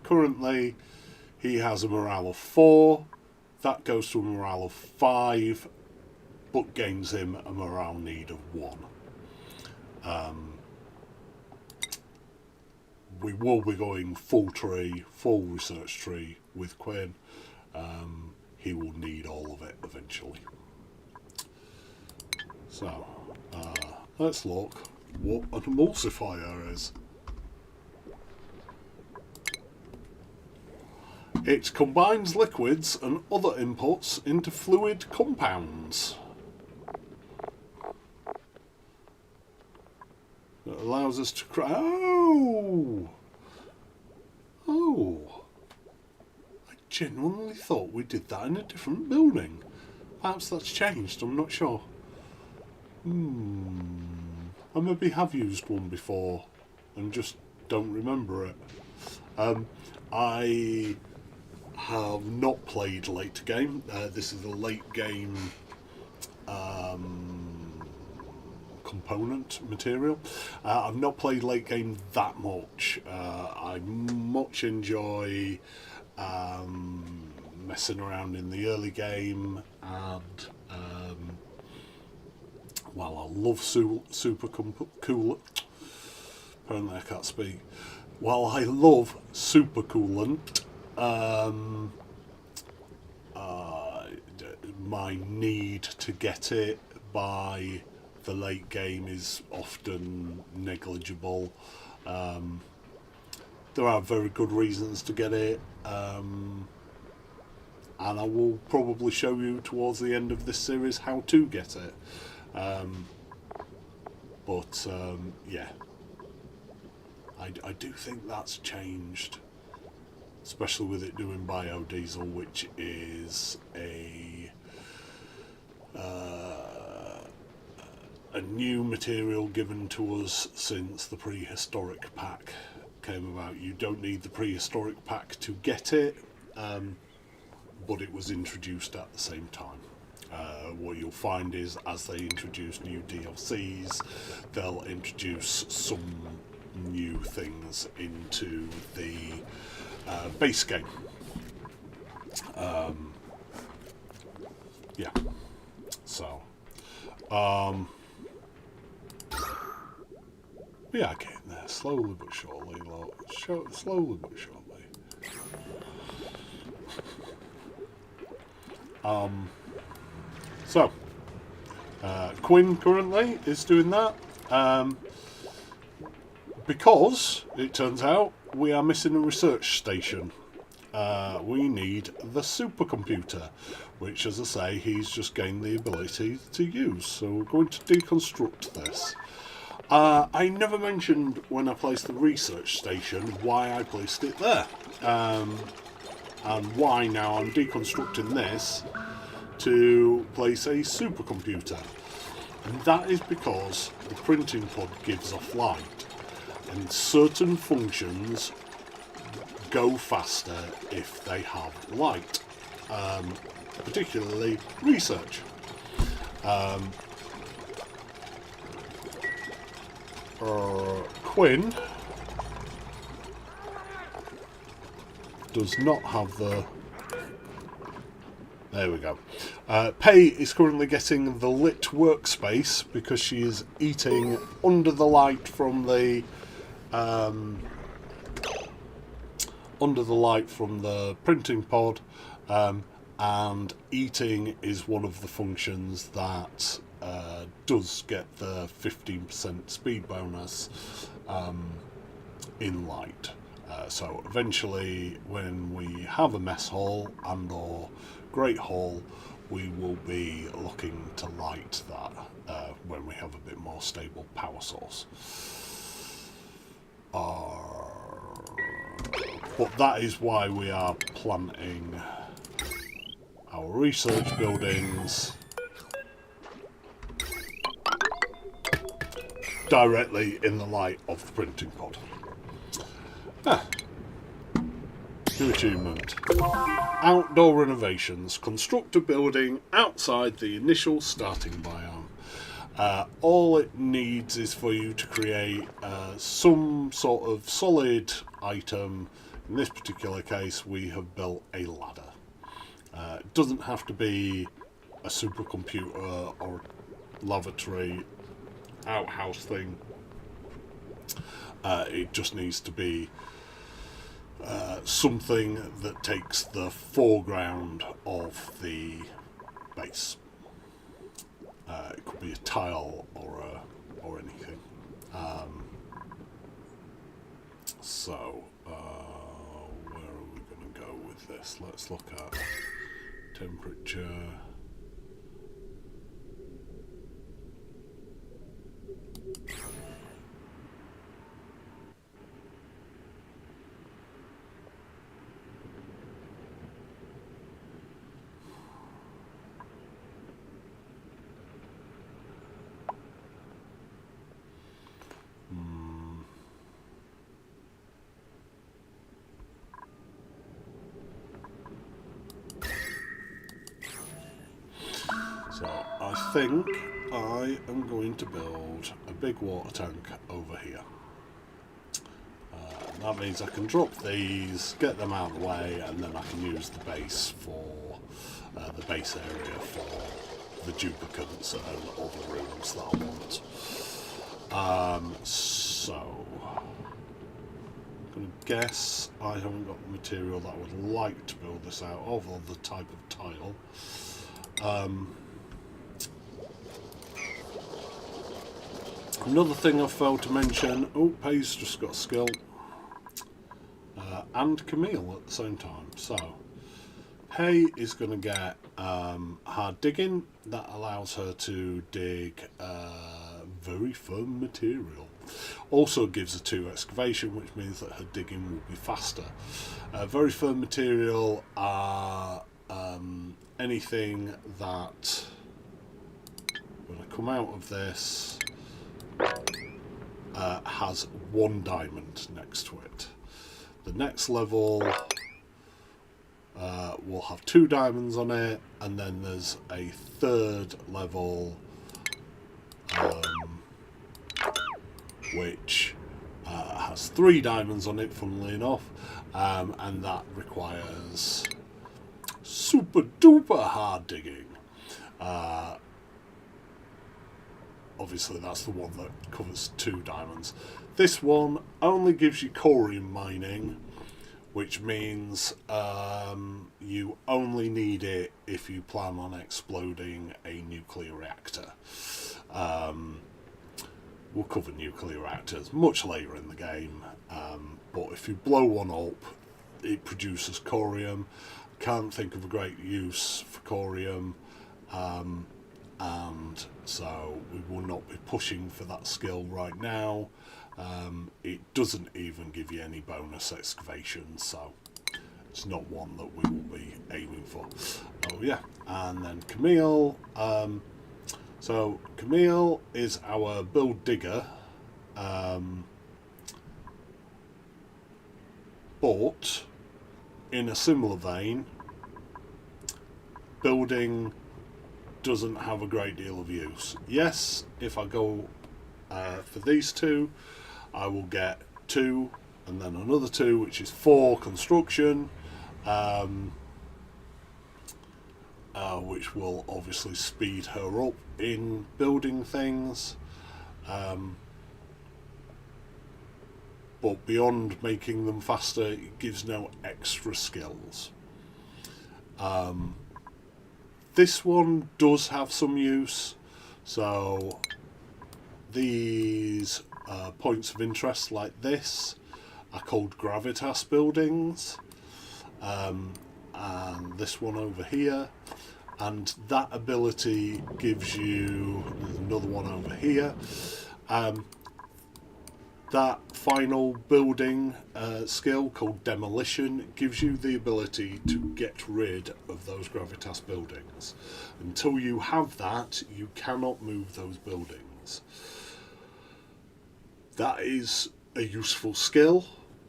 currently he has a morale of 4. That goes to a morale of 5, but gains him a morale need of 1. We will be going full tree, full research tree with Quinn. He will need all of it eventually. So, let's look what an emulsifier is. It combines liquids and other inputs into fluid compounds. It allows us to Oh! I genuinely thought we did that in a different building. Perhaps that's changed, I'm not sure. I maybe have used one before and just don't remember it. I have not played late game. This is a late game component material. I've not played late game that much. I much enjoy messing around in the early game, and while I love super cool, apparently I can't speak. While I love super coolant, my need to get it by the late game is often negligible. there are very good reasons to get it, and I will probably show you towards the end of this series how to get it. Yeah, I do think that's changed, especially with it doing biodiesel, which is a new material given to us since the prehistoric pack came about. You don't need the prehistoric pack to get it, but it was introduced at the same time. What you'll find is, as they introduce new DLCs, they'll introduce some new things into the base game. Yeah, so we are getting there, slowly but surely, slowly but surely. So Quinn currently is doing that, because it turns out we are missing a research station. We need the supercomputer, which, as I say, he's just gained the ability to use. So we're going to deconstruct this. I never mentioned when I placed the research station why I placed it there, and why now I'm deconstructing this to place a supercomputer. And that is because the printing pod gives off light, and certain functions go faster if they have light, particularly research. Quinn does not have the... There we go. Pei is currently getting the lit workspace because she is eating under the light from the printing pod, and eating is one of the functions that does get the 15% speed bonus in light. So eventually, when we have a mess hall and or great hall, we will be looking to light that when we have a bit more stable power source. But that is why we are planting our research buildings directly in the light of the printing pod. New achievement. Outdoor renovations. Construct a building outside the initial starting biome. All it needs is for you to create some sort of solid item. In this particular case, we have built a ladder. It doesn't have to be a supercomputer or a lavatory outhouse thing. It just needs to be something that takes the foreground of the base. It could be a tile or anything. Where are we going to go with this? Let's look at temperature. So I think I am going to build a big water tank over here. That means I can drop these, get them out of the way, and then I can use the base for the base area for the duplicates and other rooms that I want. So I'm going to guess I haven't got the material that I would like to build this out of, or the type of tile. Another thing I failed to mention, Pei's just got a skill. and Camille at the same time. So Hay is going to get hard digging. That allows her to dig very firm material. Also gives her 2 excavation, which means that her digging will be faster. Very firm material are anything that, when I come out of this, has 1 diamond next to it. The next level will have 2 diamonds on it, and then there's a 3rd level which has 3 diamonds on it, funnily enough, and that requires super duper hard digging. Obviously that's the one that covers 2 diamonds. This one only gives you corium mining, which means you only need it if you plan on exploding a nuclear reactor. We'll cover nuclear reactors much later in the game, but if you blow one up, it produces corium. Can't think of a great use for corium, and so we will not be pushing for that skill right now. It doesn't even give you any bonus excavation, so it's not one that we will be aiming for. Oh yeah, and then Camille. So Camille is our build digger, but in a similar vein, building doesn't have a great deal of use. Yes, if I go for these 2, I will get 2 and then another 2, which is 4 construction, which will obviously speed her up in building things, but beyond making them faster, it gives no extra skills. This one does have some use, so these points of interest like this are called gravitas buildings, and this one over here, and that ability gives you, there's another one over here, that final building skill called demolition gives you the ability to get rid of those gravitas buildings. Until you have that, you cannot move those buildings. That is a useful skill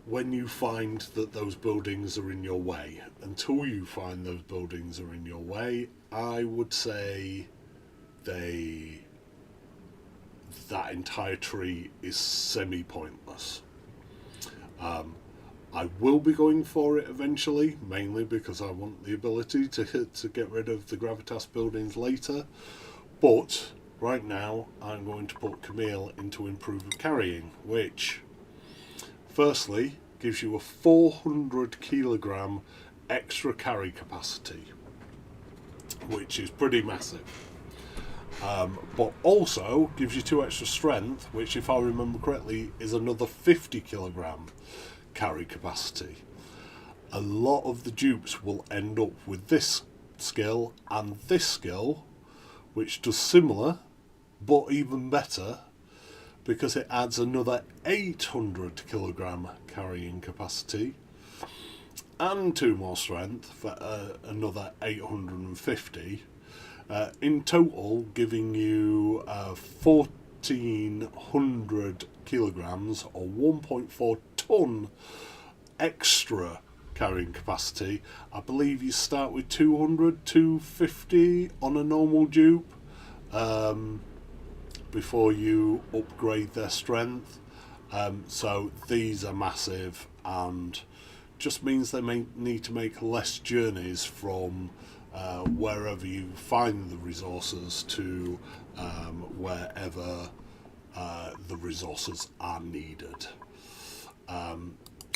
when you find that those buildings are in your way. Until you find those buildings are in your way, I would say that entire tree is semi-pointless. I will be going for it eventually, mainly because I want the ability to get rid of the gravitas buildings later, but right now I'm going to put Camille into improved carrying, which firstly gives you a 400 kilogram extra carry capacity, which is pretty massive. But also gives you 2 extra strength, which, if I remember correctly, is another 50 kilogram carry capacity. A lot of the dupes will end up with this skill and this skill, which does similar but even better, because it adds another 800 kilogram carrying capacity and 2 more strength for another 850. In total, giving you 1400 kilograms or 1.4 ton extra carrying capacity. I believe you start with 200, 250 on a normal dupe before you upgrade their strength. So these are massive, and just means they may need to make less journeys from wherever you find the resources to wherever the resources are needed.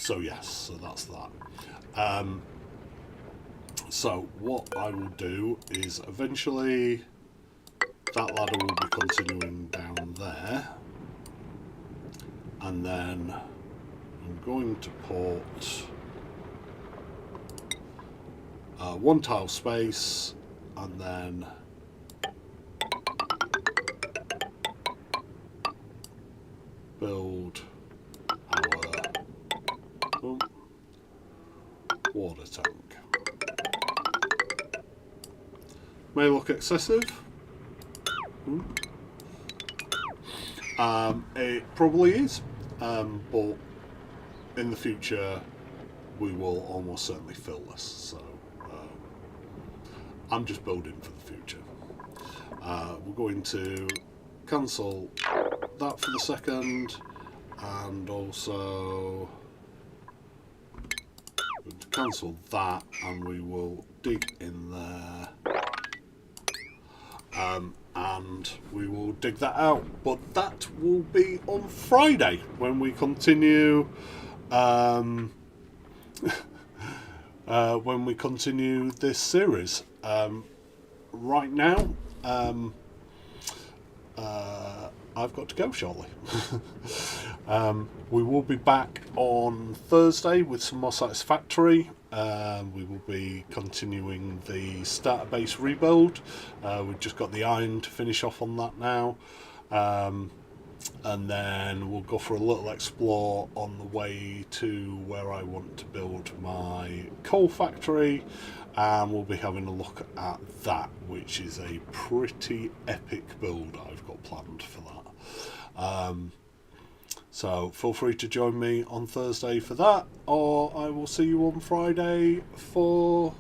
So yes, so that's that. So what I will do is eventually that ladder will be continuing down there, and then I'm going to put 1 tile space, and then build our water tank. May look excessive. It probably is, but in the future we will almost certainly fill this, so I'm just building for the future. We're going to cancel that for the second, and also going to cancel that, and we will dig in there, and we will dig that out. But that will be on Friday when we continue this series. Right now, I've got to go shortly. We will be back on Thursday with some more Satisfactory. We will be continuing the starter base rebuild. We've just got the iron to finish off on that now. And then we'll go for a little explore on the way to where I want to build my coal factory, and we'll be having a look at that, which is a pretty epic build I've got planned for that. So feel free to join me on Thursday for that, or I will see you on Friday for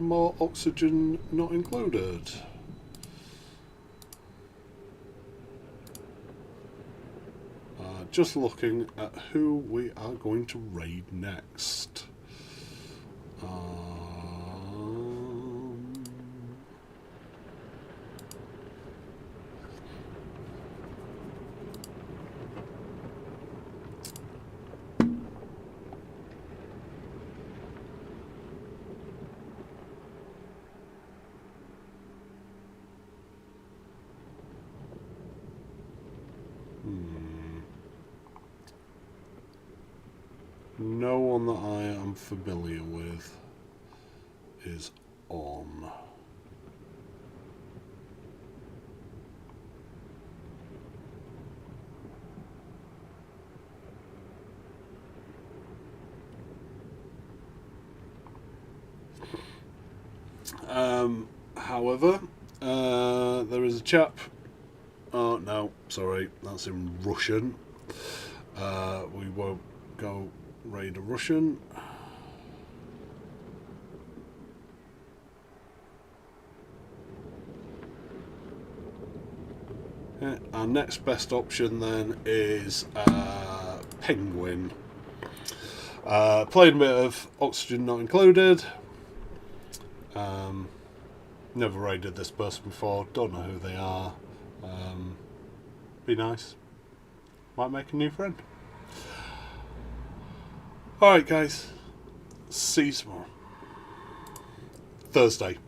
more oxygen not included. Just looking at who we are going to raid next. No one that I am familiar with is on. However, there is a chap. Oh no, sorry, that's in Russian. We won't go raid a Russian. Yeah, our next best option then is Penguin. Played a bit of Oxygen Not Included. Never raided this person before, don't know who they are. Be nice. Might make a new friend. Alright guys, see you tomorrow. Thursday.